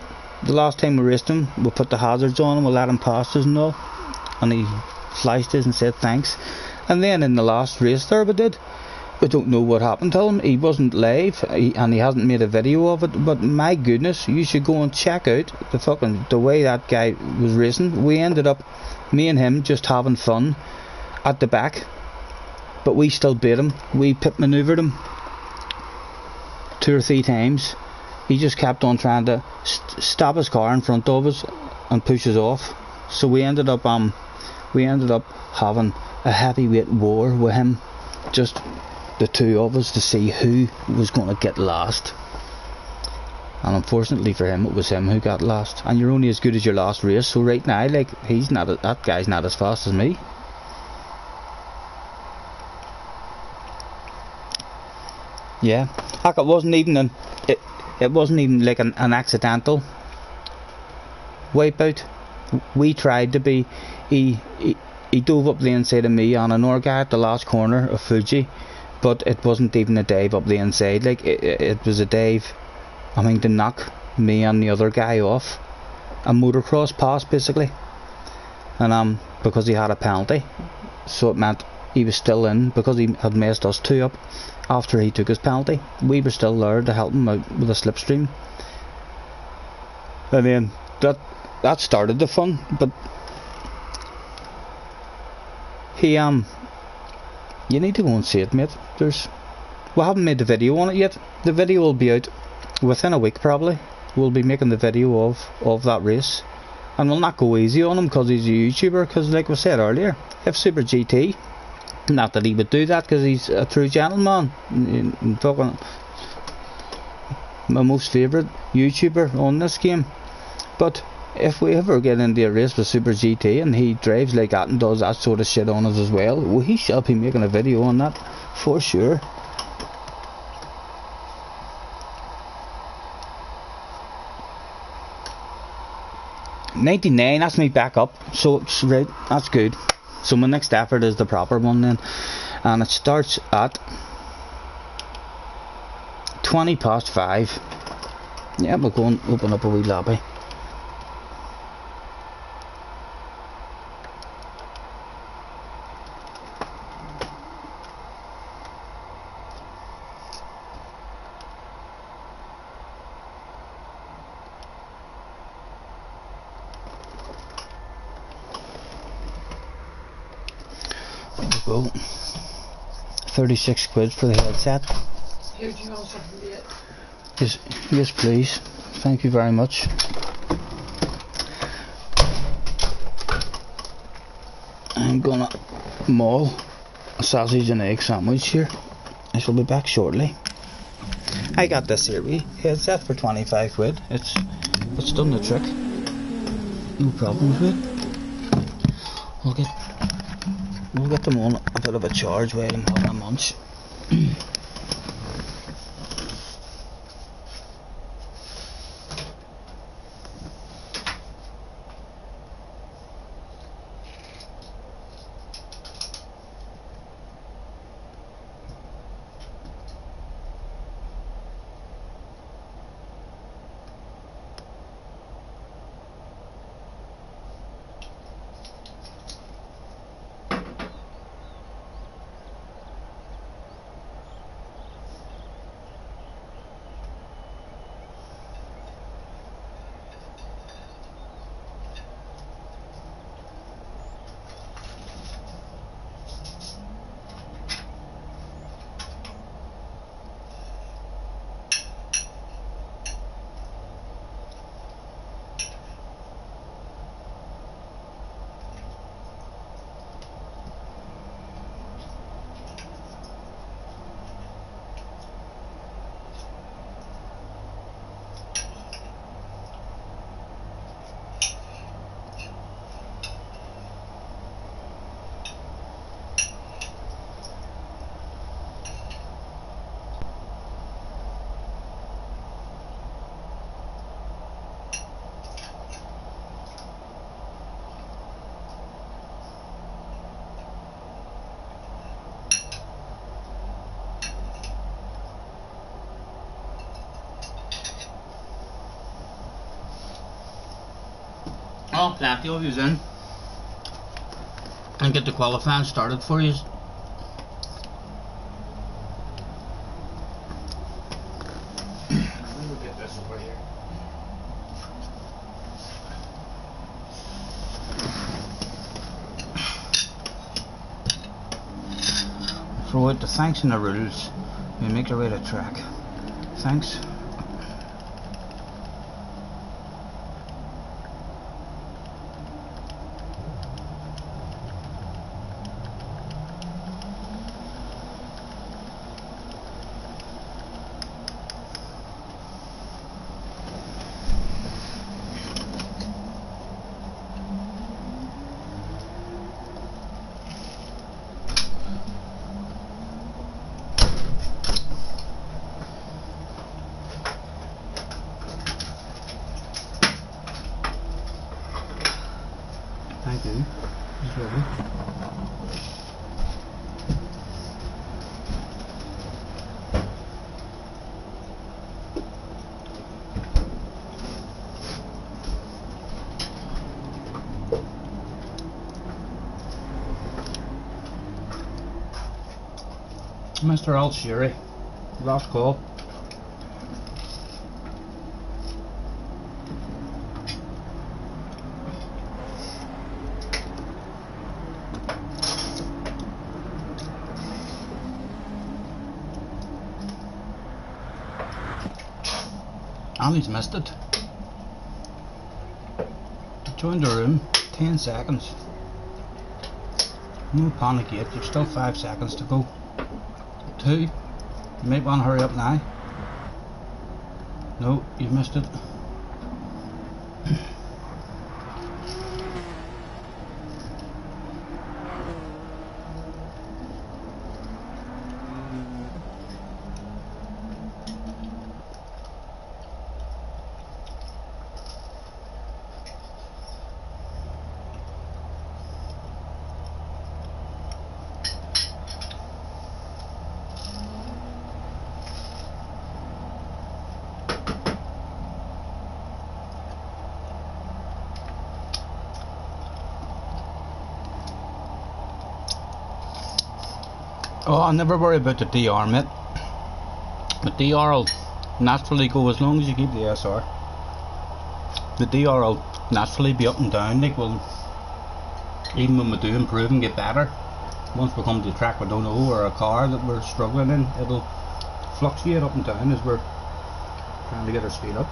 last time we raced him, we put the hazards on him, we let him pass us and all, and he flashed us and said thanks. And then in the last race there we don't know what happened to him. He wasn't live, and he hasn't made a video of it, but my goodness, you should go and check out the way that guy was racing. We ended up, me and him, just having fun at the back but we still beat him. We pit maneuvered him 2 or 3 times. He just kept on trying to stop his car in front of us and push us off. So we ended up having a heavyweight war with him, just the two of us, to see who was going to get last. And unfortunately for him, it was him who got last. And you're only as good as your last race. So right now, like, that guy's not as fast as me. Yeah, like, it wasn't even like an accidental wipeout. We tried to be. He dove up the inside of me on an Norga at the last corner of Fuji, but it wasn't even a dive up the inside. Like, it was a dive, I mean, to knock me and the other guy off. A motocross pass, basically. And because he had a penalty, so it meant he was still in, because he had messed us 2 up after he took his penalty. We were still there to help him out with a slipstream. And then that started the fun, but he you need to go and see it, mate. We haven't made the video on it yet. The video will be out within a week probably. We'll be making the video of that race, and we'll not go easy on him because he's a YouTuber, because like we said earlier, if Super GT, not that he would do that because he's a true gentleman, fucking my most favourite YouTuber on this game, but if we ever get into a race with Super GT and he drives like that and does that sort of shit on us as well, he shall be making a video on that for sure. $99, that's me back up, so it's right, that's good. So my next effort is the proper one then, and it starts at 5:20. Yeah, we'll go and open up a wee lobby. Go. 36 quid for the headset. Here, do you want something to eat? Yes, please. Thank you very much. I'm gonna maul a sausage and egg sandwich here. I shall be back shortly. I got this here wee headset for 25 quid. It's done the trick. No problems with it. We'll get them on a bit of a charge while I'm having a munch. Oh, plenty of yous in. And get the qualifying started for you. We'll get this over here. throw out the thanks and the rules. We make the way to track. Thanks. Thank you. It's lovely. Mr. Al-Shiri, last call. Ali's missed it. Join the room, 10 seconds. No panic yet, you've still 5 seconds to go. 2, you might want to hurry up now. No, you've missed it. Oh, I never worry about the DR, mate. The DR will naturally go as long as you keep the SR. The DR will naturally be up and down. Like, well, even when we do improve and get better, once we come to a track we don't know or a car that we're struggling in, it'll fluctuate up and down as we're trying to get our speed up.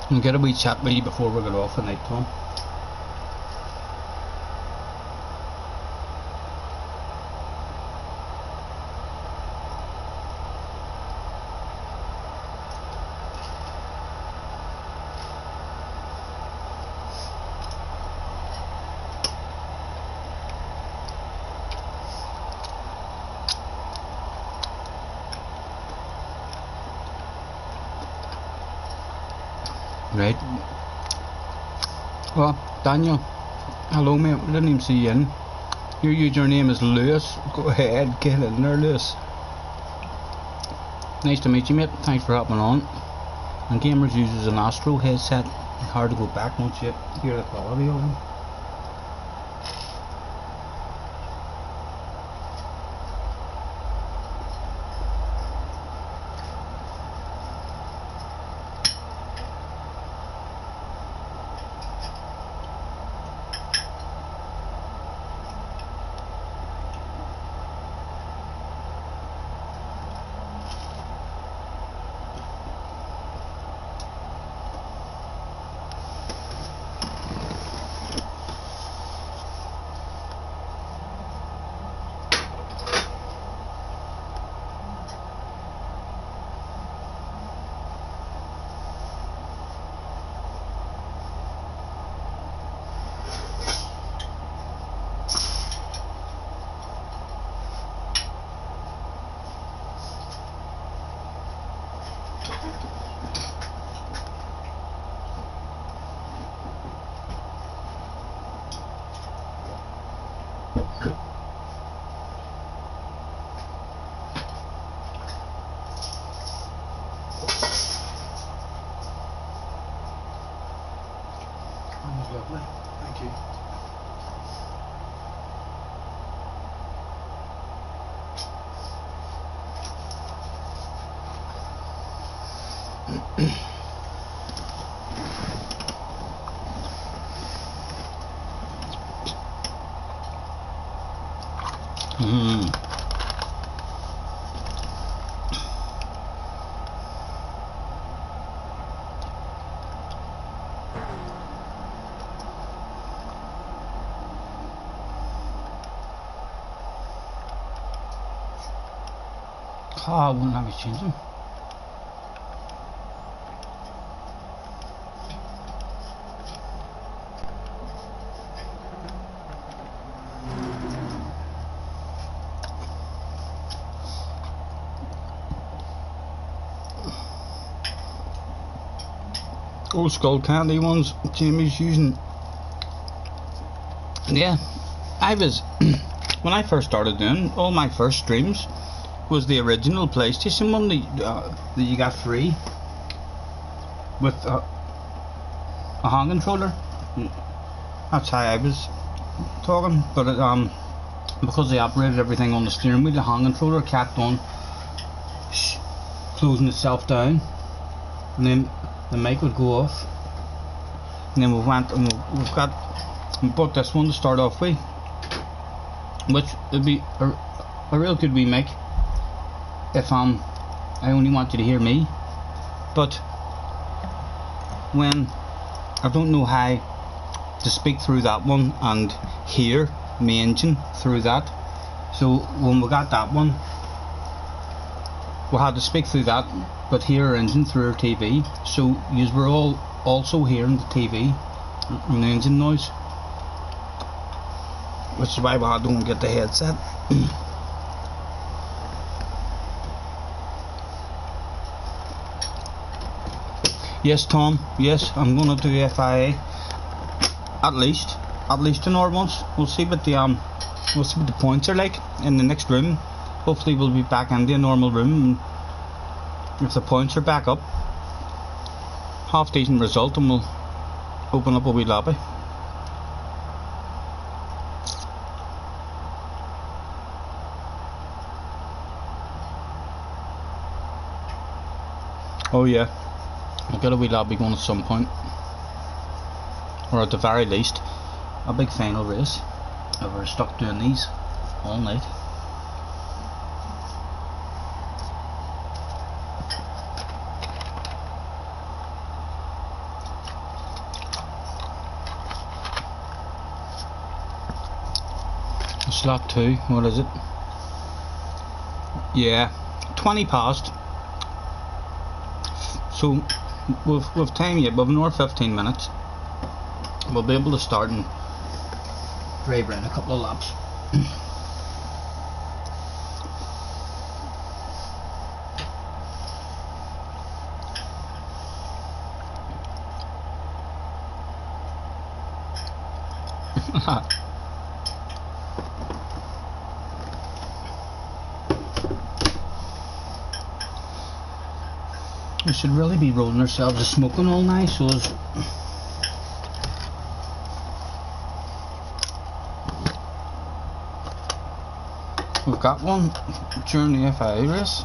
And get a wee chat with you before we get off at night time. Right. Well, Daniel, hello mate, I didn't even see you in. Your username is Lewis. Go ahead, get in there, Lewis. Nice to meet you, mate. Thanks for hopping on. And Gamers uses an Astro headset. Hard to go back once you hear the quality of them. Lovely, thank you. I wouldn't have to change them. Old skull candy ones Jamie's using. Yeah, I was when I first started doing all my first streams was the original PlayStation one that you got free with a hand controller. That's how I was talking, but it, because they operated everything on the steering wheel, the hand controller kept on closing itself down, and then the mic would go off, and then we went and we bought this one to start off with, which would be a real good wee mic if I only want you to hear me. But when I don't know how to speak through that one and hear my engine through that, so when we got that one we had to speak through that but hear our engine through our TV, so you were all also hearing the TV and the engine noise, which is why we had to go and get the headset. Yes, Tom, yes, I'm gonna do FIA at least in our ones. We'll see what the points are like in the next room. Hopefully we'll be back in the normal room, and if the points are back up, half decent result, and we'll open up a wee lobby. Oh yeah, I'll get a wee lobby going at some point, or at the very least a big final race if we're stuck doing these all night. Slot 2, what is it? Yeah, 20 past. So we've time yet, we've another 15 minutes. We'll be able to start and drive around a couple of laps. We should really be rolling ourselves a smoking all night, so we've got one during the FIA race.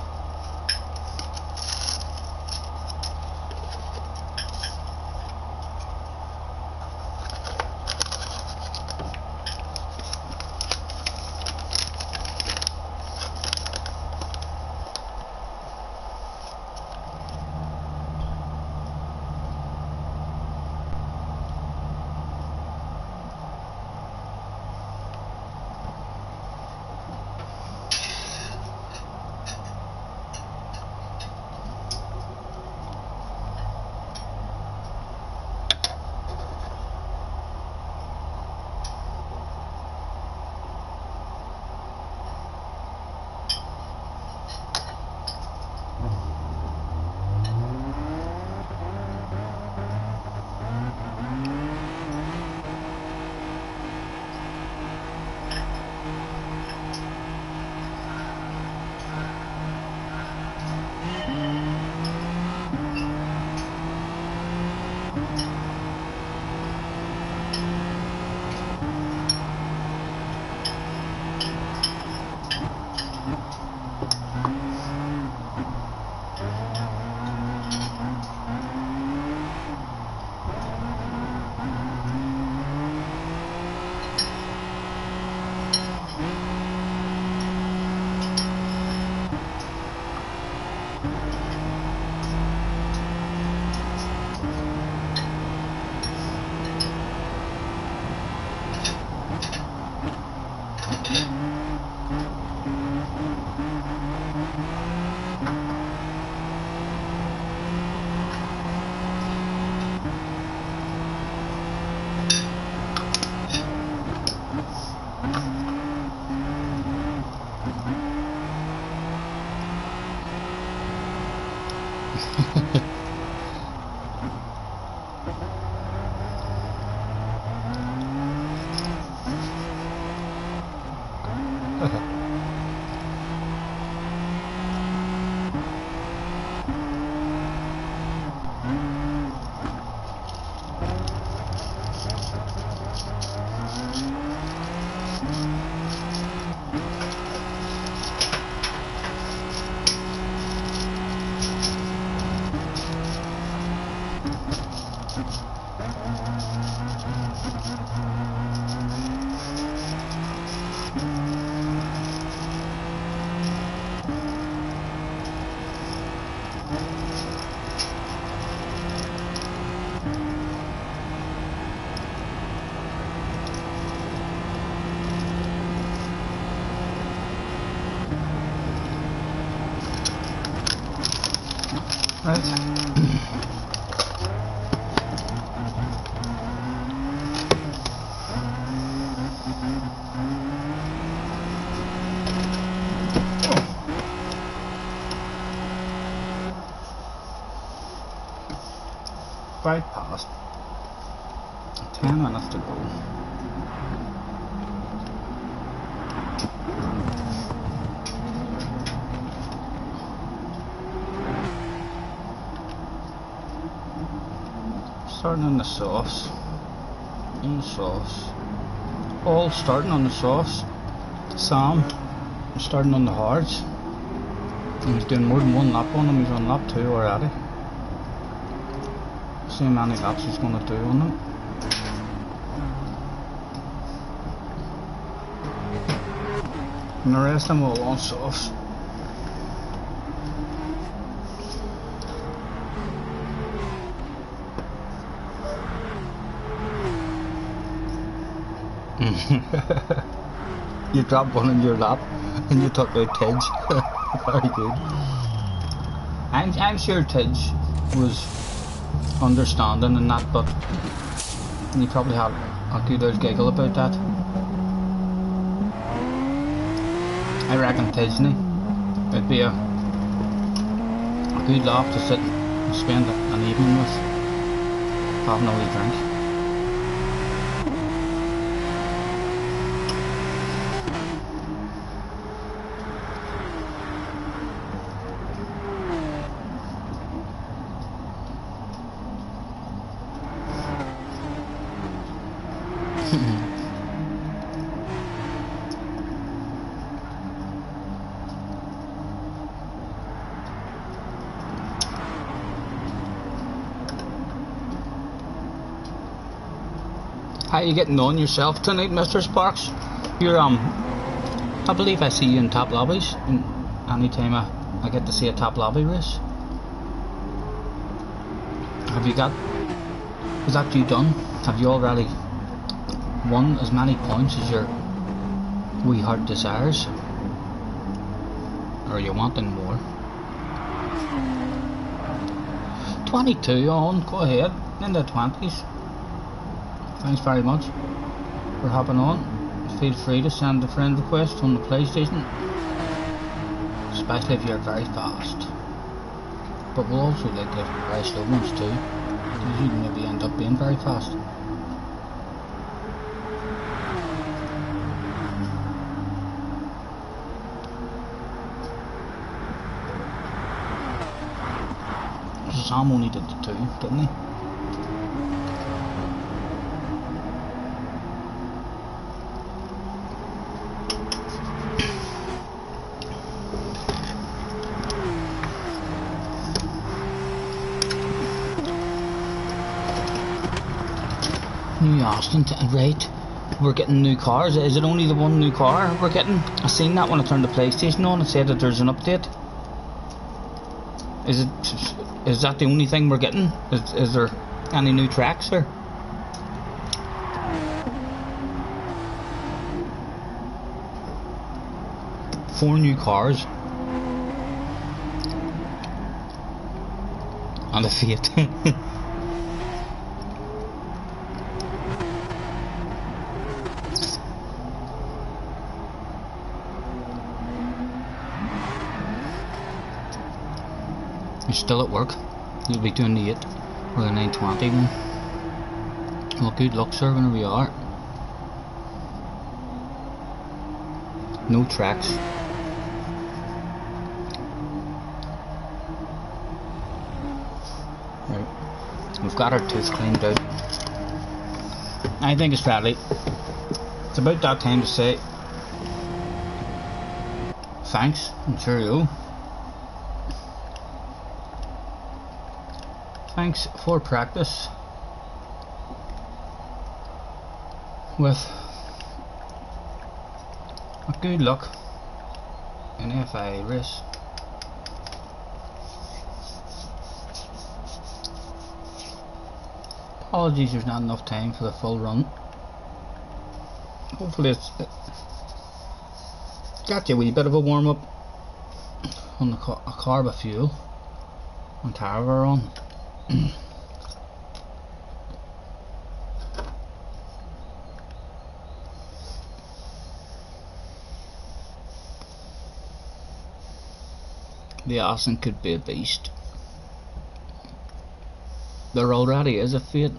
Right. Right past. 10 minutes to go. Starting on the softs. On the softs. All starting on the softs. Sam starting on the hards. And he's doing more than one lap on them. He's on lap 2 already. See how many laps he's going to do on them. And the rest of them all on softs. You dropped one in your lap and you took out Tidge. Very good. I'm sure Tidge was understanding and that, but you probably had a good old giggle about that. I reckon Tidge, it'd be a good laugh to sit and spend an evening with, having a wee drink. How are you getting on yourself tonight, Mr. Sparks? You're I believe I see you in top lobbies. And anytime I get to see a top lobby race. Have you got? Is that you done? Have you already won as many points as your wee heart desires? Or are you wanting more? 22 on. Go ahead. In the 20s. Thanks very much for hopping on. Feel free to send a friend request on the PlayStation, especially if you're very fast. But we'll also like the very slow ones too, because you can maybe end up being very fast. Sam only did the 2, didn't he? New Austin, right? We're getting new cars. Is it only the one new car we're getting? I seen that when I turned the PlayStation on. It said that there's an update. Is that the only thing we're getting? Is there any new tracks there? Four new cars and a Fiat. You're still at work. You'll be doing the 8 or the 920 one. Well, good luck, sir, whenever you are. No tracks. Right. We've got our tooth cleaned out. I think it's fairly. It's about that time to say thanks and cheerio. Thanks for practice with a good luck in FI race. Apologies, there's not enough time for the full run. Hopefully it's got you a wee bit of a warm up on the a carb of fuel and tyre we're on. The Austin could be a beast. There already is a Fate.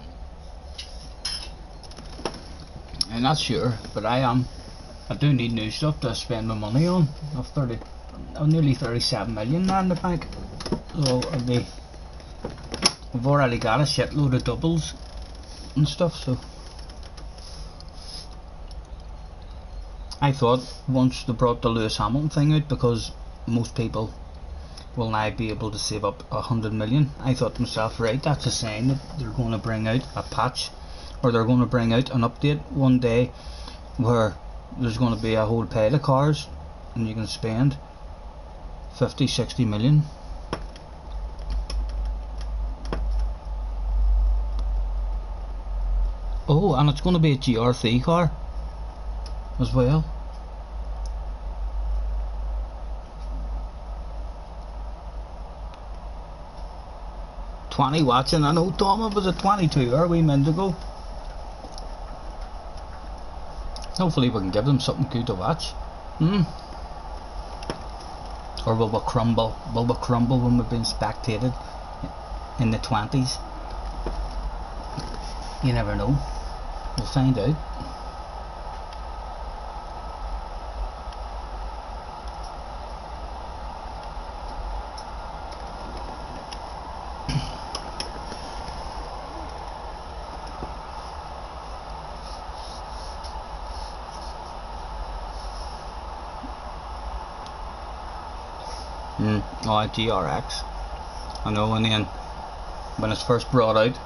I'm not sure, but I do need new stuff to spend my money on. I've nearly 37 million now in the bank. So I've already got a shitload of doubles and stuff, so I thought once they brought the Lewis Hamilton thing out, because most people will now be able to save up 100 million, I thought to myself, right, that's a sign that they're going to bring out a patch, or they're going to bring out an update one day where there's going to be a whole pile of cars and you can spend 50-60 million. Oh, and it's going to be a GR3 car as well. Watching. I know Tom, it was a 22 hour wee minute ago. Hopefully we can give them something good to watch. Or will we crumble? Will we crumble when we've been spectated in the 20s? You never know. We'll find out. Oh, GRX. I know, and then when it's first brought out,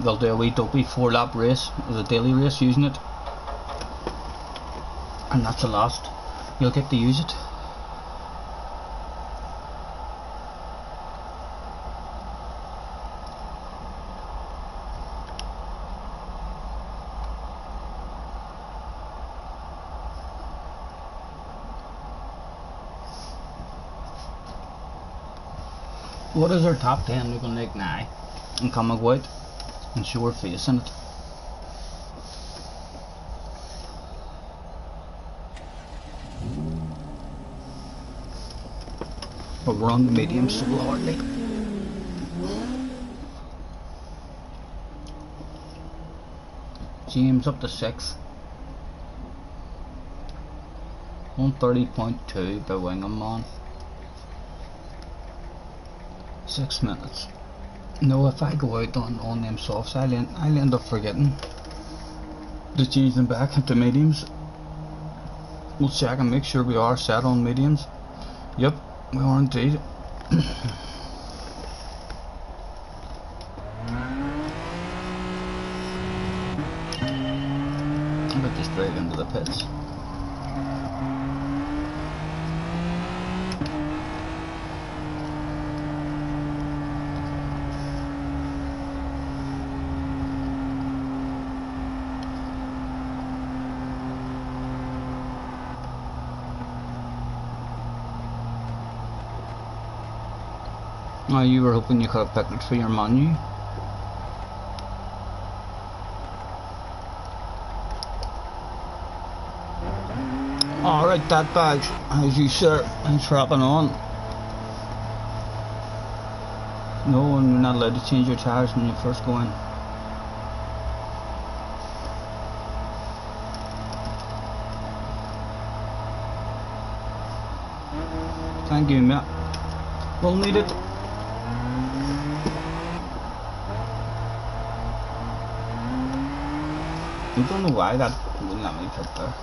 they'll do a wee dopey 4-lap race as a daily race using it, and that's the last you'll get to use it. What is our top 10 looking like now? And come go out and show our face in it. But we're on the medium so hardly. James up to 6th. 130.2 by Wingham on. 6 minutes. No, if I go out on them softs, I'll end up forgetting to change them back into mediums. We'll check and make sure we are set on mediums. Yep, we are indeed. I'm about to straight into the pits. Oh, you were hoping you could have picked it for your menu. Alright, that bags, as you sir, thanks for hopping on. No, and you're not allowed to change your tires when you first go in. Thank you, mate. We'll need it. I don't know why that wouldn't let me put there.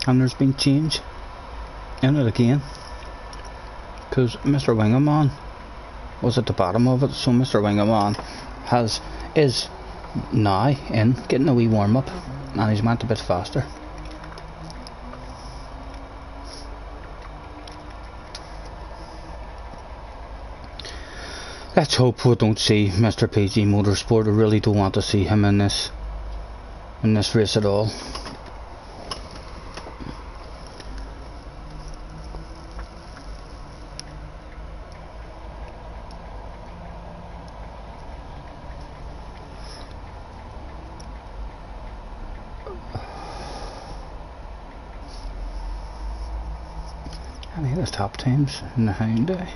And there's been change in it again, because Mr. Wingerman was at the bottom of it, so Mr. Wingerman is now in getting a wee warm up, and he's went a bit faster. Let's hope we don't see Mr. PG Motorsport. I really don't want to see him in this race at all. Any of the top teams in the Hyundai?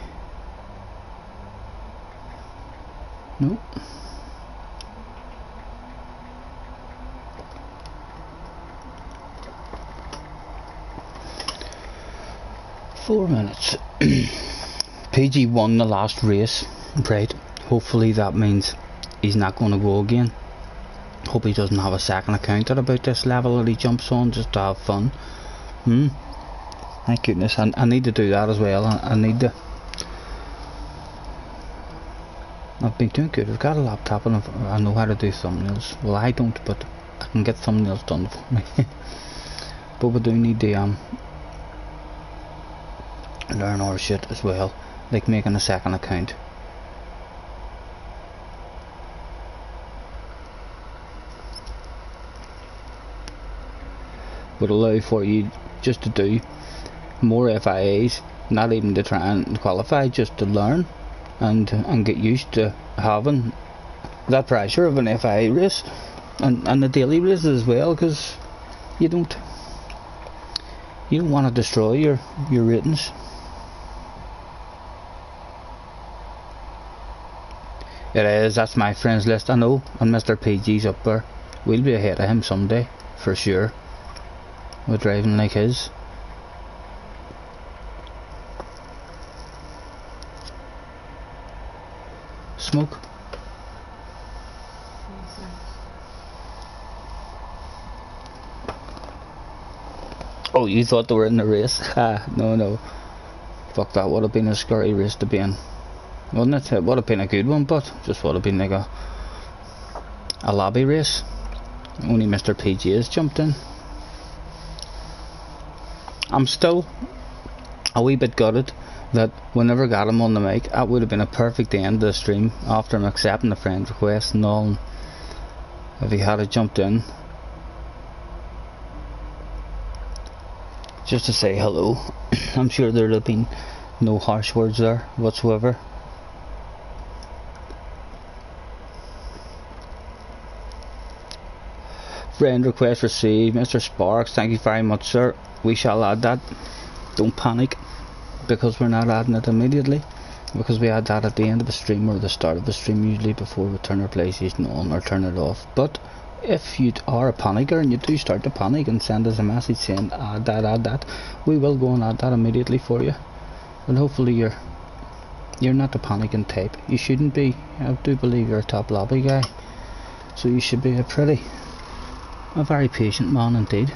Nope. Four minutes. PG won the last race, right? Hopefully that means he's not going to go again. Hope he doesn't have a second account at about this level that he jumps on just to have fun. Thank goodness. I need to do that as well. I need to. I've been doing good. I've got a laptop and I know how to do thumbnails. Well, I don't, but I can get thumbnails done for me. But we do need to learn our shit as well, like making a second account. Would allow for you just to do more FIAs, not even to try and qualify, just to learn and get used to having that pressure of an FIA race and the daily races as well, because you don't want to destroy your ratings. It is, that's my friends list, I know, and Mr. PG's up there. We'll be ahead of him someday, for sure, with driving like his. Smoke. Oh, you thought they were in the race? No. Fuck, that would have been a scary race to be in, wouldn't it? It would have been a good one, but just would have been like a lobby race. Only Mr. PG has jumped in. I'm still a wee bit gutted that we never got him on the mic. That would have been a perfect end to the stream after him accepting the friend request and all. And if he had jumped in just to say hello, I'm sure there would have been no harsh words there whatsoever. Friend request received. Mr. Sparks, thank you very much, sir. We shall add that. Don't panic, because we're not adding it immediately, because we add that at the end of the stream or the start of the stream, usually before we turn our PlayStation on or turn it off. But if you are a panicker and you do start to panic and send us a message saying add that, we will go and add that immediately for you. And hopefully you're not the panicking type. You shouldn't be. I do believe you're a top lobby guy, so you should be a very patient man indeed.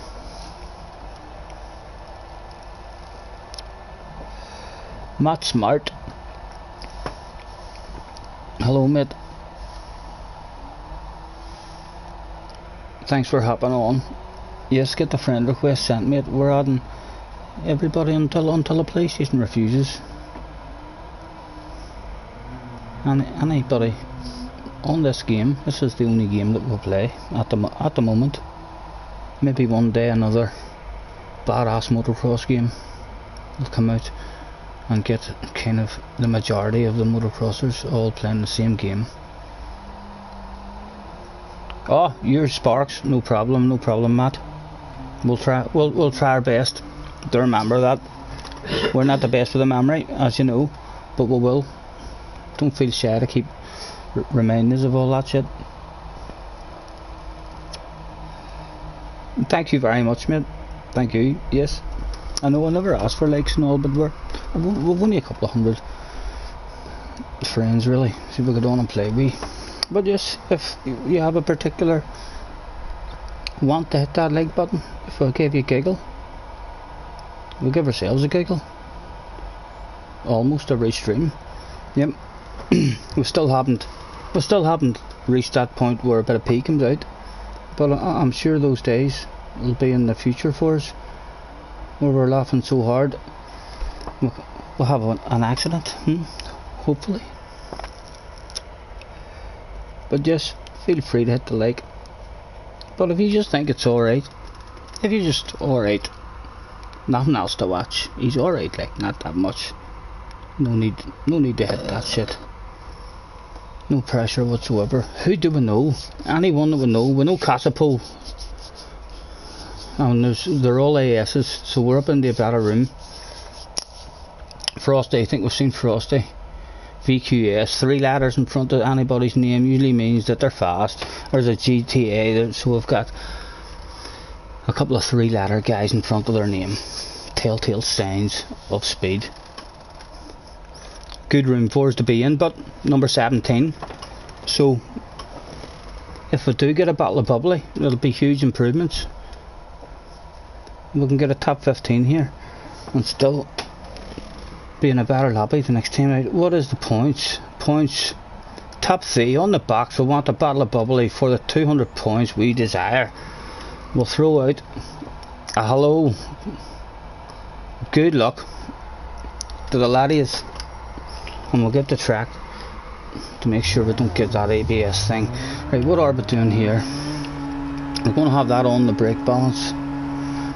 Matt Smart, hello mate, thanks for hopping on. Yes, get the friend request sent, mate. We're adding everybody until the PlayStation refuses. And anybody on this game, this is the only game that we'll play at the moment. Maybe one day another badass motocross game will come out. and get kind of the majority of the motocrossers all playing the same game. Oh, you're Sparks, no problem, Matt. We'll try our best to remember that. We're not the best with the memory, as you know, but we will. Don't feel shy to keep reminding us of all that shit. Thank you very much, mate. Thank you. Yes, I know I never asked for likes and all, but we've only a couple of hundred friends really. See if we could on and play we. But yes, if you have a particular want to hit that like button, if I gave you a giggle, we'll give ourselves a giggle. Almost every stream. Yep. we still haven't reached that point where a bit of pee comes out, but I'm sure those days will be in the future for us, where we're laughing so hard we'll have an accident, hopefully. But just feel free to hit the like. But if you just think it's alright, if you're just alright, nothing else to watch, he's alright, like not that much. No need to hit that shit. No pressure whatsoever. Who do we know? Anyone that we know Casapo. And they're all ASs, so we're up in the better room. Frosty, I think we've seen Frosty. VQS, 3 letters in front of anybody's name usually means that they're fast. There's a GTA, so we've got a couple of 3-letter guys in front of their name. Telltale signs of speed. Good room for us to be in, but number 17. So if we do get a bottle of bubbly, it'll be huge improvements. We can get a top 15 here and still be in a better lobby the next time out. What is the points? Points top 3 on the box. We want a bottle of bubbly for the 200 points we desire. We'll throw out a hello, good luck to the laddies, and we'll get the track to make sure we don't get that ABS thing. Right, what are we doing here? We're going to have that on the brake balance,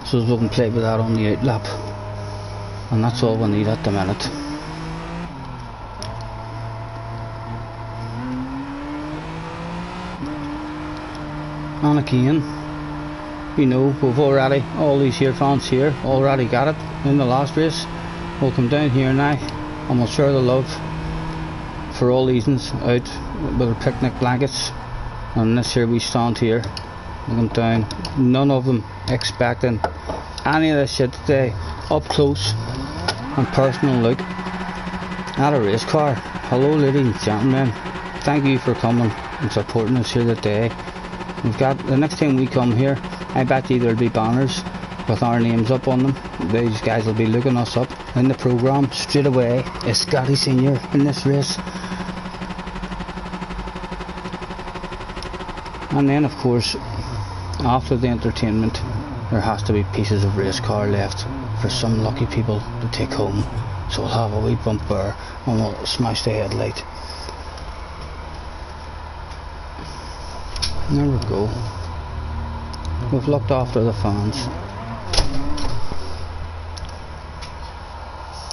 so we can play with that on the outlap, and that's all we need at the minute. And again, you know, we've already, all these here fans here already got it in the last race. We'll come down here now and we'll share the love for all these out with our picnic blankets. And this here we stand here, we'll come down, none of them expecting any of this shit today. Up close and personal look at a race car. Hello ladies and gentlemen, thank you for coming and supporting us here today. We've got, the next time we come here, I bet you there'll be banners with our names up on them. These guys will be looking us up in the programme straight away. Is Scottie Senior in this race? And then of course, after the entertainment, there has to be pieces of race car left for some lucky people to take home. So we'll have a wee bumper and we'll smash the headlight. There we go. We've looked after the fans.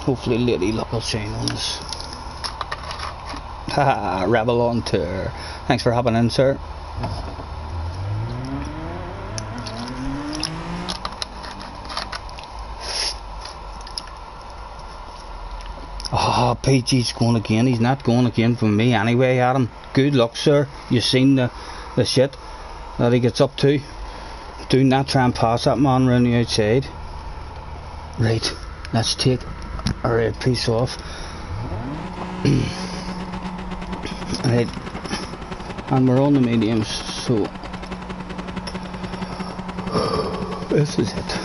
Hopefully Lady Luck will shine on us. Haha, Rebel on tour. Thanks for hopping in, sir. Oh, PG's going again. He's not going again for me anyway, Adam. Good luck, sir. You've seen the shit that he gets up to. Do not try and pass that man around the outside. Right, let's take a red piece off. Right, and we're on the mediums, so this is it.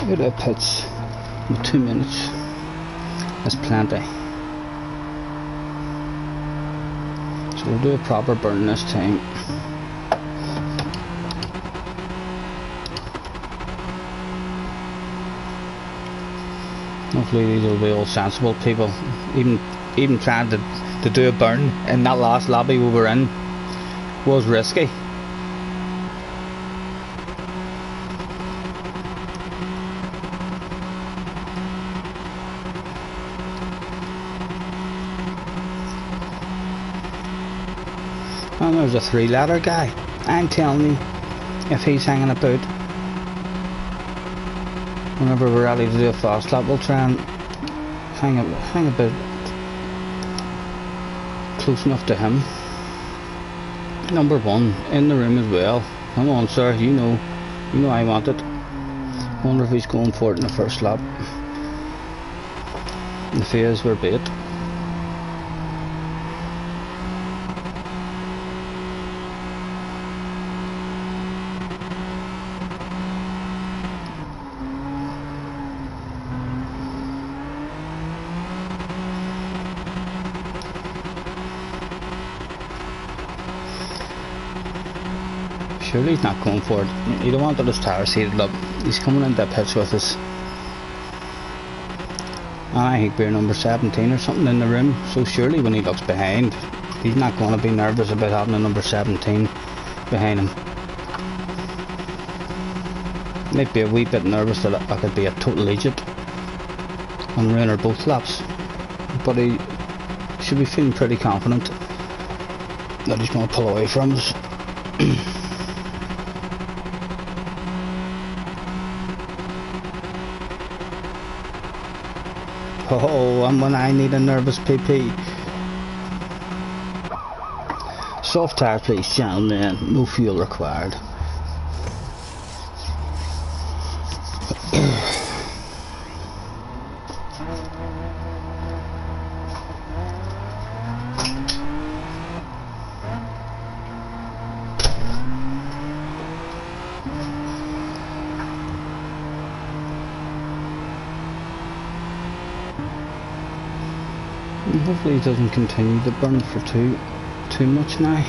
Look at the pits in 2 minutes. That's plenty. So we'll do a proper burn this time. Hopefully these will be all sensible people. Even trying to do a burn in that last lobby we were in was risky. And there's a 3-ladder guy. I'm telling you, if he's hanging about, whenever we're ready to do a fast lap, we'll try and hang about close enough to him. Number 1 in the room as well. Come on, sir, you know I want it. Wonder if he's going for it in the first lap. The fears were bait. Surely he's not going for it. He don't want his tires heated up. He's coming into the pitch with us. And I think we're number 17 or something in the room. So surely when he looks behind, he's not going to be nervous about having a number 17 behind him. Might be a wee bit nervous that I could be a total idiot and ruin her both laps. But he should be feeling pretty confident that he's going to pull away from us. Oh, and when I need a nervous PP. Soft tire please, gentlemen, no fuel required. Hopefully he doesn't continue to burn for too much now.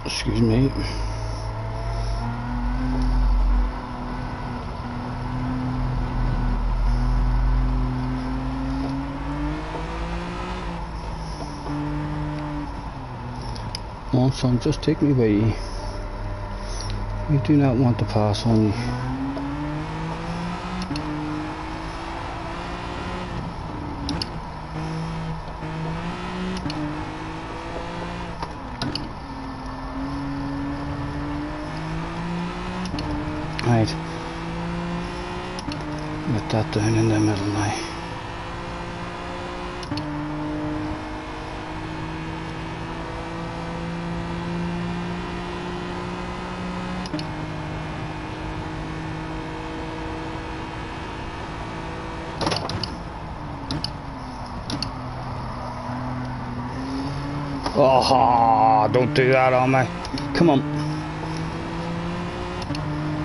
Excuse me. Oh, son, just take me away. We do not want to pass on you. Right, get that down in the middle now. Oh, don't do that on me. Come on.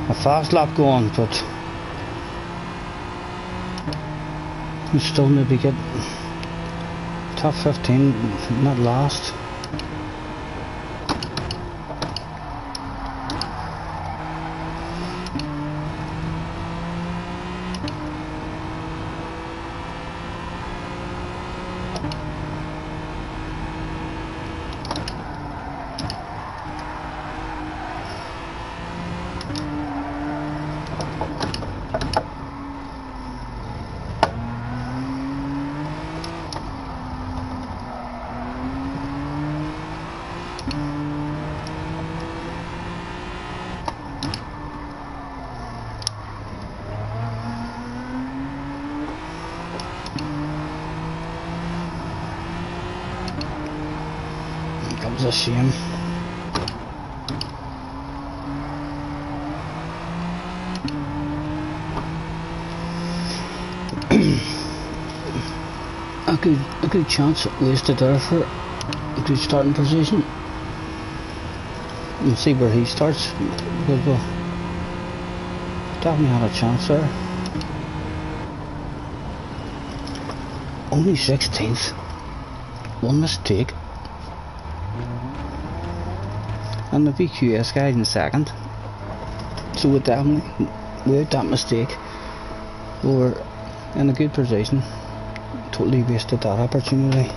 A fast lap going, but we still maybe get top 15, not last. That was a shame. a good chance wasted there for a good starting position. And see where he starts, because we'll definitely had a chance there. Only 16th. One mistake. And the VQS guy in second. So with that mistake, we were in a good position. Totally wasted that opportunity.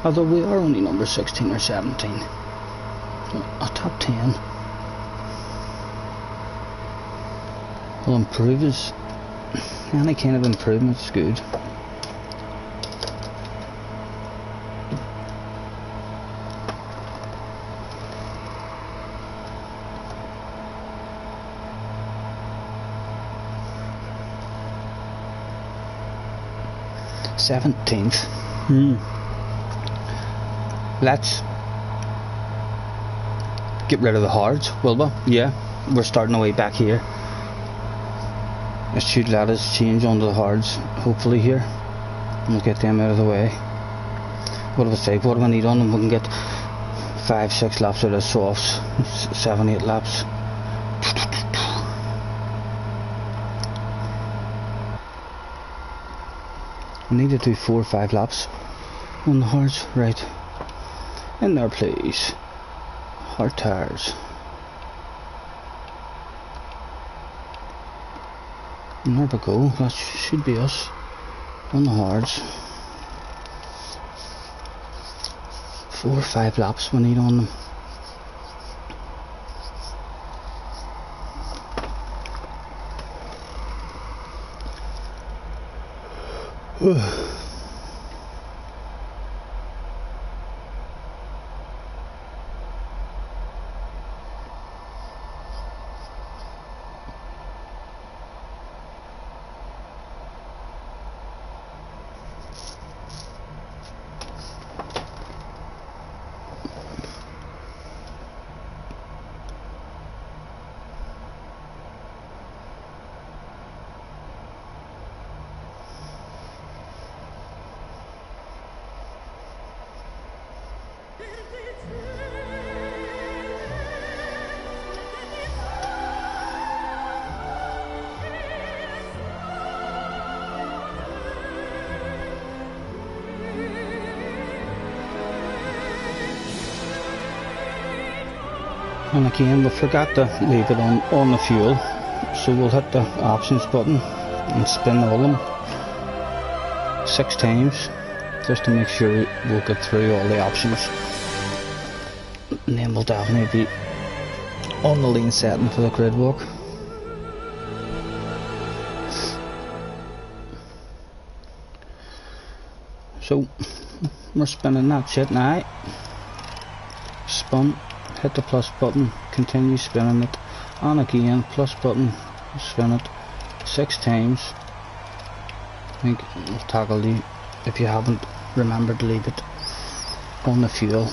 Although we are only number 16 or 17. A top 10 will improve us. Any kind of improvement is good. Seventeenth. Let's get rid of the hards, will we? Yeah, we're starting our way back here. It should let us change onto the hards, hopefully here. And we'll get them out of the way. What do I say? What do I need on them? We can get 5-6 laps out of softs, 7-8 laps. We need to do 4 or 5 laps on the hards, right? In there, please. Hard tires. And there we go. That should be us on the hards. 4 or 5 laps we need on them. And again, we forgot to leave it on the fuel, so we'll hit the options button and spin all of them 6 times just to make sure we'll get through all the options, and then we'll definitely be on the lane setting for the grid walk. So we're spinning that shit now. Spun. Hit the plus button, continue spinning it, and again, plus button, spin it 6 times. I think we'll tackle you if you haven't remembered to leave it on the fuel.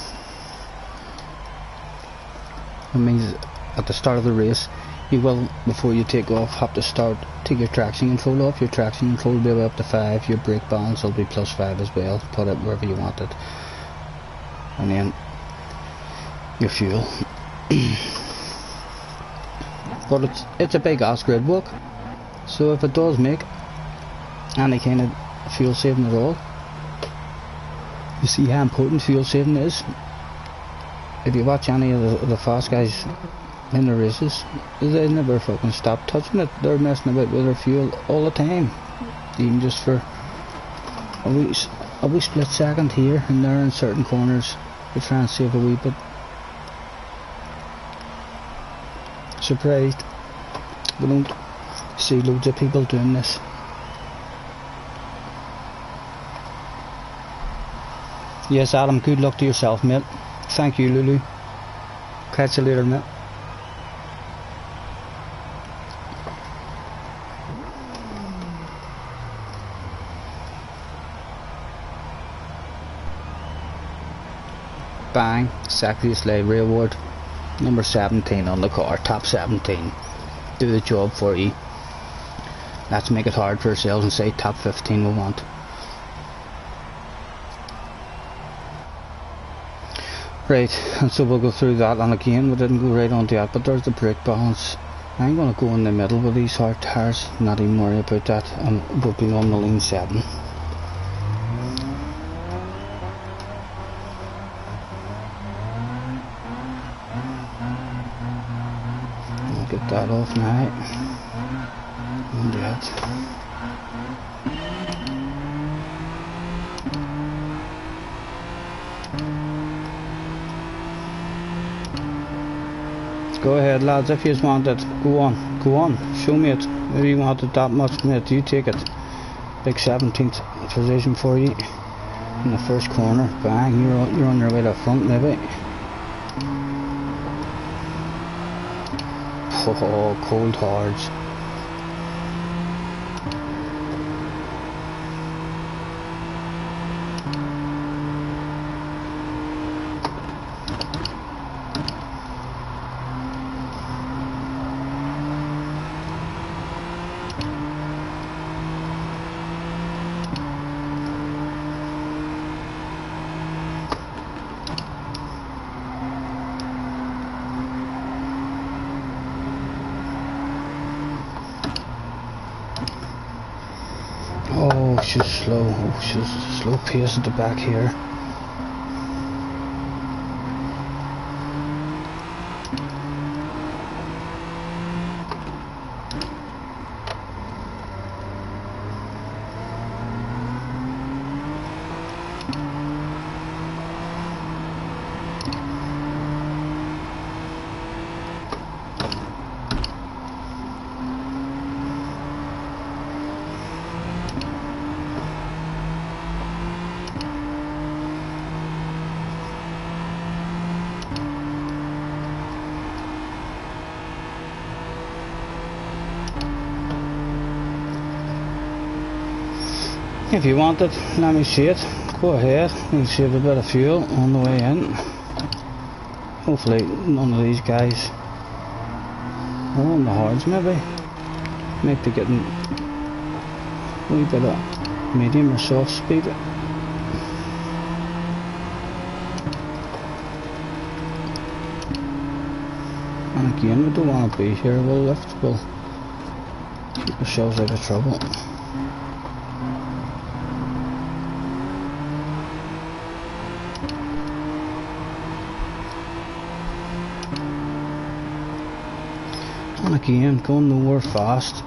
It means at the start of the race, you will, before you take off, have to take your traction control off. Your traction control will be way up to 5, your brake balance will be +5 as well. Put it wherever you want it. And then your fuel. But it's a big ass grid walk, so if it does make any kind of fuel saving at all, you see how important fuel saving is. If you watch any of the fast guys in the races, they never fucking stop touching it. They're messing about with their fuel all the time, even just for a wee split second here and there in certain corners to try and save a wee bit. Surprised we don't see loads of people doing this. Yes, Adam, good luck to yourself, mate. Thank you, Lulu. Catch you later, mate. Bang, Sacrifice Slavery Award. Number 17 on the car, top 17. Do the job for you. let's make it hard for ourselves and say top 15 we want. Right, and so we'll go through that, and again we didn't go right onto that, but there's the brake balance. I'm going to go in the middle with these hard tyres, not even worry about that, and we'll be on the lean setting. I'll get that off now. And that. Go ahead lads, if you want it, go on, show me it. If you want it that much, mate, you take it. Big 17th position for you in the first corner. Bang, you're on your way to front maybe. Oh, cold hards. Oh, she's slow. Oh, she's slow pace at the back here. If you want it, let me see it. Go ahead, we'll save a bit of fuel on the way in. Hopefully none of these guys are on the hards maybe. Might be getting a wee bit of medium or soft speed. And again, we don't want to be here, we'll lift, we'll keep ourselves out of trouble. And again, going nowhere fast.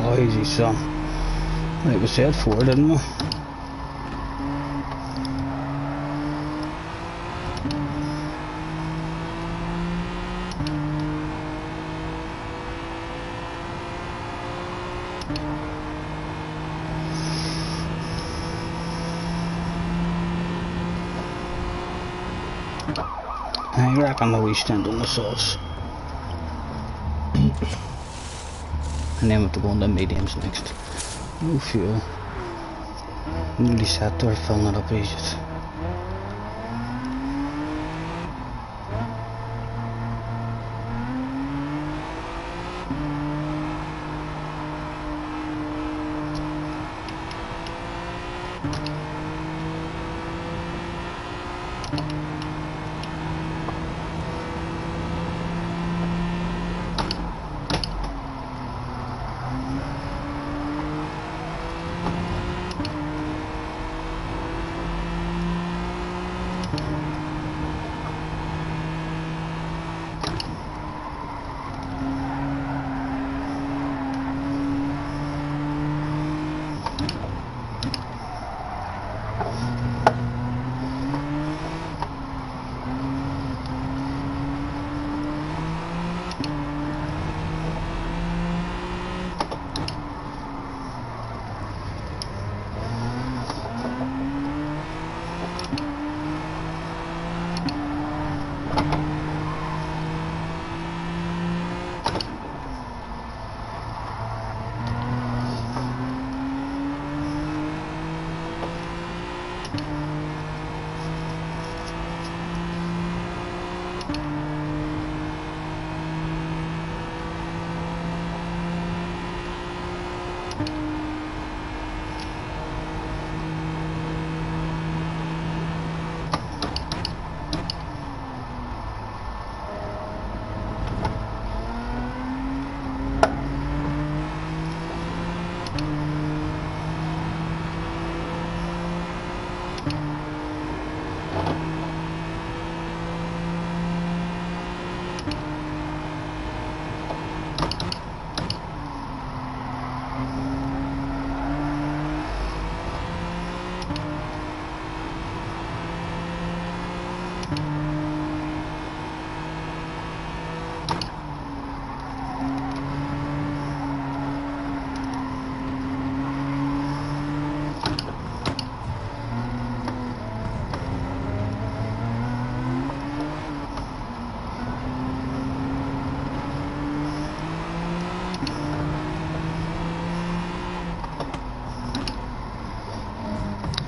Oh, easy, son. Right, we said 4, didn't we? I reckon that we stand on the sauce. And then we have to go on the mediums next. No fuel. Nearly sat there filling it up easy.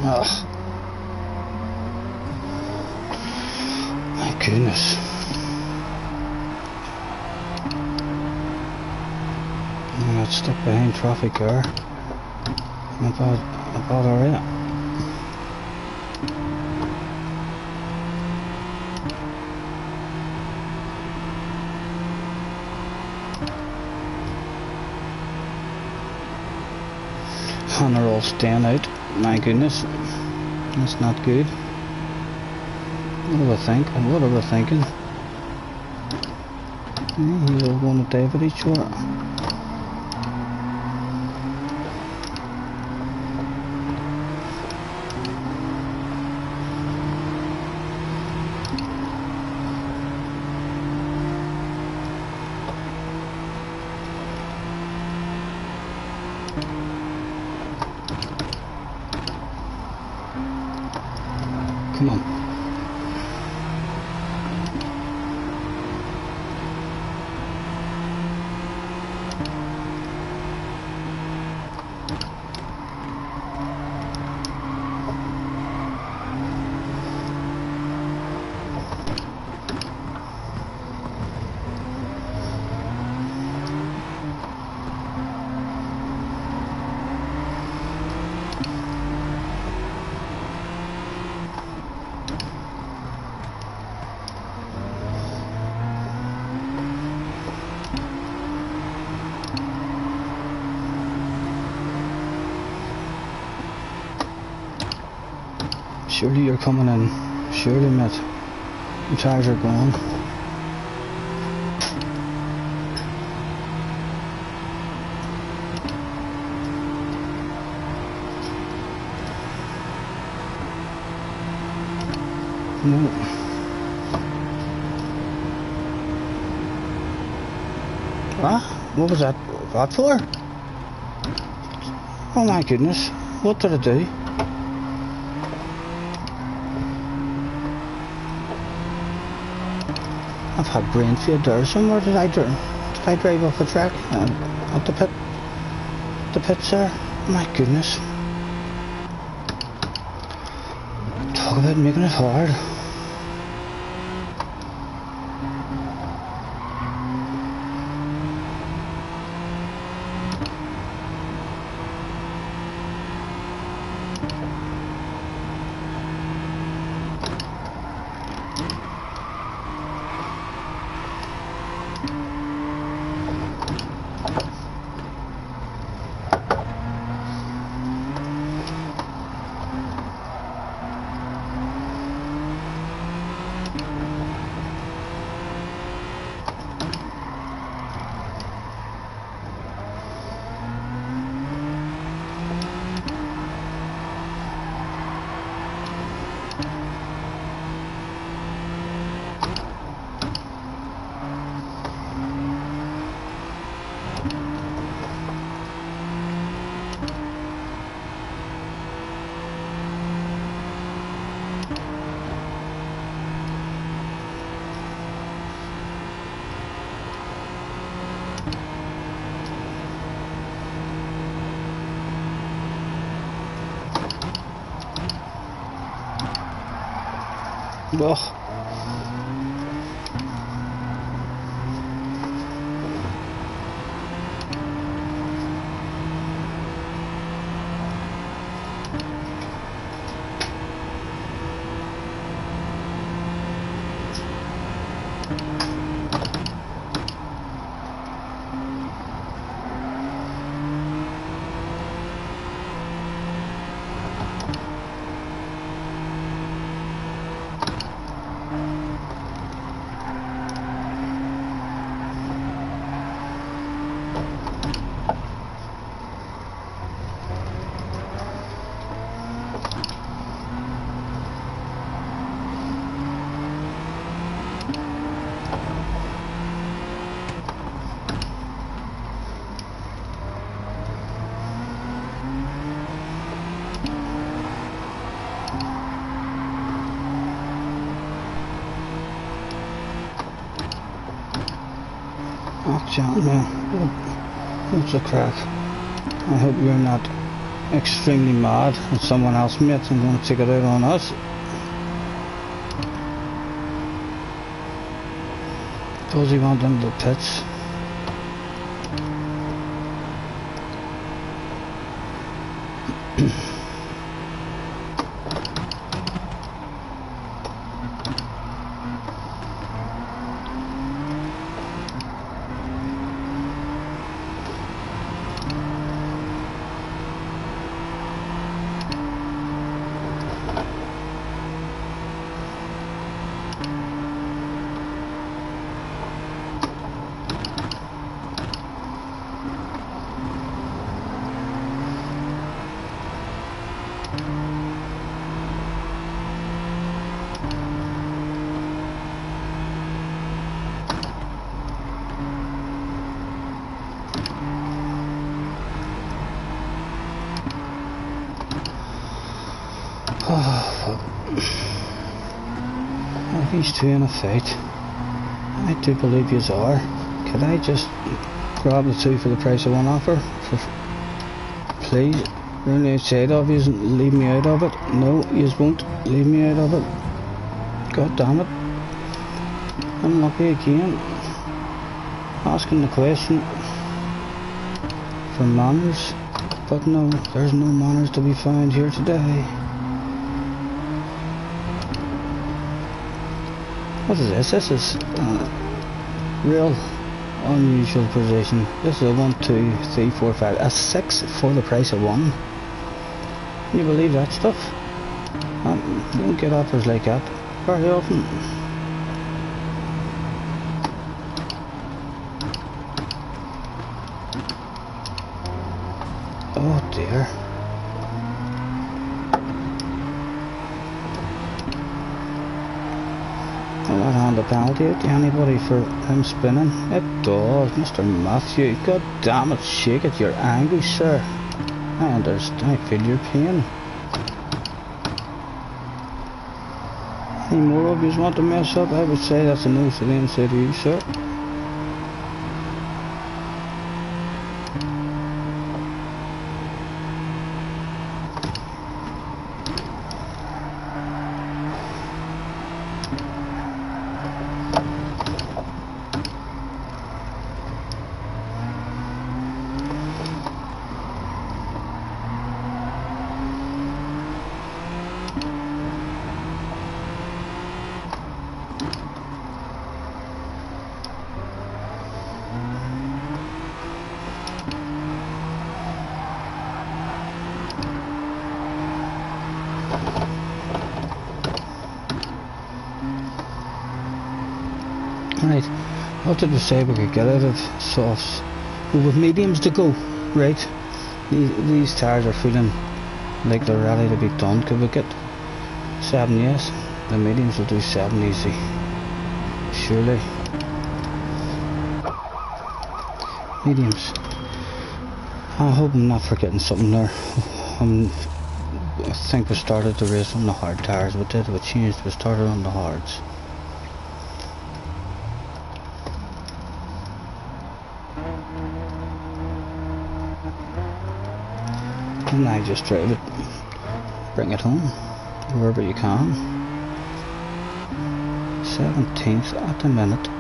Ugh. My goodness. I got stuck behind traffic car. About alright. And they're all staying out. My goodness, that's not good. What do I think? What are we thinking? He's all going to David each other. Come on. Surely you're coming in. Surely, mate. The tires are gone. No. Ah, what was that? What for? Oh my goodness, what did I do? I've had brain fade there somewhere. Did I drive off the track? At the pits there? My goodness. Talk about making it hard. Ugh. Oh, John, man, what's the crack? I hope you're not extremely mad at someone else, mate, and going to take it out on us. Does he want into the pits? If he's two in a fight, I do believe yous are. Could I just grab the two for the price of one offer? Please, you're on the outside of yous and leave me out of it. No, yous won't leave me out of it. God damn it. Unlucky again. Asking the question for manners, but no, there's no manners to be found here today. What is this? This is real unusual position. This is a 1, 2, 3, 4, 5, a 6 for the price of 1. Can you believe that stuff? Don't get offers like that very often. Will that hand a penalty out to anybody for him spinning? It does, Mr. Matthew. God damn it, shake it, you're angry, sir. I understand, I feel your pain. Any more of you want to mess up? I would say that's a no for the inside of you, sir. Right, what did we say we could get out of softs? Well, with mediums to go, right? These tires are feeling like they're ready to be done. Could we get 7? Yes, the mediums will do 7 easy. Surely. Mediums. I hope I'm not forgetting something there. I think we started the race on the hard tires. We did, we changed, we started on the hards. And I just drive it, bring it home, wherever you can. 17th at the minute.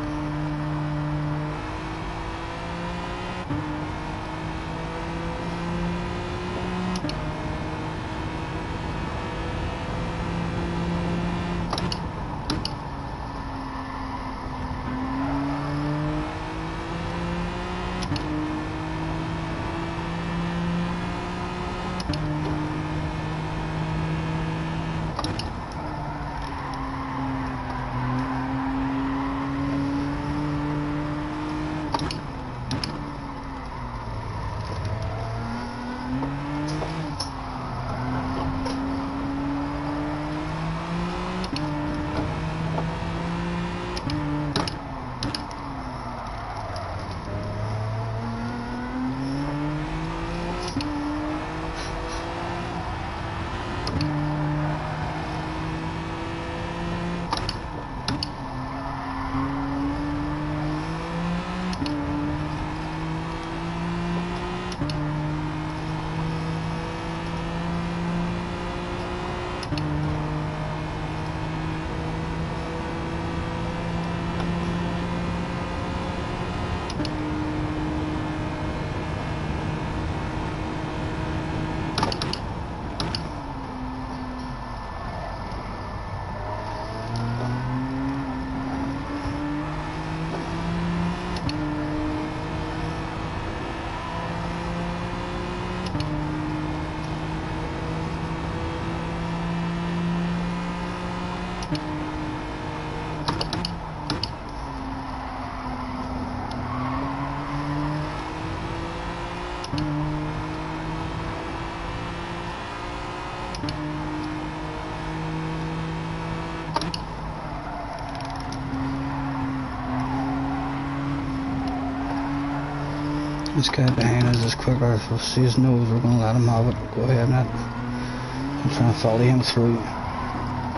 This guy behind us is quicker. If we see his nose, we're going to let him have it. Go ahead, Ned. I'm trying to follow him through.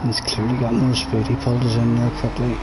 He's clearly got more speed. He pulled us in there quickly.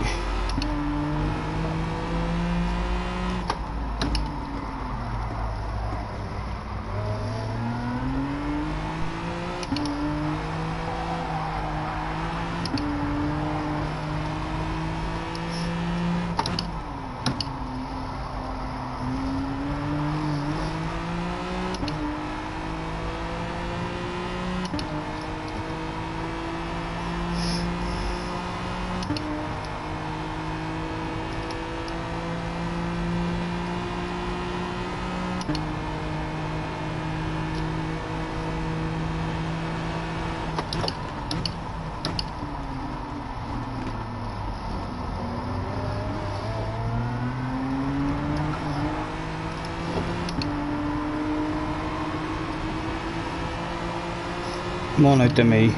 Come on out to me.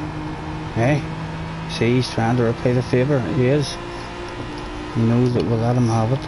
Hey? See, he's trying to repay the favour. He is. You know that we'll let him have it.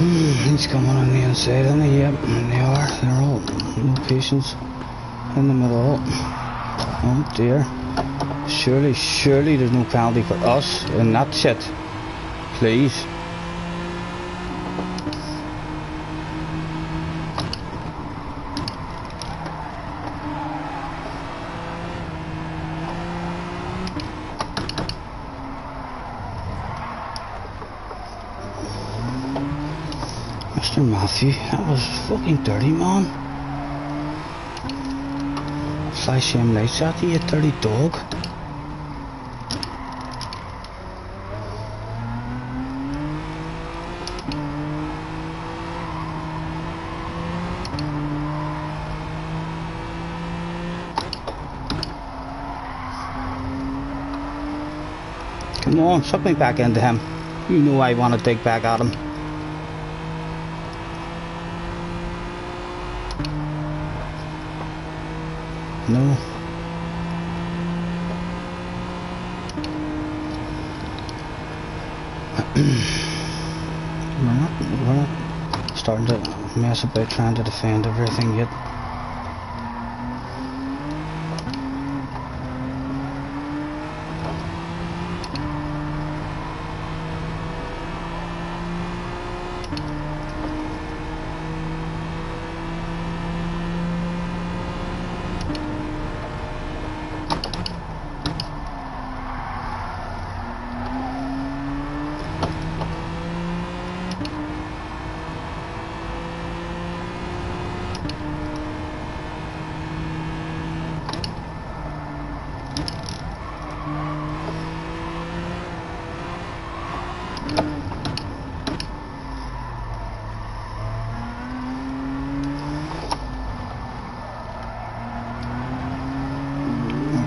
He's coming on the inside, isn't he? Yep, and they are. They're all locations in the middle. Oh dear. Surely there's no penalty for us in that shit. Please. Mr. Matthew, that was fucking dirty, man. Flash them lights at you, you dirty dog. Come on, suck me back into him. You know I want to dig back at him. No. we're not starting to mess about trying to defend everything yet.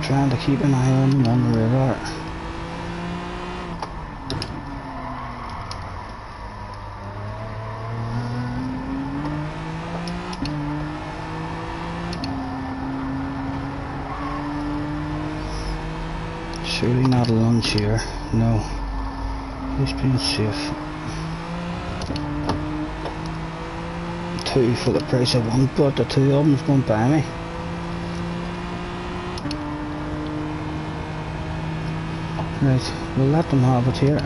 Trying to keep an eye on them on the radar. Surely not a lunch here. No. He's being safe. 2 for the price of 1, but the 2 of them's going to buy me. Right, we'll let them have it here.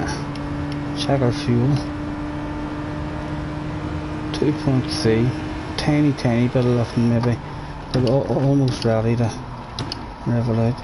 Check our fuel. 2.3. Tiny bit of lifting maybe. We're almost ready to rev it out.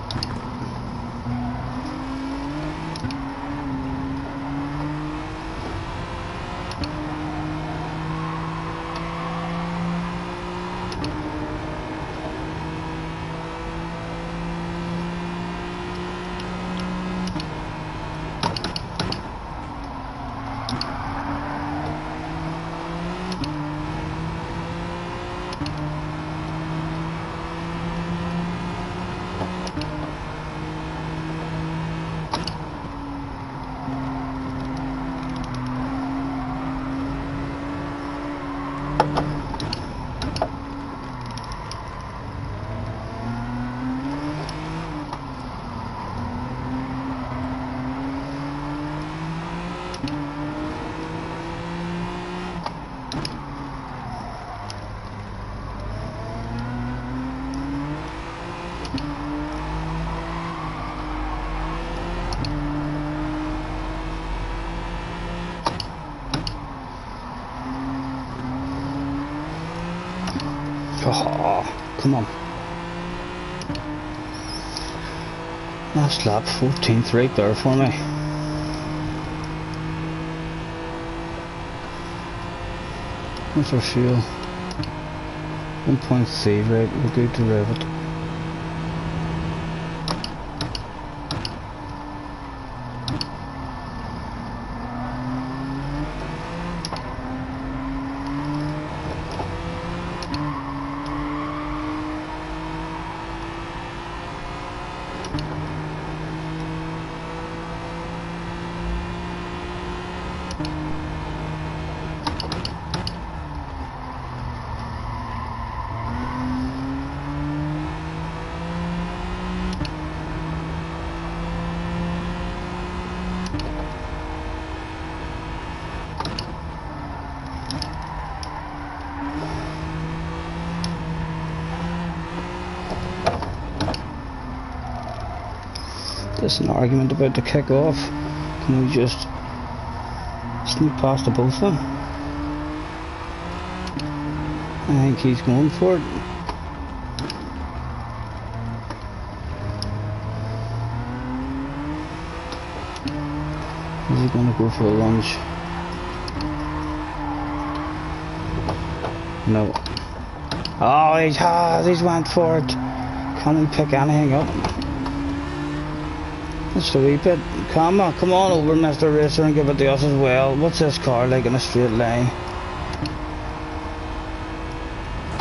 Oh, come on. Last lap, 14th right there for me. What's our fuel? 1.3, right, we're good to rev it. There's an argument about to kick off. Can we just sneak past the both of them? I think he's going for it. Is he going to go for a lunge? No. Oh, he has. He's went for it. Can we pick anything up? Just a wee bit. Come on over, Mr. Racer, and give it to us as well. What's this car like in a straight line?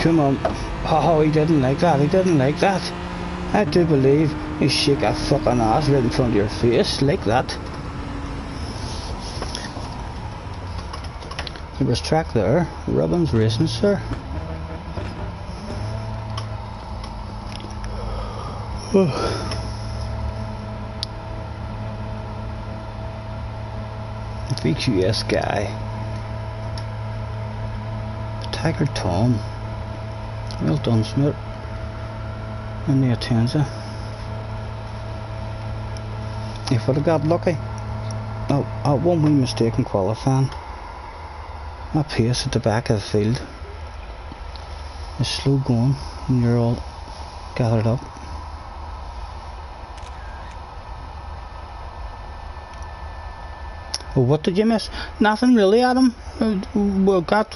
Come on. Oh, he didn't like that. He didn't like that. I do believe you shake a fucking ass right in front of your face like that. There was track there. Robbins Racing, sir. VQS guy. Tiger Tom. Well done, Smith. And the Atenza. If I'd have got lucky. Oh, one wee mistake in qualifying. My pace at the back of the field is slow going when you're all gathered up. Well, what did you miss? Nothing really, Adam. We got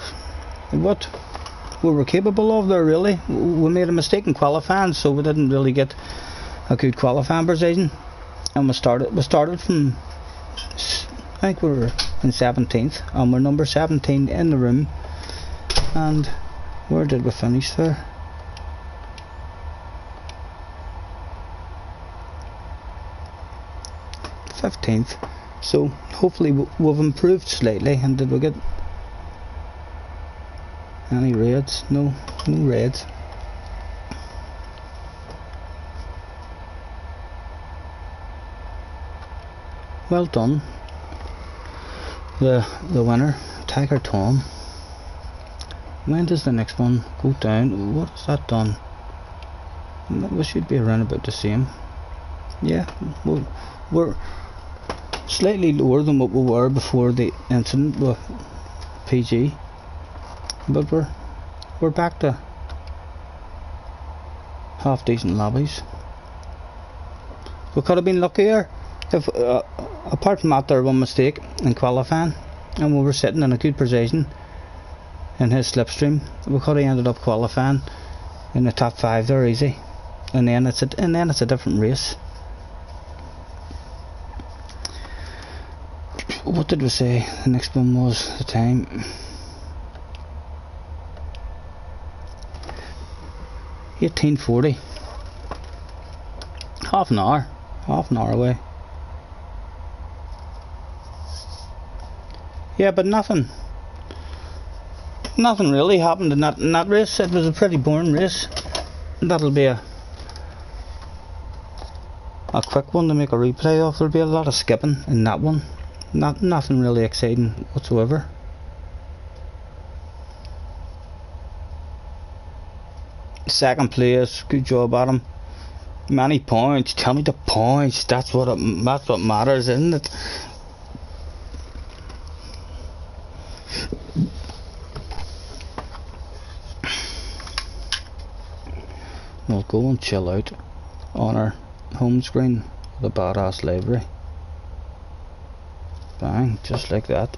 what we were capable of there, really. We made a mistake in qualifying, so we didn't really get a good qualifying position. And we started from, I think we were in 17th, and we're number 17 in the room. And where did we finish there? 15th. So hopefully we've improved slightly. And did we get any raids? No raids. Well done. The winner, Tiger Tom. When does the next one go down? What is that done? We should be around about the same. Yeah, we're slightly lower than what we were before the incident with PG, but we're back to half decent lobbies. We could have been luckier if apart from that there one mistake in qualifying and we were sitting in a good position in his slipstream. We could have ended up qualifying in the top 5 there easy, and then it's a different race. What did we say the next one was? The time 18:40. Half an hour away. Yeah, but nothing really happened in that race. It was a pretty boring race. That'll be a quick one to make a replay of. There'll be a lot of skipping in that one. Nothing really exciting whatsoever. Second place, good job, Adam. Many points. Tell me the points. That's what matters, isn't it? go and chill out on our home screen with a badass library. Bang, just like that.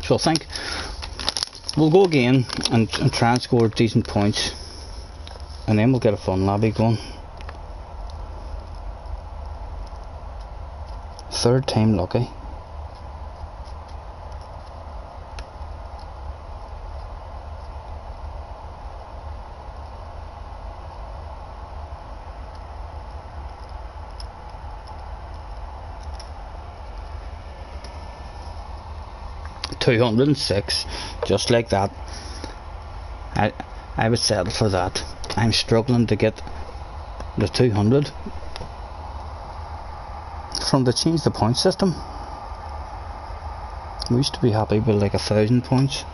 So I think we'll go again and try and score decent points, and then we'll get a fun lobby going. Third time lucky. $206, just like that. I would settle for that. I'm struggling to get the 200 from the change the point system. We used to be happy with like 1,000 points,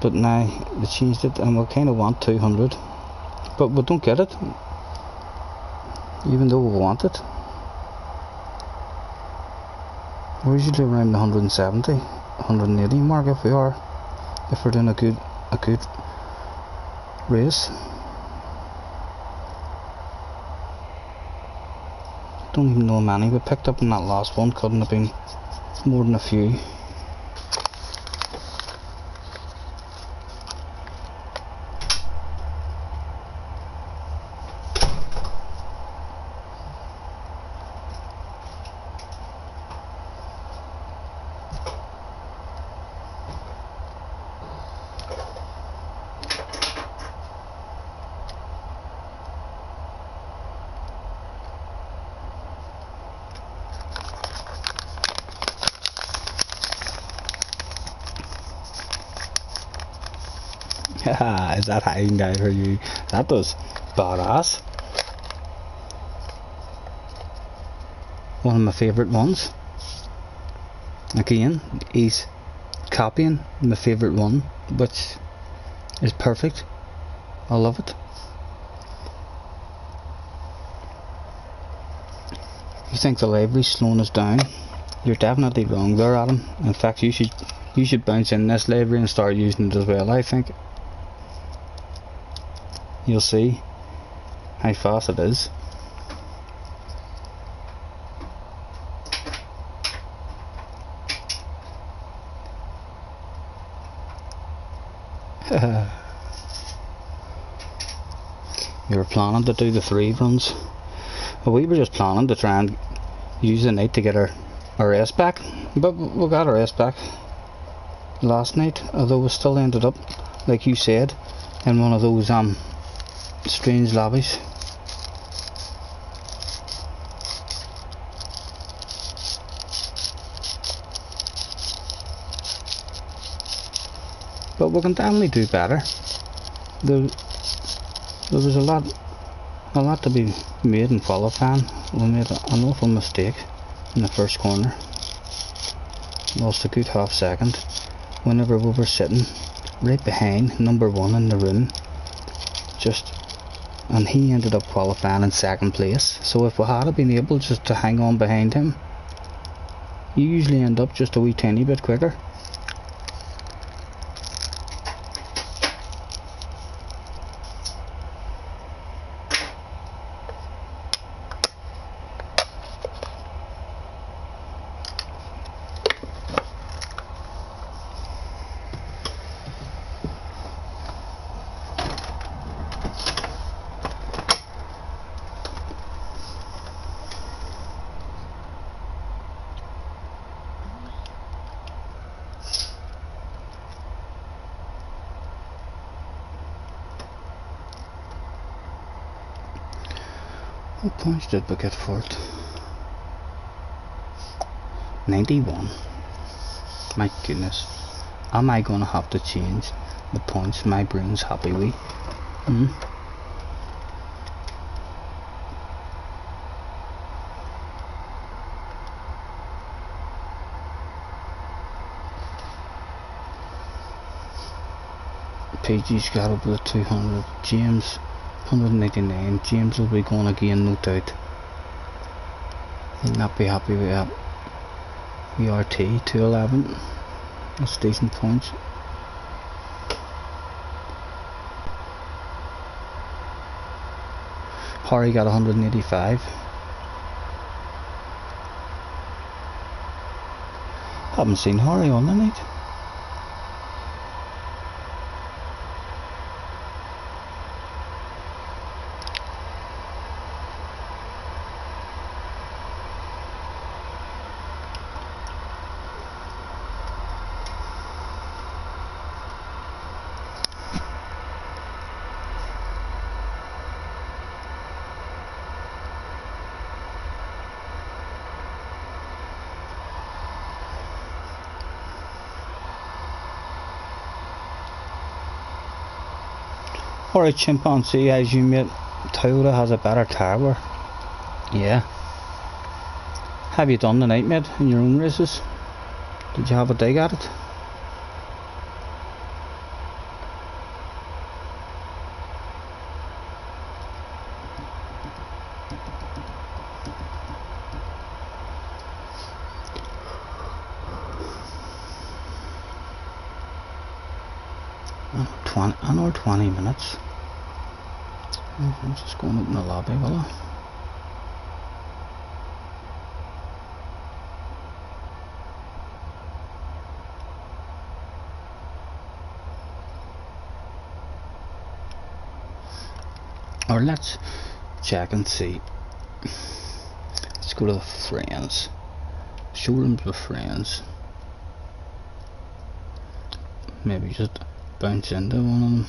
but now they changed it and we kind of want 200, but we don't get it even though we want it. We're usually around the 170, 180 mark if we're doing a good race. Don't even know how many we picked up in that last one. Couldn't have been more than a few. Is that hiding down for you? That was badass. One of my favourite ones. Again, he's copying my favourite one, which is perfect. I love it. You think the library's slowing us down? You're definitely wrong there, Adam. In fact, you should bounce in this library and start using it as well, I think. You'll see how fast it is. You were planning to do the 3 runs. Well, we were just planning to try and use the night to get our S back, but we got our S back last night, although we still ended up, like you said, in one of those strange lobbies. But we can definitely do better. There was a lot to be made in qualifying. We made an awful mistake in the first corner. Lost a good half second whenever we were sitting right behind number 1 in the room. And he ended up qualifying in 2nd place. So if we had been able just to hang on behind him, you usually end up just a wee tiny bit quicker. What points did we get for it? 91. My goodness. Am I gonna have to change the points my brain's happy with? PG's got up to 200. James 199. James will be going again, no doubt. He'll not be happy with that. rd3 211. That's decent points. Harry got 185. Haven't seen Harry on the night. Alright, chimpanzee, as you mate, Toyota has a better tower. Yeah. Have you done the night, mate, in your own races? Did you have a dig at it? Another 20 minutes. I'm just going up in the lobby, will I? Or let's check and see. Let's go to the friends. Showrooms with friends. Maybe just bounce into one of them.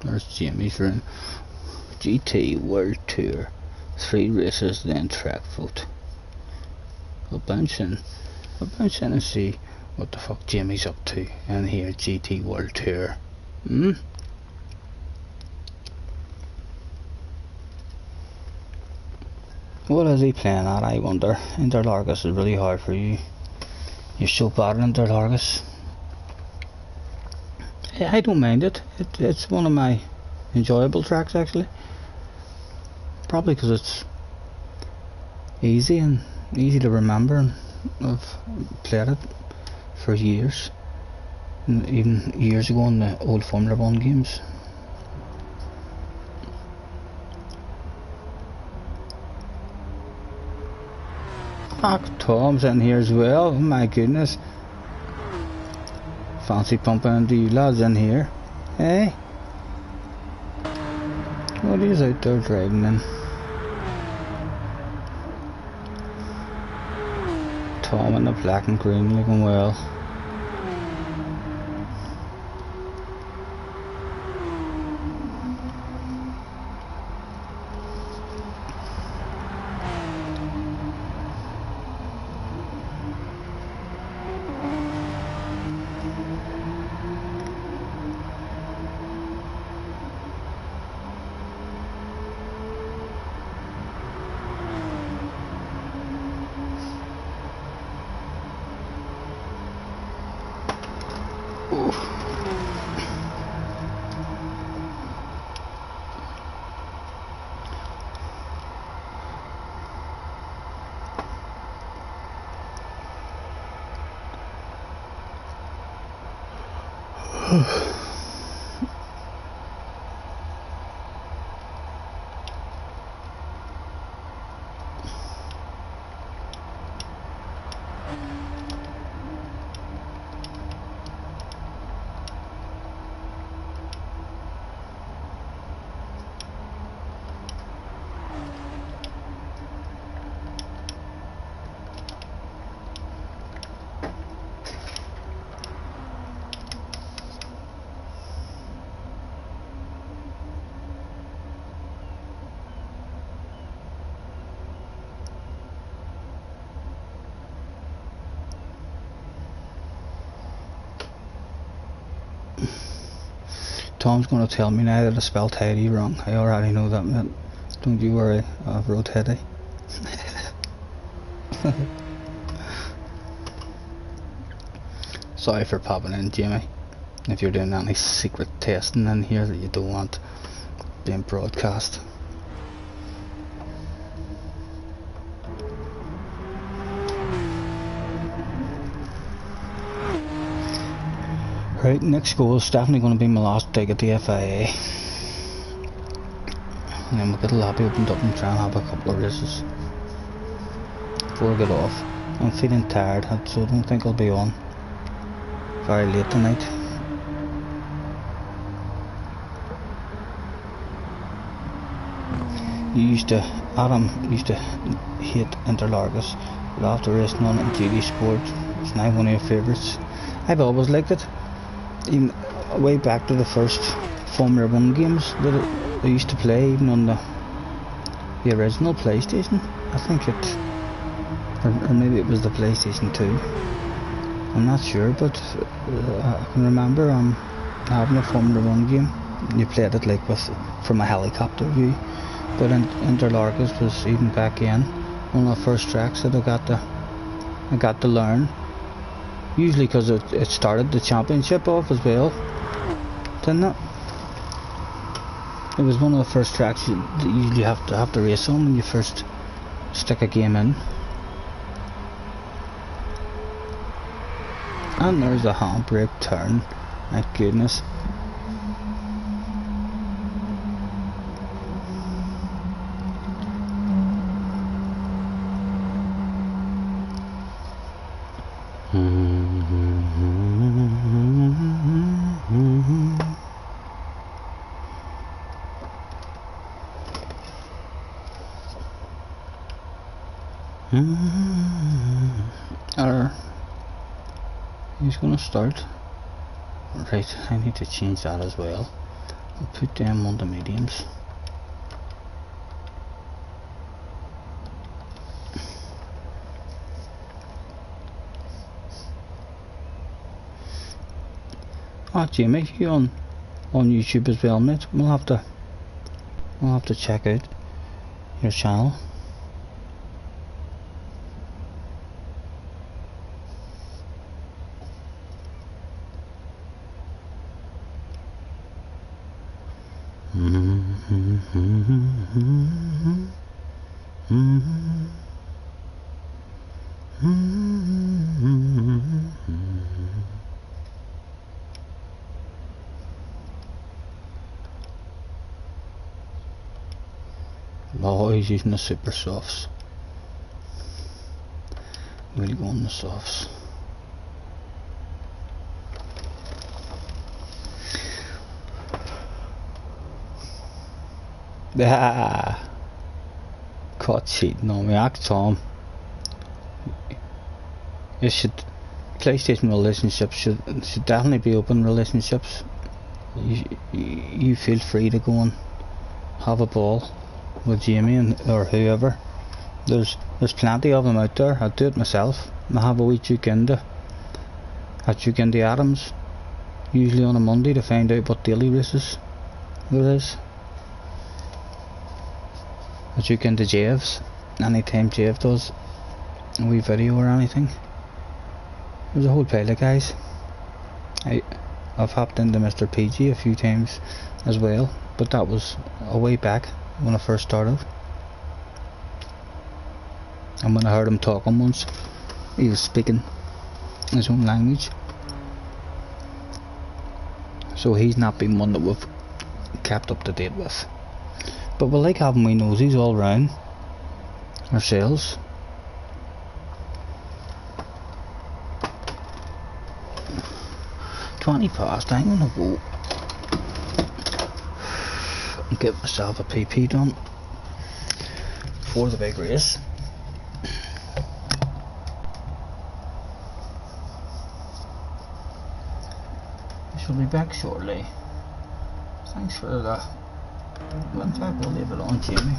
There's Jamie's room. GT World Tour. 3 races, then track vote. I'll bounce in and see what the fuck Jamie's up to. And here, GT World Tour. What is he playing at, I wonder? Interlargus is really hard for you. You're so bad at Interlargus. I don't mind it. It's one of my enjoyable tracks, actually. Probably because it's easy to remember, and I've played it for years, and even years ago in the old Formula 1 games. Fuck, Tom's in here as well. Oh my goodness. Fancy pumping into you lads in here. Hey? What are you out there driving in? Tom in the black and green looking well. Tom's going to tell me now that I spelled Teddy wrong. I already know that, mate. Don't you worry, I've wrote Teddy. Sorry for popping in, Jamie. if you're doing any secret testing in here that you don't want being broadcast. Right, next goal is definitely going to be my last dig at the FIA. And then we'll get a lobby opened up and try and have a couple of races before I get off. I'm feeling tired, so I don't think I'll be on very late tonight. Adam used to hate Interlargus, but after racing on it in GD Sport, it's now one of your favourites. I've always liked it, even way back to the first Formula 1 games that I used to play, even on the original PlayStation. I think it, or maybe it was the PlayStation 2. I'm not sure, but I can remember having a Formula 1 game. You played it like from a helicopter view. But Interlargus was, even back in, one of the first tracks that I got to learn. Usually because it started the championship off as well, didn't it? It was one of the first tracks that you usually have to race on when you first stick a game in. And there's a handbrake turn, my goodness. He's gonna start. Right, I need to change that as well. I'll put them on the mediums. Ah, Jamie, you on YouTube as well, mate? We'll have to check out your channel. Oh, he's using the super softs. We'll go on the softs. Ah, caught cheating on me. Act Tom. PlayStation relationships should definitely be open relationships. You feel free to go and have a ball with Jamie or whoever. There's plenty of them out there. I'll do it myself. I have a wee check into Adams, usually on a Monday, to find out what daily races there is. I check into Jav's anytime Jav does a wee video or anything. There's a whole pile of guys. I've hopped into Mr. PG a few times as well, but that was a way back when I first started. And when I heard him talking once, he was speaking his own language. So he's not been one that we've kept up to date with. But we like having wee nosies all round ourselves. $20 past, I'm gonna go and get myself a PP done for the big race. I shall be back shortly. Thanks for that. In fact, we'll leave it on, Jamie.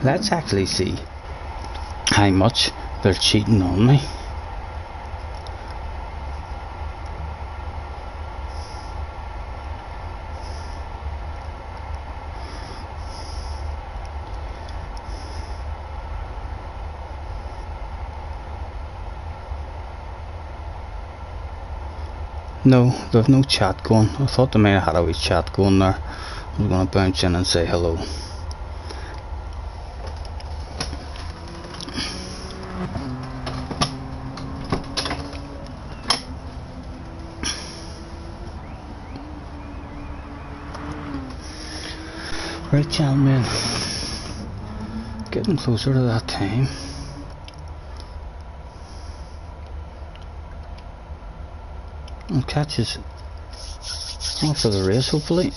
Let's actually see how much they're cheating on me. No, there's no chat going. I thought they may have had a wee chat going there. I was going to bounce in and say hello. Right, gentlemen, getting closer to that time. And catches off for the race, hopefully.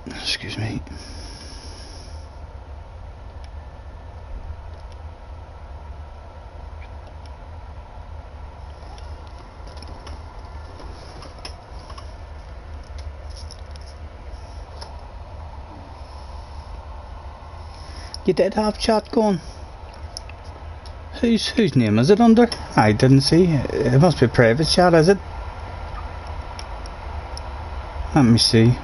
Excuse me. You did have chat going. Whose name is it under? I didn't see. It must be private chat, is it? Let me see.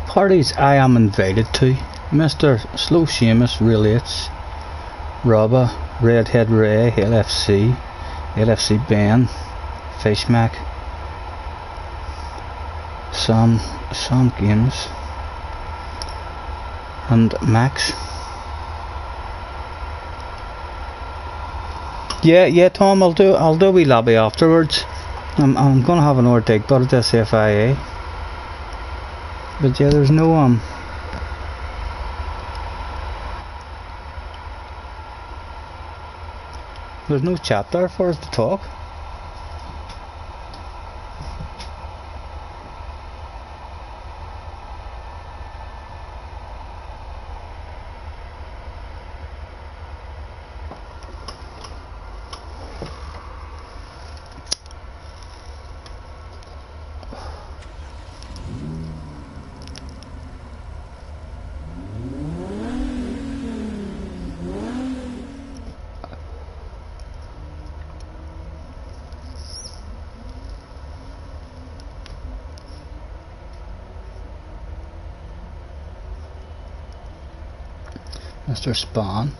Parties I am invited to: Mr. Slow Seamus relates, Robba, Redhead Ray, LFC, LFC Ben, Fishmac, Sam Games, and Max. Yeah, Tom, I'll do a wee lobby afterwards. I'm gonna have an hour dig but at this FIA. But yeah, there's no there's no chat there for us to talk. Mr. Spawn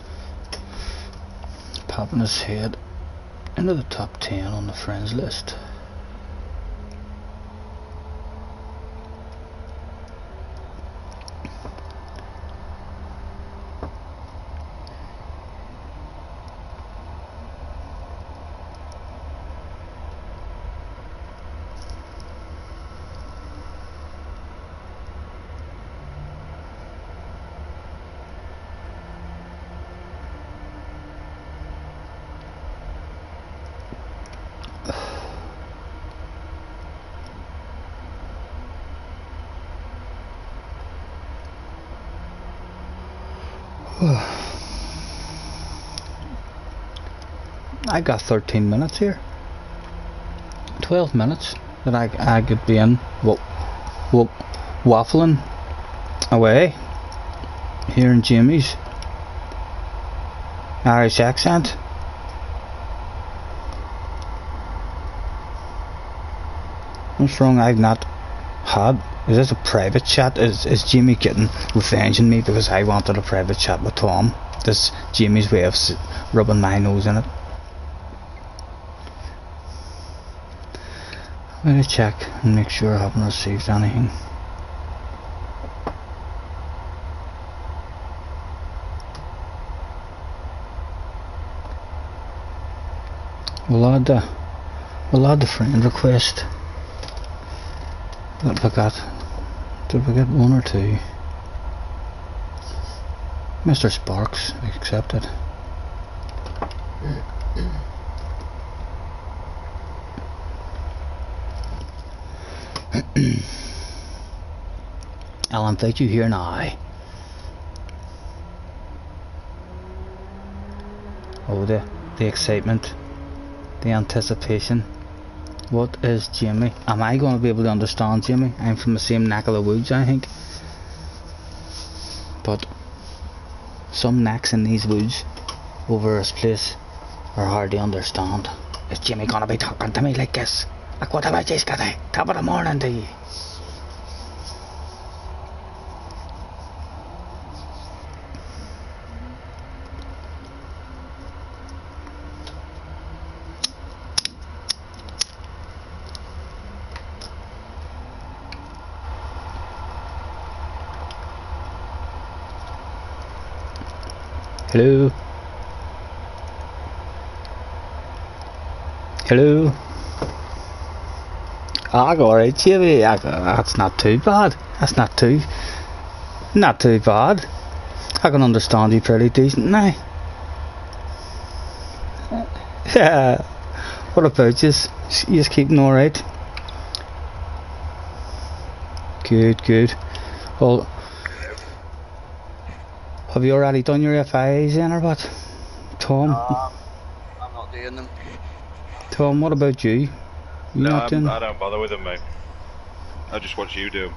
popping his head into the top 10 on the friends list. I got 13 minutes here. 12 minutes that I could be in waffling away here in Jimmy's Irish accent. What's wrong? I've not had. Is this a private chat? Is Jimmy getting revenge on me because I wanted a private chat with Tom? This Jimmy's way of rubbing my nose in it. I'm gonna check and make sure I haven't received anything. We'll add the friend request. Did we get one or two? Mr. Sparks accepted. I'll invite you here now. Oh, the excitement, the anticipation. What is Jamie? Am I going to be able to understand Jamie? I'm from the same neck of the woods, I think. But some necks in these woods over this place are hard to understand. Is Jamie going to be talking to me like this? Like, what about you, Scottie? Top of the morning to you. Hello? Hello? I go alright, Jamie. That's not too bad. That's not too bad. I can understand you pretty decent now. Yeah. What about you? You just keeping alright? Good, good. Well, have you already done your FIAs then or what? Tom? I'm not doing them. Tom, what about you? You not doing? I don't bother with them, mate. I just watch you do them.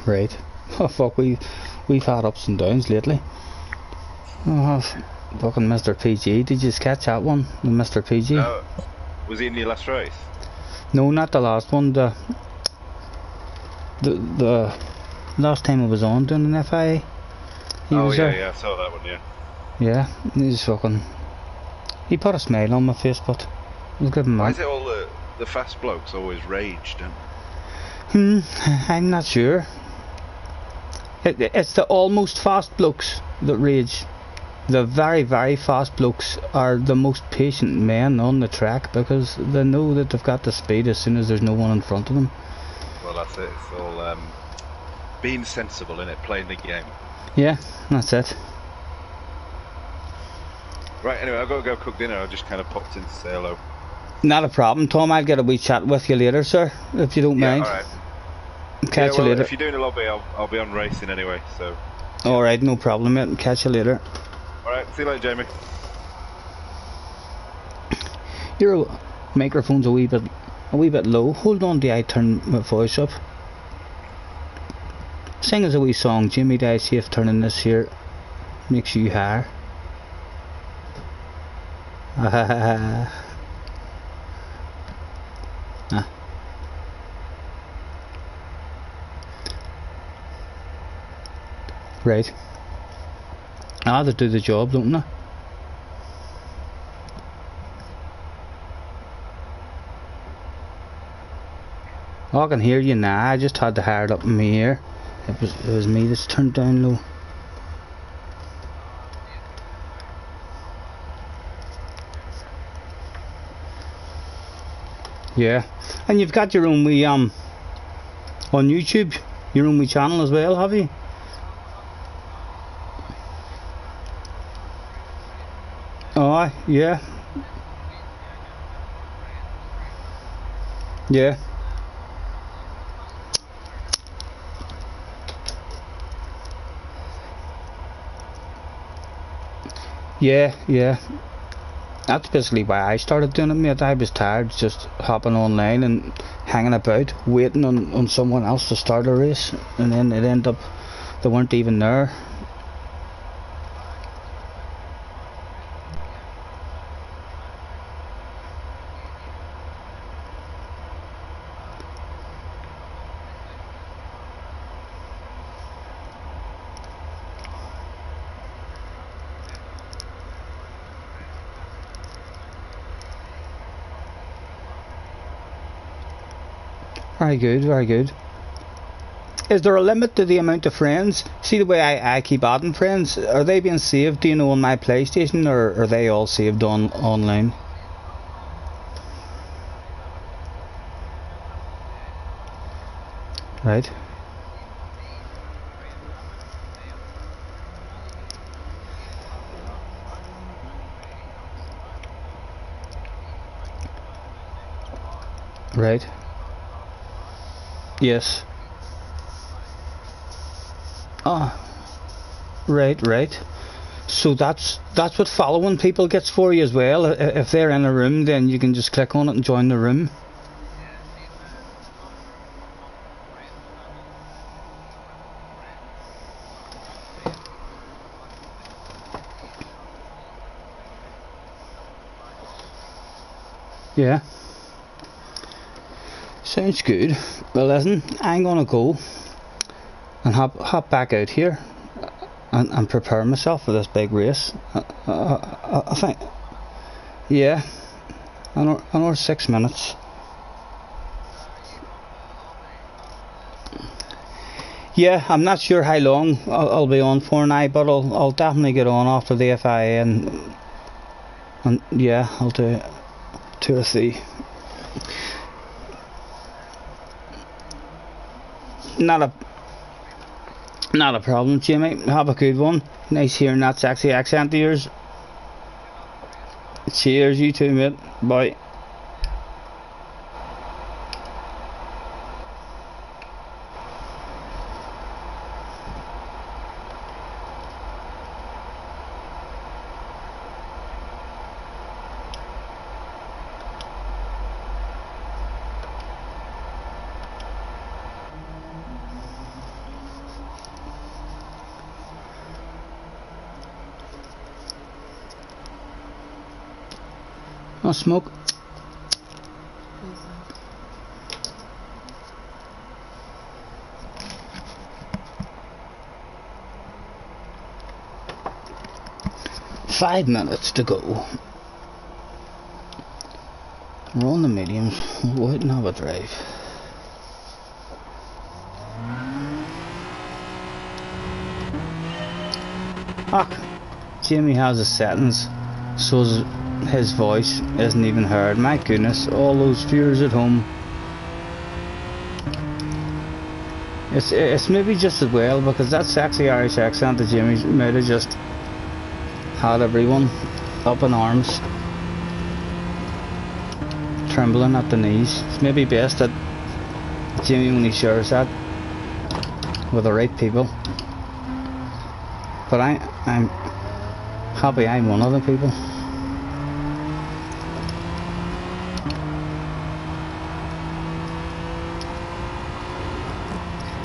Right. Oh fuck, we've had ups and downs lately. Oh, fucking Mr. PG, did you just catch that one? The Mr. PG? No. Was he in your last race? No, not the last one. The last time I was on doing an FIA. He was there. Yeah, I saw that one, yeah. Yeah, he's fucking... He put a smile on my face, but... It was good man. Why is it all the fast blokes always rage, don't I'm not sure. It's the almost fast blokes that rage. The very, very fast blokes are the most patient men on the track because they know that they've got the speed as soon as there's no one in front of them. Well, that's it. It's all being sensible in it, playing the game. Yeah, that's it. Right, anyway, I've got to go cook dinner. I just kind of popped in to say hello. Not a problem, Tom. I'll get a wee chat with you later, sir, if you don't mind. Alright. Catch you later. If you're doing a lobby, I'll be on racing anyway, so... Alright, no problem, mate. Catch you later. Alright, see you later, Jamie. Your microphone's a wee bit low. Hold on till I turn my voice up. Sing us a wee song, Jimmy. Do I see if turning this here makes you higher? Right. They do the job, don't they? Oh, I can hear you now. I just had to hard up in my ear. It was me that's turned down low. Yeah, and you've got your own wee on YouTube, your own wee channel as well, have you? Oh, yeah. Yeah. Yeah, yeah. That's basically why I started doing it, mate. I was tired just hopping online and hanging about, waiting on someone else to start a race, and then it ended up they weren't even there. Very good, very good. Is there a limit to the amount of friends? See the way I keep adding friends? Are they being saved, do you know, on my PlayStation, or are they all saved online? Right. Right. Yes. Ah. Right, right. So that's what following people gets for you as well. If they're in a room, then you can just click on it and join the room. Yeah. Sounds good. Well, listen, I'm gonna go and hop back out here and prepare myself for this big race. I think, yeah, another 6 minutes. Yeah, I'm not sure how long I'll be on for now, but I'll definitely get on after the FIA and yeah, I'll do 2 or 3. Not a problem, Jimmy. Have a good one. Nice hearing that sexy accent of yours. Cheers, you too, mate. Bye. Oh, smoke. Five minutes to go. We're on the mediums. We'll go out and have a drive. Jimmy has his settings, so his voice isn't even heard. My goodness, all those viewers at home. It's maybe just as well, because that sexy Irish accent of Jimmy's might have just had everyone up in arms, trembling at the knees. It's maybe best that Jimmy only shares that with the right people. But I'm happy I'm one of the people.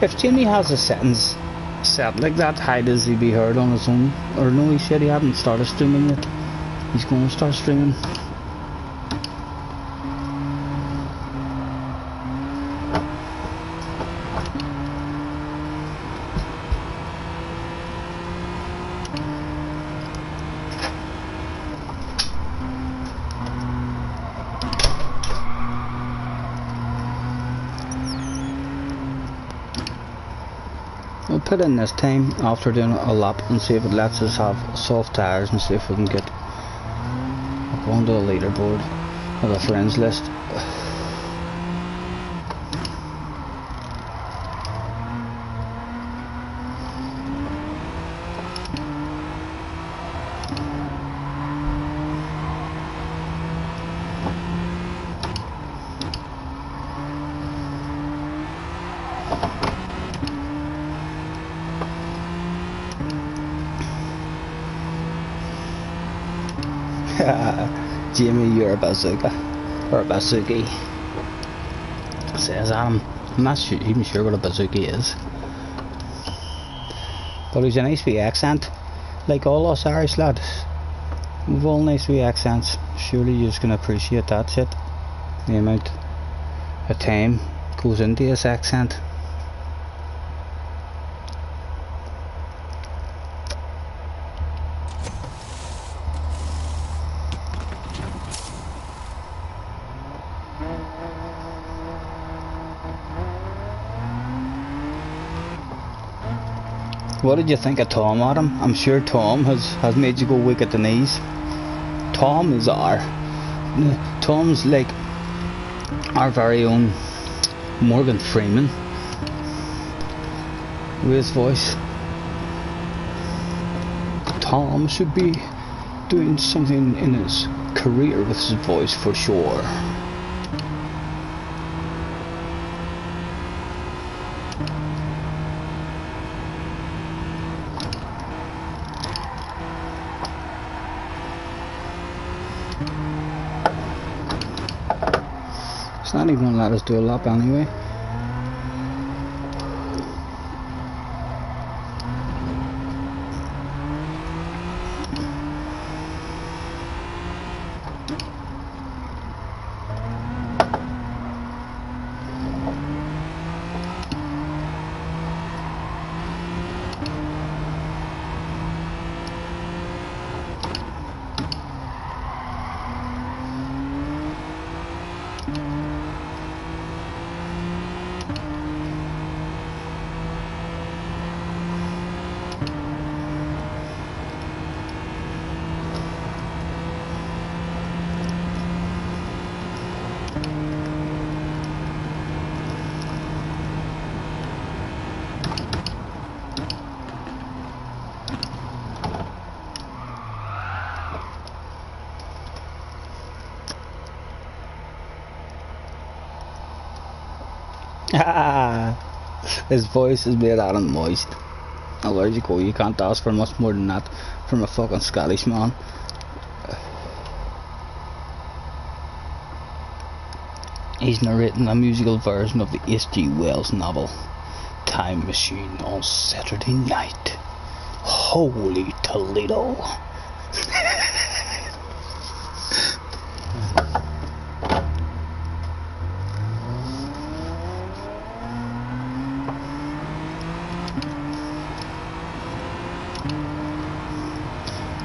If Jimmy has his settings set like that, how does he be heard on his own? Or no, he said he hadn't started streaming yet. He's going to start streaming. We'll put in this time after doing a lap and see if it lets us have soft tyres and see if we can get up onto the leaderboard of the friends list. Jimmy, you're a bazooka. Or a bazooki, says Adam. I'm not even sure what a bazooki is. But he's a nice wee accent. Like all us Irish lads. We've all nice wee accents. Surely you just can appreciate that shit. The amount of time goes into this accent. What did you think of Tom, Adam? I'm sure Tom has made you go weak at the knees. Tom's like our very own Morgan Freeman. with his voice. Tom should be doing something in his career with his voice for sure. It's not even gonna let us do a lap anyway. His voice is made out of moist. Now where'd you go? You can't ask for much more than that from a fucking Scottish man. He's narrating a musical version of the H.G. Wells novel Time Machine on Saturday night. Holy Toledo.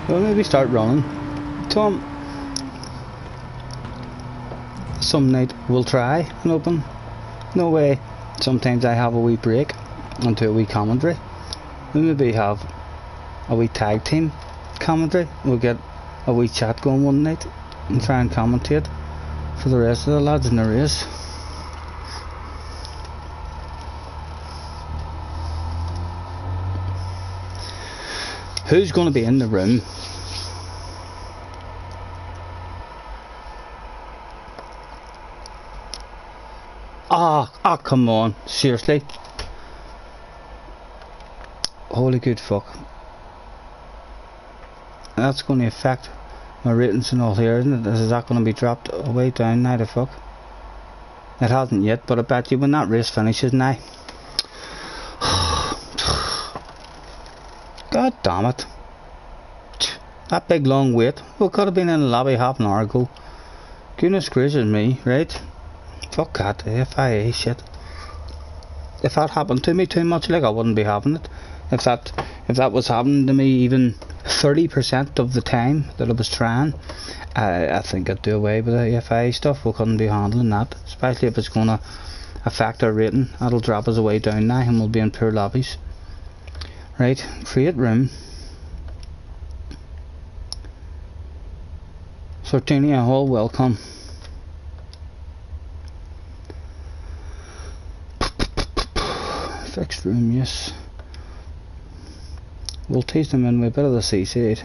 Well, maybe start running. Tom, some night we'll try and open. No way. Sometimes I have a wee break into a wee commentary. We'll maybe have a wee tag team commentary. We'll get a wee chat going one night and try and commentate for the rest of the lads in the race. Who's going to be in the room? Ah, come on, seriously. Holy good fuck. That's going to affect my ratings and all here, isn't it? Is that going to be dropped way down now, the fuck? It hasn't yet, but I bet you when that race finishes now. God damn it. That big long wait. We could have been in the lobby half an hour ago. Goodness gracious me, right? Fuck that, FIA shit. If that happened to me too much, like, I wouldn't be having it. If that was happening to me even 30% of the time that I was trying, I think I'd do away with the FIA stuff. We couldn't be handling that, especially if it's going to affect our rating. That'll drop us away down now and we'll be in poor lobbies. Right, create room. Sardinia Hall, welcome. Fixed room, yes. We'll tease them in with a bit of the seaside.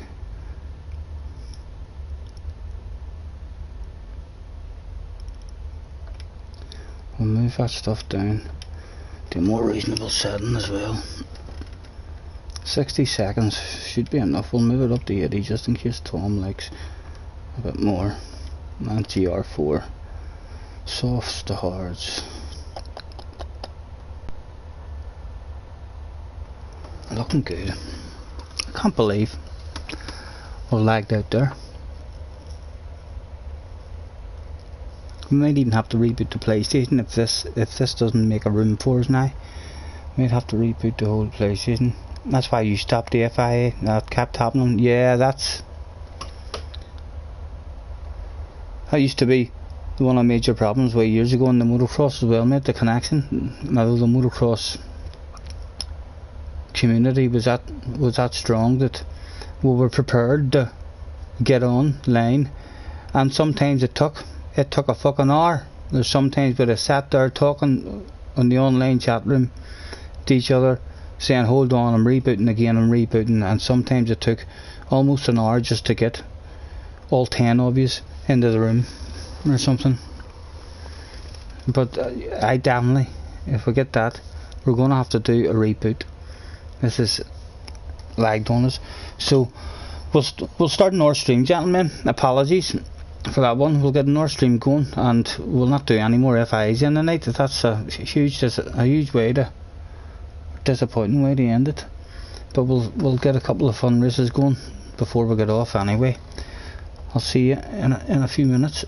We'll move that stuff down to a more reasonable setting as well. 60 seconds should be enough. We'll move it up to 80 just in case Tom likes a bit more. And GR4. Softs to hards. Looking good. I can't believe we're lagged out there. We might even have to reboot the PlayStation if this doesn't make a room for us now. We might have to reboot the whole PlayStation. That's why you stopped the FIA. That kept happening. Yeah, that used to be one of the major problems way years ago in the motocross as well, mate. The connection. Now the motocross community was that strong that we were prepared to get on line, and sometimes it took a fucking hour. There's sometimes where they sat there talking on the online chat room to each other saying hold on, I'm rebooting again, I'm rebooting, and sometimes it took almost an hour just to get all 10 of you into the room or something. But I definitely, if we get that, we're going to have to do a reboot. This is lagged on us. So we'll start another stream, gentlemen. Apologies for that one. We'll get another stream going, and we'll not do any more FIs in the night. That's a huge way to, disappointing way to end it. But we'll get a couple of fun races going before we get off anyway. I'll see you in a few minutes.